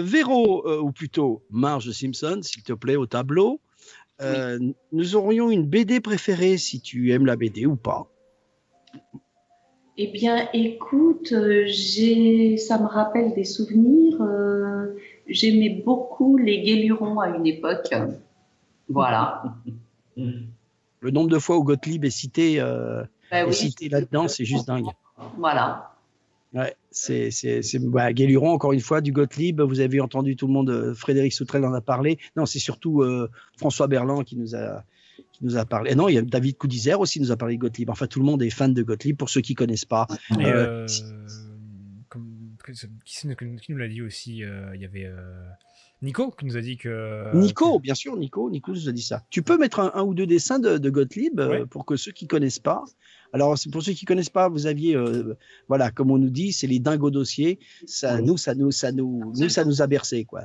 Véro, ou plutôt Marge Simpson, s'il te plaît, au tableau. Oui. Nous aurions une BD préférée, si tu aimes la BD ou pas. Eh bien, écoute, ça me rappelle des souvenirs. J'aimais beaucoup les Guélurons à une époque. Voilà. Le nombre de fois où Gottlieb est cité, là-dedans, c'est juste dingue. Voilà. Ouais, Guéluron, encore une fois, du Gottlieb. Vous avez entendu tout le monde, Frédéric Soutrel en a parlé. Non, c'est surtout François Berland qui nous a parlé. Et non, il y a David Coudizère aussi nous a parlé de Gottlieb. Enfin, tout le monde est fan de Gottlieb, pour ceux qui ne connaissent pas. Qui nous l'a dit aussi, il y avait Nico qui nous a dit que... Nico, bien sûr, Nico nous a dit ça. Tu peux mettre un ou deux dessins de Gottlieb pour que ceux qui ne connaissent pas. Alors, pour ceux qui ne connaissent pas, vous aviez, voilà, comme on nous dit, c'est les dingues au dossier. Ça nous a bercé, quoi.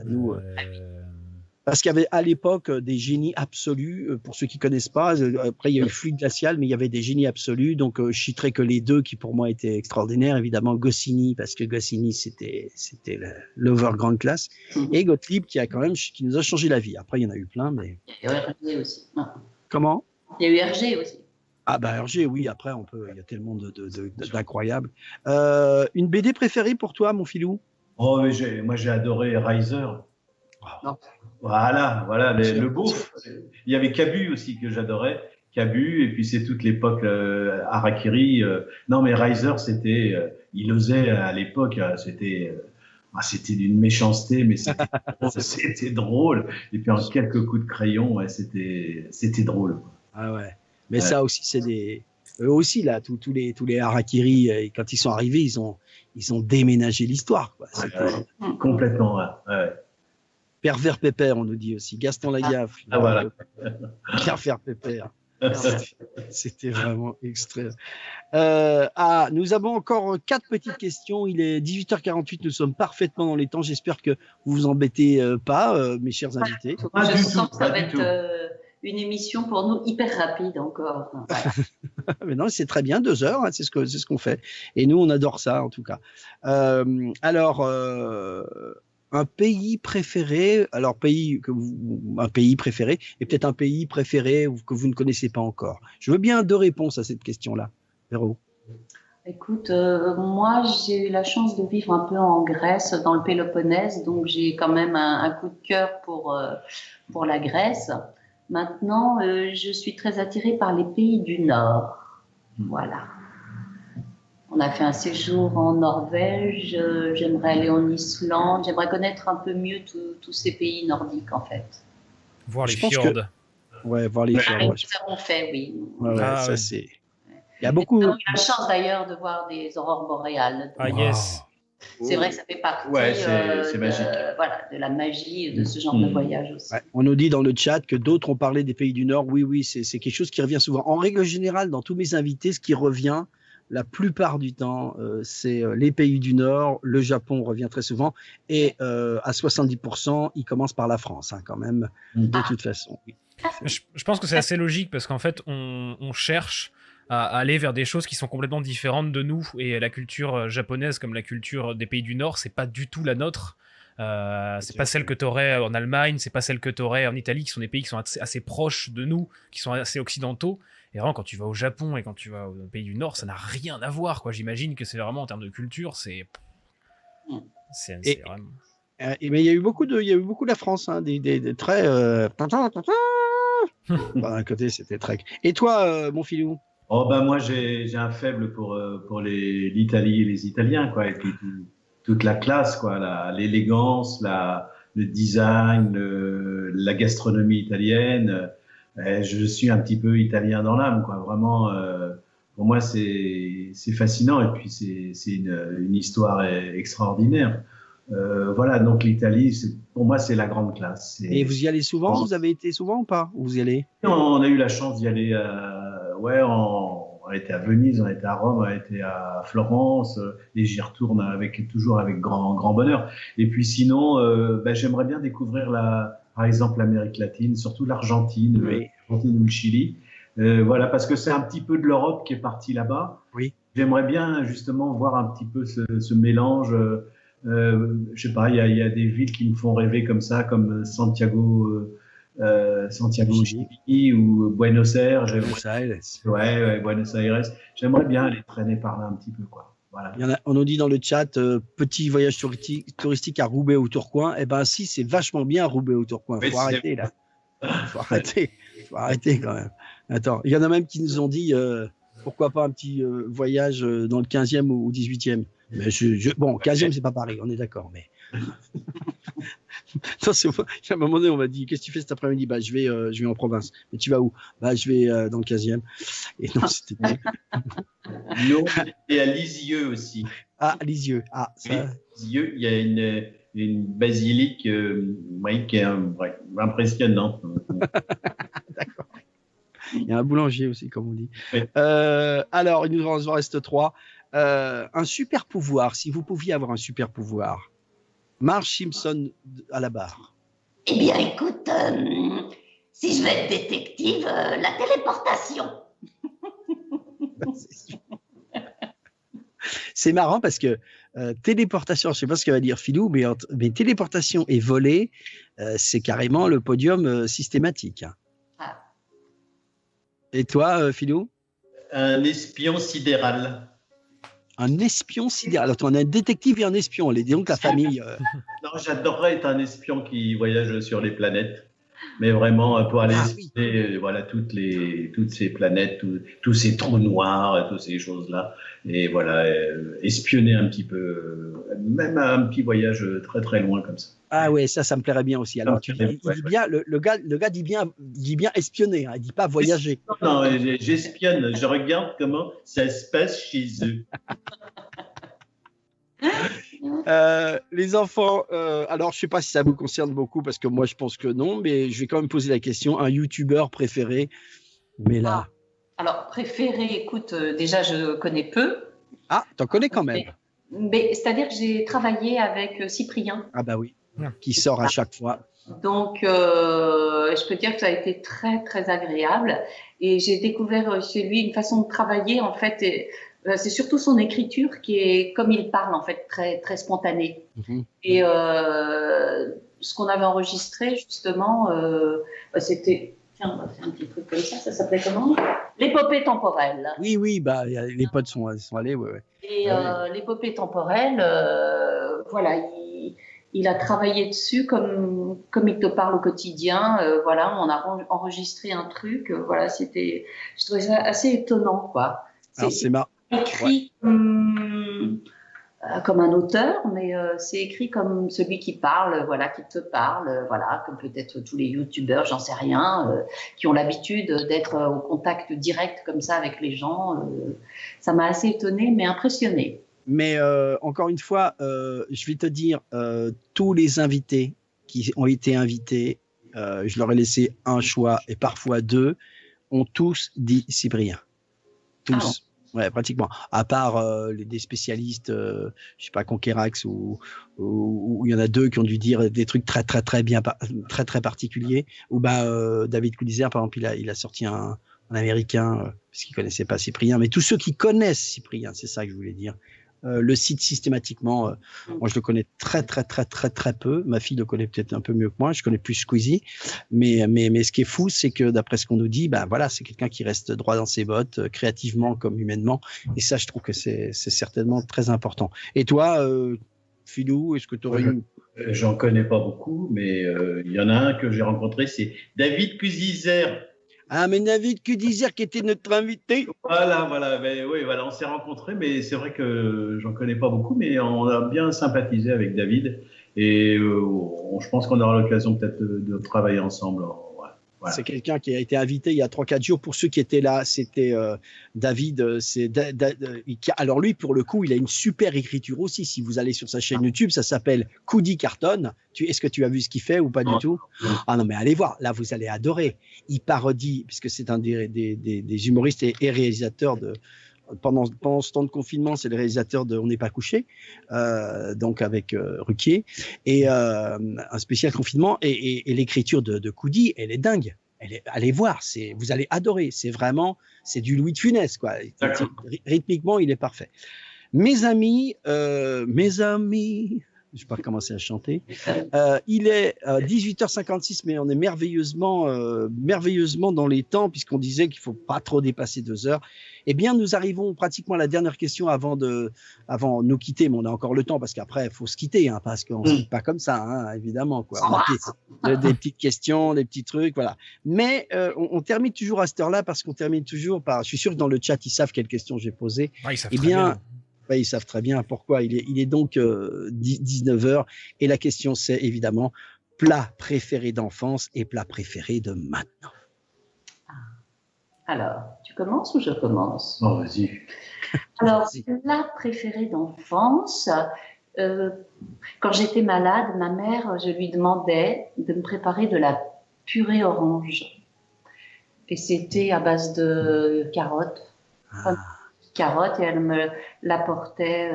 Parce qu'il y avait à l'époque des génies absolus, pour ceux qui ne connaissent pas. Après, il y a eu Fluide Glacial, mais il y avait des génies absolus. Donc, je citerai que les deux qui, pour moi, étaient extraordinaires. Évidemment, Goscinny, parce que Goscinny, c'était l'over grande classe. Et Gottlieb, qui nous a changé la vie. Après, il y en a eu plein, mais... Il y a eu Hergé aussi. Non. Comment? Il y a eu Hergé aussi. Ah bah Hergé, oui, après, il y a tellement d'incroyables. Une BD préférée pour toi, mon filou? Oh, mais moi, j'ai adoré Riser. Non. Voilà, le beauf. Il y avait Cabu aussi que j'adorais. Cabu, et puis c'est toute l'époque Harakiri. Non, mais Riser, il osait à l'époque, c'était d'une méchanceté, mais c'était drôle. Et puis en quelques coups de crayon, c'était drôle. Ah ouais. Mais ça aussi, c'est eux aussi là, tous les Harakiri, quand ils sont arrivés, ils ont déménagé l'histoire. Complètement. Ouais. Pervers Pépère, on nous dit aussi. Gaston Lagaffe. Voilà. Pervers Pépère. C'était vraiment extrait. Nous avons encore 4 petites questions. Il est 18h48. Nous sommes parfaitement dans les temps. J'espère que vous vous embêtez pas, mes chers invités. Je sens que ça va être une émission pour nous hyper rapide encore. Ouais. Mais non, c'est très bien, 2 heures. Hein, c'est ce qu'on fait. Et nous, on adore ça, en tout cas. Un pays préféré, un pays préféré, et peut-être un pays préféré que vous ne connaissez pas encore. Je veux bien 2 réponses à cette question-là. Véro. Écoute, moi, j'ai eu la chance de vivre un peu en Grèce, dans le Péloponnèse, donc j'ai quand même un coup de cœur pour la Grèce. Maintenant, je suis très attirée par les pays du Nord. Voilà. On a fait un séjour en Norvège. J'aimerais aller en Islande. J'aimerais connaître un peu mieux tous ces pays nordiques, en fait. Voir les Je pense fjords. Ouais, voir les fjords. Nous Ouais. avons fait, oui. Ouais, Ah, ça ouais. c'est. Il y a beaucoup. Nous avons eu la chance d'ailleurs de voir des aurores boréales. Ah Donc, yes. c'est vrai que ça fait partie Ouais, c'est magique. de la magie de ce genre de voyage aussi. Ouais, on nous dit dans le chat que d'autres ont parlé des pays du Nord. Oui, c'est quelque chose qui revient souvent. En règle générale, dans tous mes invités, ce qui revient la plupart du temps, c'est les pays du Nord. Le Japon revient très souvent. Et à 70%, il commence par la France, hein, quand même, de toute façon. Je pense que c'est assez logique parce qu'en fait, on cherche à aller vers des choses qui sont complètement différentes de nous, et la culture japonaise comme la culture des pays du Nord, c'est pas du tout la nôtre. C'est pas celle que t'aurais en Allemagne, c'est pas celle que t'aurais en Italie, qui sont des pays qui sont assez proches de nous, qui sont assez occidentaux. Et vraiment, quand tu vas au Japon et quand tu vas aux pays du Nord, ça n'a rien à voir, quoi. J'imagine que c'est vraiment en termes de culture, c'est vraiment. Mais il y a eu beaucoup de la France, hein, des très. D'un côté, c'était très. Et toi, mon filou? Oh ben moi j'ai un faible pour l'Italie et les Italiens, quoi, et puis toute la classe, quoi, l'élégance, le design, la gastronomie italienne. Je suis un petit peu italien dans l'âme, quoi. Vraiment, pour moi c'est fascinant, et puis c'est une histoire extraordinaire. Voilà, donc l'Italie, pour moi c'est la grande classe. Et vous y allez souvent? Vous avez été souvent ou pas? Vous y allez? On a eu la chance d'y aller. Ouais, on a été à Venise, on a été à Rome, on a été à Florence, et j'y retourne toujours avec grand bonheur. Et puis sinon, j'aimerais bien découvrir par exemple l'Amérique latine, surtout l'Argentine, Oui. l'Argentine ou le Chili. Voilà, parce que c'est un petit peu de l'Europe qui est partie là-bas. Oui. J'aimerais bien justement voir un petit peu ce mélange. Je sais pas, il y a des villes qui me font rêver comme ça, comme Santiago Chili ou Buenos Aires. Buenos Aires. Ouais, Buenos Aires. J'aimerais bien aller traîner par là un petit peu, quoi. Voilà. On nous dit dans le chat, petit voyage touristique à Roubaix ou Tourcoing. Eh ben si, c'est vachement bien Roubaix ou Tourcoing. Faut arrêter là. Faut arrêter quand même. Attends, il y en a même qui nous ont dit pourquoi pas un petit voyage dans le 15e ou 18e. Mais bon, 15e c'est pas pareil, on est d'accord, mais non, à un moment donné, on m'a dit qu'est-ce que tu fais cet après-midi? Je vais en province. Mais tu vas où? Je vais dans le 15e. Et non, c'était Non, et à Lisieux aussi. Ah, Lisieux. Ah, ça. Oui, Lisieux, il y a une basilique qui est impressionnante. D'accord. Il y a un boulanger aussi, comme on dit. Oui. Alors, il nous en reste 3. Un super pouvoir, si vous pouviez avoir un super pouvoir. Marge Simpson à la barre. Eh bien, écoute, si je veux être détective, la téléportation. C'est marrant parce que téléportation, je ne sais pas ce que va dire Philou, mais téléportation et voler, c'est carrément le podium systématique. Ah. Et toi, Philou? Un espion sidéral. Un espion sidéral. Alors, on a un détective et un espion. Donc, la famille. Non, j'adorerais être un espion qui voyage sur les planètes. Mais vraiment, pour aller espionner voilà, toutes ces planètes, tous ces trous noirs, toutes ces choses-là. Et voilà, espionner un petit peu, même un petit voyage très très loin comme ça. Ah ouais, ça me plairait bien aussi. Alors, il dit bien, le gars dit bien espionner, hein, il dit pas voyager. Non, j'espionne, je regarde comment ça se passe chez eux. Les enfants, alors je sais pas si ça vous concerne beaucoup parce que moi je pense que non, mais je vais quand même poser la question. Un youtubeur préféré, mais là. Alors préféré, écoute, déjà je connais peu. Ah, t'en connais quand même. Mais c'est-à-dire que j'ai travaillé avec Cyprien. Ah bah oui, qui sort à chaque fois. Donc je peux dire que ça a été très très agréable et j'ai découvert chez lui une façon de travailler en fait. C'est surtout son écriture qui est, comme il parle, en fait, très, très spontanée. Mm-hmm. Et ce qu'on avait enregistré, justement, c'était... Tiens, on va faire un petit truc comme ça. Ça s'appelait comment? L'épopée temporelle. Oui, les potes sont allés, ouais. Et l'épopée temporelle, voilà, il a travaillé dessus comme il te parle au quotidien. Voilà, on a enregistré un truc. Voilà, je trouvais ça assez étonnant, quoi. Alors, écrit comme un auteur, mais c'est écrit comme celui qui parle, voilà, qui te parle, voilà, comme peut-être tous les youtubeurs, j'en sais rien, qui ont l'habitude d'être au contact direct comme ça avec les gens. Ça m'a assez étonnée, mais impressionnée. Mais encore une fois, je vais te dire, tous les invités qui ont été invités, je leur ai laissé un choix et parfois deux, ont tous dit Cyprien. Tous. Ah bon. Ouais, pratiquement. À part des spécialistes, je sais pas, Conquerax ou il y en a deux qui ont dû dire des trucs très particuliers. Ou David Coulizer, par exemple, il a sorti un américain parce qu'il connaissait pas Cyprien. Mais tous ceux qui connaissent Cyprien, c'est ça que je voulais dire. Le cite systématiquement. Moi, je le connais très peu. Ma fille le connaît peut-être un peu mieux que moi. Je connais plus Squeezie. Mais ce qui est fou, c'est que d'après ce qu'on nous dit, voilà, c'est quelqu'un qui reste droit dans ses bottes, créativement comme humainement. Et ça, je trouve que c'est certainement très important. Et toi, Philou, est-ce que tu aurais une... J'en connais pas beaucoup, mais il y en a un que j'ai rencontré, c'est David Coulizer. Ah, mais David Coulizer qui était notre invité. Voilà. Mais, oui, voilà, on s'est rencontrés, mais c'est vrai que j'en connais pas beaucoup, mais on a bien sympathisé avec David. Et je pense qu'on aura l'occasion peut-être de travailler ensemble. Voilà. C'est quelqu'un qui a été invité il y a 3-4 jours. Pour ceux qui étaient là, c'était David. Alors lui, pour le coup, il a une super écriture aussi. Si vous allez sur sa chaîne YouTube, ça s'appelle Coody Carton. Est-ce que tu as vu ce qu'il fait ou pas du tout? Ah non, mais allez voir. Là, vous allez adorer. Il parodie, puisque c'est un des humoristes et réalisateurs de... Pendant ce temps de confinement, c'est le réalisateur de On n'est pas couché, donc avec Ruquier, et un spécial confinement. Et l'écriture de Coody, elle est dingue. Allez voir, vous allez adorer. C'est du Louis de Funès, quoi. Rythmiquement, il est parfait. Mes amis, je vais pas commencer à chanter. Il est 18h56, mais on est merveilleusement dans les temps, puisqu'on disait qu'il faut pas trop dépasser 2 heures. Eh bien, nous arrivons pratiquement à la dernière question avant de nous quitter, mais on a encore le temps, parce qu'après, il faut se quitter, hein, parce qu'on ne se quitte pas comme ça, hein, évidemment, quoi. On a des petites questions, des petits trucs, voilà. Mais on termine toujours à cette heure-là, parce qu'on termine toujours par... Je suis sûr que dans le chat, ils savent quelles questions j'ai posées. Ah, ils savent très bien. Ouais, ils savent très bien pourquoi. Il est donc 19h, et la question, c'est évidemment plat préféré d'enfance et plat préféré de maintenant. Alors, tu commences ou je commence? Oh, vas-y. Alors, plat préféré d'enfance, quand j'étais malade, ma mère, je lui demandais de me préparer de la purée orange. Et c'était à base de carottes. Carottes, et elle me l'apportait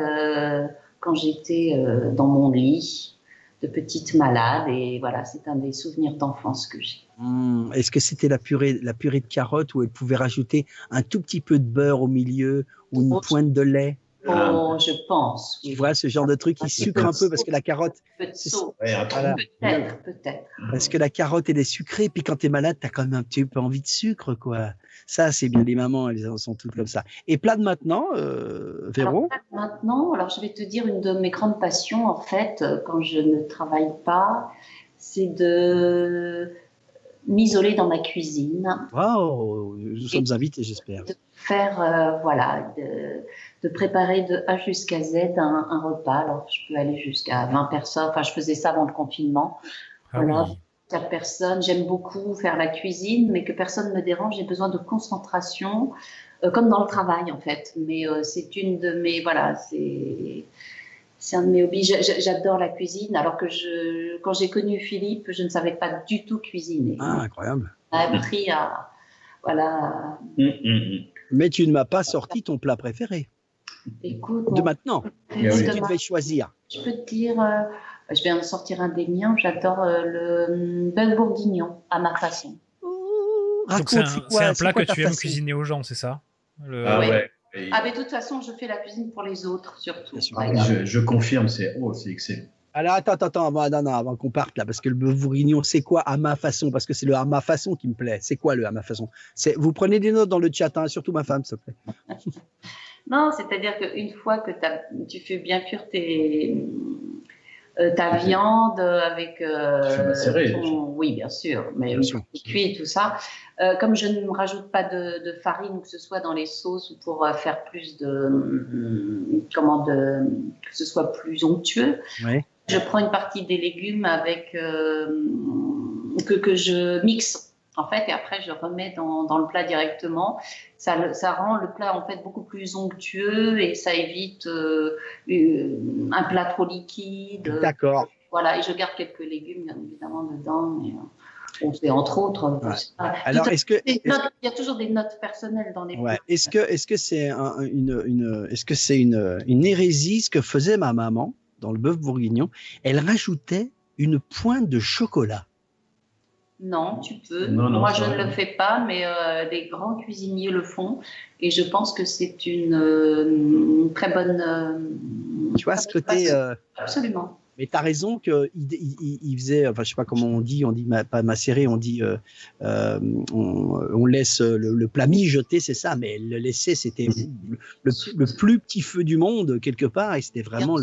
quand j'étais dans mon lit de petite malade, et voilà, c'est un des souvenirs d'enfance que j'ai. Est-ce que c'était la purée de carottes où elle pouvait rajouter un tout petit peu de beurre au milieu ou une pointe de lait? Je pense. Tu vois, ce genre de truc qui sucre un peu, parce que la carotte... Peut-être. Parce que la carotte, elle est sucrée, puis quand tu es malade, tu as quand même un petit peu envie de sucre, quoi. Ça, c'est bien, les mamans, elles sont toutes comme ça. Et plat de maintenant, Véro? Alors je vais te dire, une de mes grandes passions, en fait, quand je ne travaille pas, c'est de m'isoler dans ma cuisine. Waouh, nous sommes invités, j'espère. De faire, de préparer de A jusqu'à Z un repas. Alors, je peux aller jusqu'à 20 personnes. Enfin, je faisais ça avant le confinement. Voilà, 4 personnes. J'aime beaucoup faire la cuisine, mais que personne ne me dérange. J'ai besoin de concentration, comme dans le travail, en fait. Mais c'est une de mes... Voilà, c'est un de mes hobbies. J'adore la cuisine, alors que quand j'ai connu Philippe, je ne savais pas du tout cuisiner. Ah, incroyable. On a appris à... Voilà. Mais tu ne m'as pas sorti ton plat préféré. Écoute, de maintenant. Si tu devais choisir. Je peux te dire, je vais en sortir un des miens. J'adore le bœuf bourguignon à ma façon. Donc c'est un plat que tu aimes cuisiner aux gens, c'est ça? Ouais. Ah, mais de toute façon, je fais la cuisine pour les autres, surtout. Je confirme, c'est excellent. Alors, attends, avant qu'on parte là, parce que le bœuf bourguignon, c'est quoi à ma façon? Parce que c'est le à ma façon qui me plaît. C'est quoi le à ma façon? Vous prenez des notes dans le chat, hein, surtout ma femme, s'il te plaît. Non, c'est-à-dire qu'une fois que tu fais bien cuire ta viande avec macéré. Oui, bien sûr, mais Bien sûr. cuit tout ça. Comme je ne rajoute pas de farine ou que ce soit dans les sauces ou pour faire plus que ce soit plus onctueux, Ouais. je prends une partie des légumes avec que je mixe. En fait, et après, je remets dans le plat directement. Ça rend le plat en fait beaucoup plus onctueux et ça évite un plat trop liquide. D'accord. Voilà, et je garde quelques légumes, bien évidemment, dedans. Mais, on fait entre autres. Ouais. Alors, est-ce que il y a toujours des notes personnelles dans les plats. ouais. Est-ce que c'est une hérésie ce que faisait ma maman dans le bœuf bourguignon? Elle rajoutait une pointe de chocolat. Non, tu peux. Non, Moi, c'est je ne vrai. le fais pas, mais les grands cuisiniers le font. Et je pense que c'est une très bonne. Tu vois ce côté. Absolument. Mais tu as raison qu'il faisait, enfin, je sais pas comment on dit pas macérer, on dit, on laisse le plat mijoter, c'est ça, mais le laisser, c'était le plus petit feu du monde, quelque part, et c'était vraiment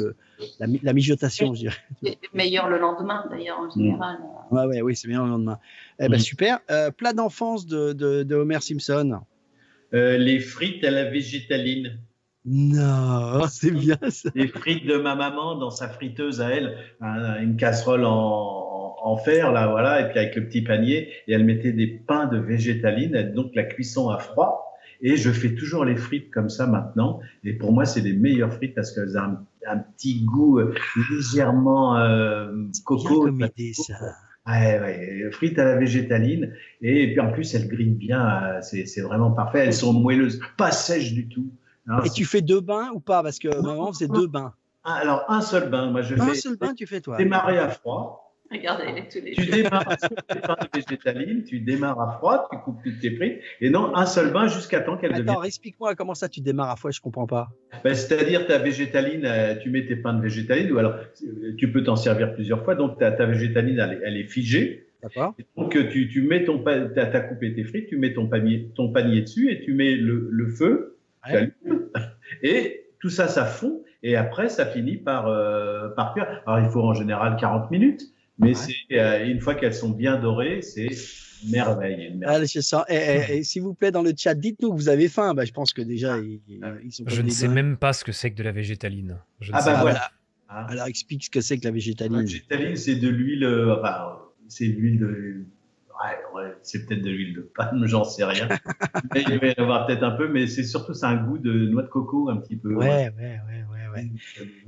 la mijotation, je dirais. C'est meilleur le lendemain, d'ailleurs, en général. Oui, c'est bien le lendemain. Eh ben, super. Plat d'enfance de Homer Simpson. Les frites à la végétaline. Non, c'est bien ça. Les frites de ma maman dans sa friteuse à elle, une casserole en fer, là, voilà, et puis avec le petit panier, et elle mettait des pains de végétaline, donc la cuisson à froid. Et je fais toujours les frites comme ça maintenant. Et pour moi, c'est les meilleures frites parce qu'elles ont un petit goût légèrement coco. Bien comme idée, ça. Ouais, frites à la végétaline. Et puis en plus, elles grillent bien. C'est vraiment parfait. Elles sont moelleuses, pas sèches du tout. Alors, Et tu fais 2 bains ou pas? Parce que maman faisait 2 bains. Alors, un seul bain. Moi, je Un fais seul bain, tu fais toi. démarrer à froid. Regardez, tous les Tu démarres sur tes pains de végétaline, tu démarres à froid, tu coupes toutes tes frites. Et non, un seul bain jusqu'à temps qu'elle devienne. Attends, explique-moi comment ça tu démarres à froid, je comprends pas. Ben, c'est-à-dire ta végétaline, tu mets tes pains de végétaline, ou alors tu peux t'en servir plusieurs fois. Donc ta végétaline, elle est figée. D'accord. Donc tu mets t'as coupé tes frites, tu mets ton panier dessus et tu mets le feu. Ouais. Tu allumes, et tout ça, ça fond. Et après, ça finit par cuire. Alors il faut en général 40 minutes. Mais c'est une fois qu'elles sont bien dorées, c'est une merveille. Allez, c'est ça. Et s'il vous plaît, dans le chat, dites-nous que vous avez faim. Bah, je pense que déjà, ils sont pas Je ne des sais dingues. même pas ce que c'est que de la végétaline. Je ne Ah sais bah pas. voilà. Alors, explique ce que c'est que la végétaline. La végétaline, c'est de l'huile. Enfin, c'est de l'huile de. Ouais, c'est peut-être de l'huile de palme, j'en sais rien. Mais il va y en avoir peut-être un peu, mais c'est surtout un goût de noix de coco un petit peu. Ouais.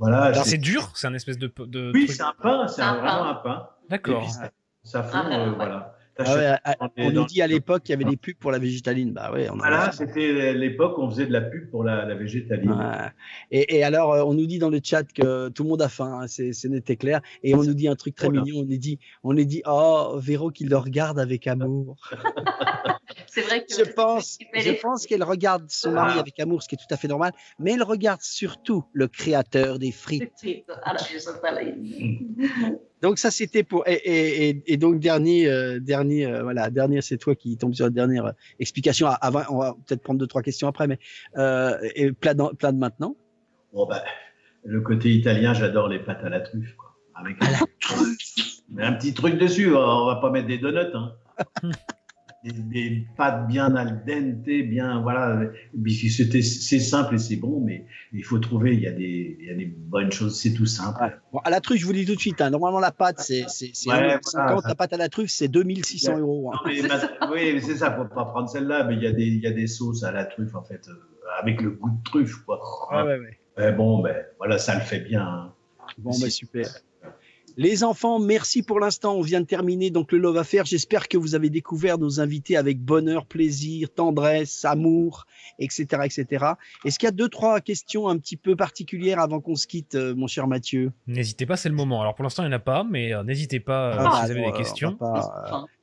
Voilà. Alors c'est dur, c'est un espèce de Oui, truc. c'est un pain, c'est Un vraiment pain. un pain. D'accord. Et puis ça fond, voilà. Ah ouais, on nous dit à l'époque qu'il y avait des pubs pour la végétaline. Bah ouais, Voilà, c'était l'époque où on faisait de la pub pour la végétaline. Ouais. Et alors, on nous dit dans le chat que tout le monde a faim, hein, c'est net et clair. Et on nous dit un truc très mignon, on nous dit, oh, Véro qui le regarde avec amour. C'est vrai que Je pense qu'elle regarde son mari avec amour, ce qui est tout à fait normal, mais elle regarde surtout le créateur des frites. Donc ça c'était pour et donc dernier c'est toi qui tombe sur la dernière explication. Avant, on va peut-être prendre 2-3 questions après, mais et plat de maintenant. Bon ben, le côté italien, j'adore les pâtes à la truffe, quoi. Avec la truffe. Mais un petit truc dessus, on va pas mettre des donuts, hein. Des pâtes bien al dente, bien voilà. C'est simple et c'est bon, mais il faut trouver. Il y a des bonnes choses. C'est tout simple. Ouais. Bon, à la truffe, je vous dis tout de suite. Hein, normalement, la pâte, c'est 1,50 €. La pâte à la truffe, c'est 2600 €. Hein. Oui, mais c'est ça. Faut pas prendre celle-là. Mais il y a des sauces à la truffe en fait, avec le goût de truffe, quoi. Ouais. Bon, ben voilà, ça le fait bien. Hein. Bon, ben super. Les enfants, merci pour l'instant. On vient de terminer donc le Love Affair. J'espère que vous avez découvert nos invités avec bonheur, plaisir, tendresse, amour, etc., etc. Est-ce qu'il y a 2-3 questions un petit peu particulières avant qu'on se quitte, mon cher Mathieu? N'hésitez pas, c'est le moment. Alors pour l'instant, il n'y en a pas, mais n'hésitez pas si vous avez des questions.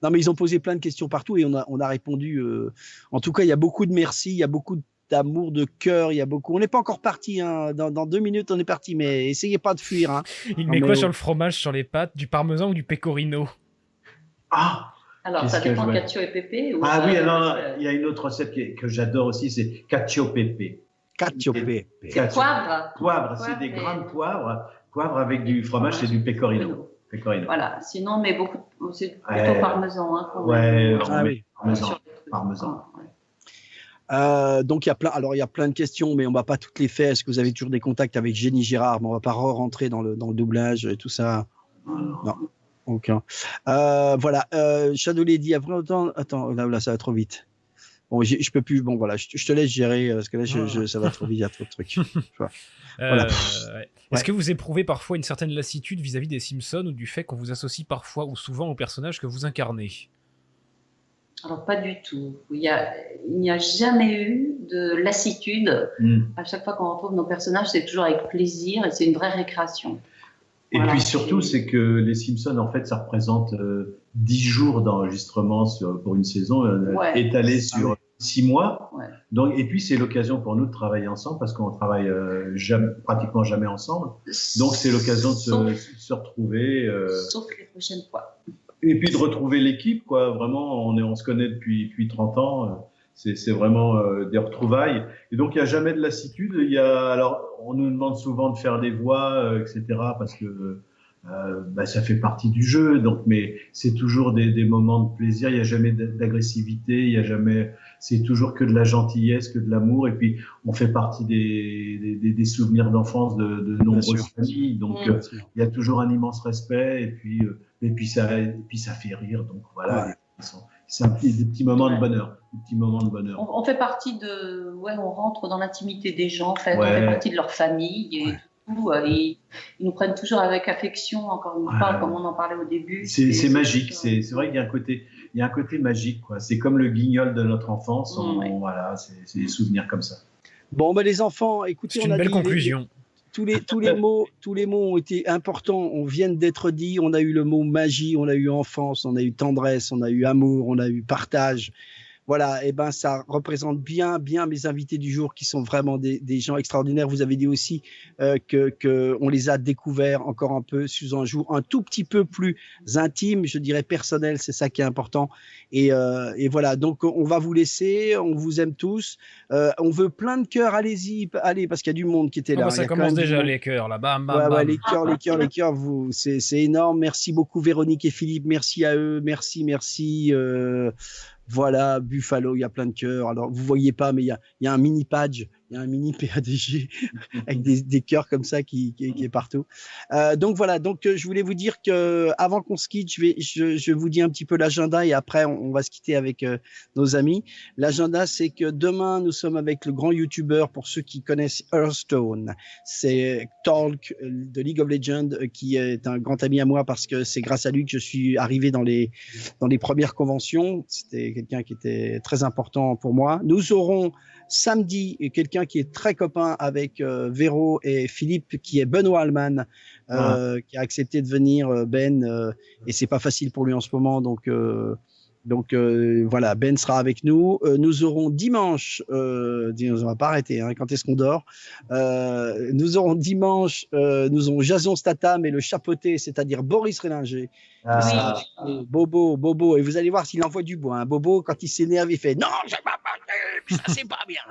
Non, mais ils ont posé plein de questions partout et on a répondu. En tout cas, il y a beaucoup de merci, il y a beaucoup d'amour, de cœur, il y a beaucoup. On n'est pas encore parti, hein. Dans 2 minutes, on est parti, mais essayez pas de fuir. Hein. Il met quoi sur le fromage, sur les pâtes? Du parmesan ou du pecorino? Alors, ça dépend de cacio et pepe. Ou oui, alors il y a une autre recette que j'adore aussi, c'est cacio pepe. Cacio pepe. Poivre. C'est des grains de poivre Poivre avec du fromage, c'est du pecorino. Voilà, sinon, mais c'est plutôt Ouais. parmesan. Hein, Ouais, oui. parmesan. Donc il y a plein de questions, mais on va pas toutes les faire. Est-ce que vous avez toujours des contacts avec Jenny Girard? Mais on va pas rentrer dans le doublage et tout ça. Non, aucun. Voilà. Shadow Lady, après autant. Attends, là, ça va trop vite. Bon, je peux plus. Bon, voilà, je te laisse gérer parce que là, ça va trop vite, il y a trop de trucs. Voilà. Ouais. Est-ce que vous éprouvez parfois une certaine lassitude vis-à-vis des Simpsons ou du fait qu'on vous associe parfois ou souvent aux personnages que vous incarnez? Alors, pas du tout. Il n'y a jamais eu de lassitude. À chaque fois qu'on retrouve nos personnages, c'est toujours avec plaisir et c'est une vraie récréation. Et puis surtout, c'est que les Simpsons, en fait, ça représente 10 jours d'enregistrement pour une saison, étalée sur 6 mois. Ouais. Donc, et puis, c'est l'occasion pour nous de travailler ensemble parce qu'on travaille pratiquement jamais ensemble. Donc, c'est l'occasion de se retrouver. Sauf les prochaines fois. Et puis de retrouver l'équipe, quoi. Vraiment, on se connaît depuis 30 ans. C'est vraiment des retrouvailles. Et donc, il n'y a jamais de lassitude. Alors, on nous demande souvent de faire des voix, etc., parce que ça fait partie du jeu. Donc, mais c'est toujours des moments de plaisir. Il n'y a jamais d'agressivité. Il y a jamais. C'est toujours que de la gentillesse, que de l'amour. Et puis, on fait partie des souvenirs d'enfance de nombreuses familles. Donc, il y a toujours un immense respect. Et puis ça fait rire. Donc voilà. C'est des petits moments de bonheur. On fait partie on rentre dans l'intimité des gens, en fait. On fait partie de leur famille et tout. Ils nous prennent toujours avec affection, encore une fois, comme on en parlait au début. C'est magique. C'est vrai qu'il y a un côté magique, quoi. C'est comme le guignol de notre enfance. Voilà, c'est des souvenirs comme ça. Bon, les enfants, écoutez, c'est une belle conclusion. Tous les mots ont été importants, on vient d'être dit, on a eu le mot magie, on a eu enfance, on a eu tendresse, on a eu amour, on a eu partage. Voilà, et ça représente bien mes invités du jour qui sont vraiment des gens extraordinaires. Vous avez dit aussi que on les a découverts encore un peu sous un jour un tout petit peu plus intime, je dirais personnel, c'est ça qui est important. Et voilà, donc on va vous laisser, on vous aime tous. On veut plein de cœurs, allez-y, parce qu'il y a du monde qui était là. Ça commence déjà les cœurs là, bam. Les cœurs, c'est énorme. Merci beaucoup Véronique et Philippe, merci à eux, merci. Voilà, Buffalo, il y a plein de cœurs. Alors, vous voyez pas, mais il y a un mini badge, il y a un mini PADG avec des cœurs comme ça qui est partout. Donc voilà, je voulais vous dire que avant qu'on se quitte, je vous dis un petit peu l'agenda et après on va se quitter avec nos amis. L'agenda, c'est que demain nous sommes avec le grand YouTuber pour ceux qui connaissent Hearthstone. C'est Talk de League of Legends qui est un grand ami à moi parce que c'est grâce à lui que je suis arrivé dans les premières conventions. C'était quelqu'un qui était très important pour moi. Nous aurons samedi quelqu'un qui est très copain avec Véro et Philippe, qui est Benoît Allman, qui a accepté de venir, et c'est pas facile pour lui en ce moment, donc voilà, Ben sera avec nous. Nous aurons dimanche, on va pas arrêter, hein, quand est-ce qu'on dort, nous aurons dimanche, nous aurons Jason Statham et le chapeauté, c'est-à-dire Boris Rélinger. Bobo, et vous allez voir s'il envoie du bois, hein. Bobo, quand il s'énerve, il fait non, je vais pas manger, ça c'est pas bien.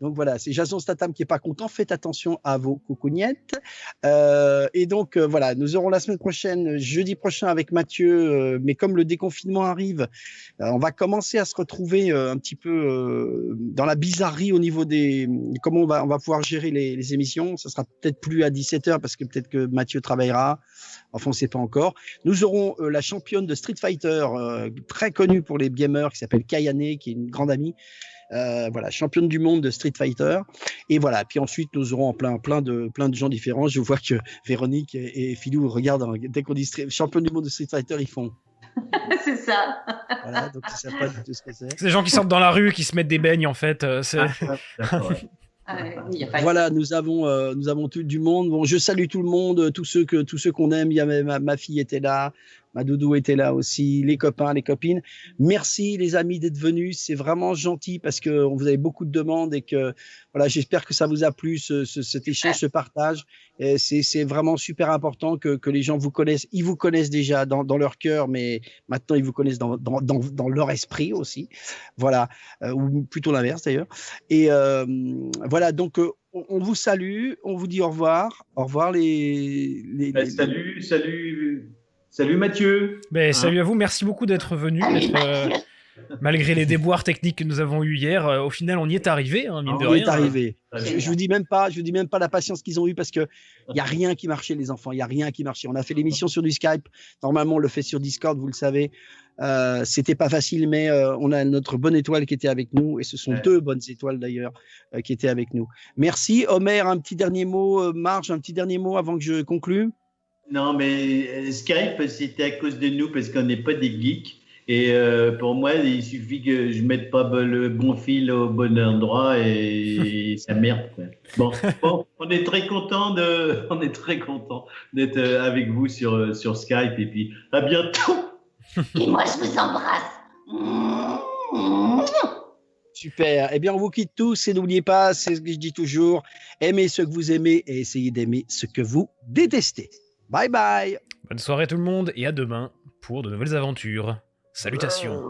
Donc voilà, c'est Jason Statham qui est pas content. Faites attention à vos coucougnettes. Et donc voilà, nous aurons la semaine prochaine, jeudi prochain avec Mathieu. Mais comme le déconfinement arrive, on va commencer à se retrouver un petit peu dans la bizarrerie au niveau des comment on va pouvoir gérer les émissions. Ça sera peut-être plus à 17h parce que peut-être que Mathieu travaillera. Enfin, on ne sait pas encore. Nous aurons la championne de Street Fighter, très connue pour les gamers, qui s'appelle Kayane, qui est une grande amie. Voilà, championne du monde de Street Fighter. Et voilà. Puis ensuite, nous aurons plein de gens différents. Je vois que Véronique et Philou regardent, dès qu'on dit championne du monde de Street Fighter, ils font. C'est ça. Voilà, donc ils savent pas du tout ce que c'est. C'est des gens qui sortent dans la rue, qui se mettent des beignes en fait. Voilà, nous avons tout du monde. Bon, je salue tout le monde, tous ceux qu'on aime. Il y a ma fille était là, ma doudou était là aussi, les copains, les copines. Merci les amis d'être venus, c'est vraiment gentil parce que vous avez beaucoup de demandes et que voilà, j'espère que ça vous a plu cet échange, ce partage. Et c'est vraiment super important que les gens vous connaissent. Ils vous connaissent déjà dans leur cœur, mais maintenant ils vous connaissent dans leur esprit aussi. Voilà, ou plutôt l'inverse d'ailleurs. Et voilà, donc on vous salue, on vous dit au revoir. Au revoir Salut Mathieu. Ben, salut à vous, merci beaucoup d'être venu. Malgré les déboires techniques que nous avons eus hier, au final, on y est arrivé, hein, mine de rien. On y est arrivé. Je vous dis même pas la patience qu'ils ont eue parce que il y a rien qui marchait, les enfants. Il y a rien qui marchait. On a fait l'émission sur du Skype. Normalement, on le fait sur Discord, vous le savez. C'était pas facile, mais on a notre bonne étoile qui était avec nous, et ce sont deux bonnes étoiles d'ailleurs qui étaient avec nous. Merci. Homer, un petit dernier mot. Marge, un petit dernier mot avant que je conclue. Non, mais Skype, c'était à cause de nous parce qu'on n'est pas des geeks. Et pour moi, il suffit que je mette pas le bon fil au bon endroit et ça merde. Quoi. Bon, on est très content d'être avec vous sur Skype, et puis à bientôt. Et moi, je vous embrasse. Super. Eh bien, on vous quitte tous et n'oubliez pas, c'est ce que je dis toujours, aimez ce que vous aimez et essayez d'aimer ce que vous détestez. Bye bye. Bonne soirée tout le monde et à demain pour de nouvelles aventures. Salutations.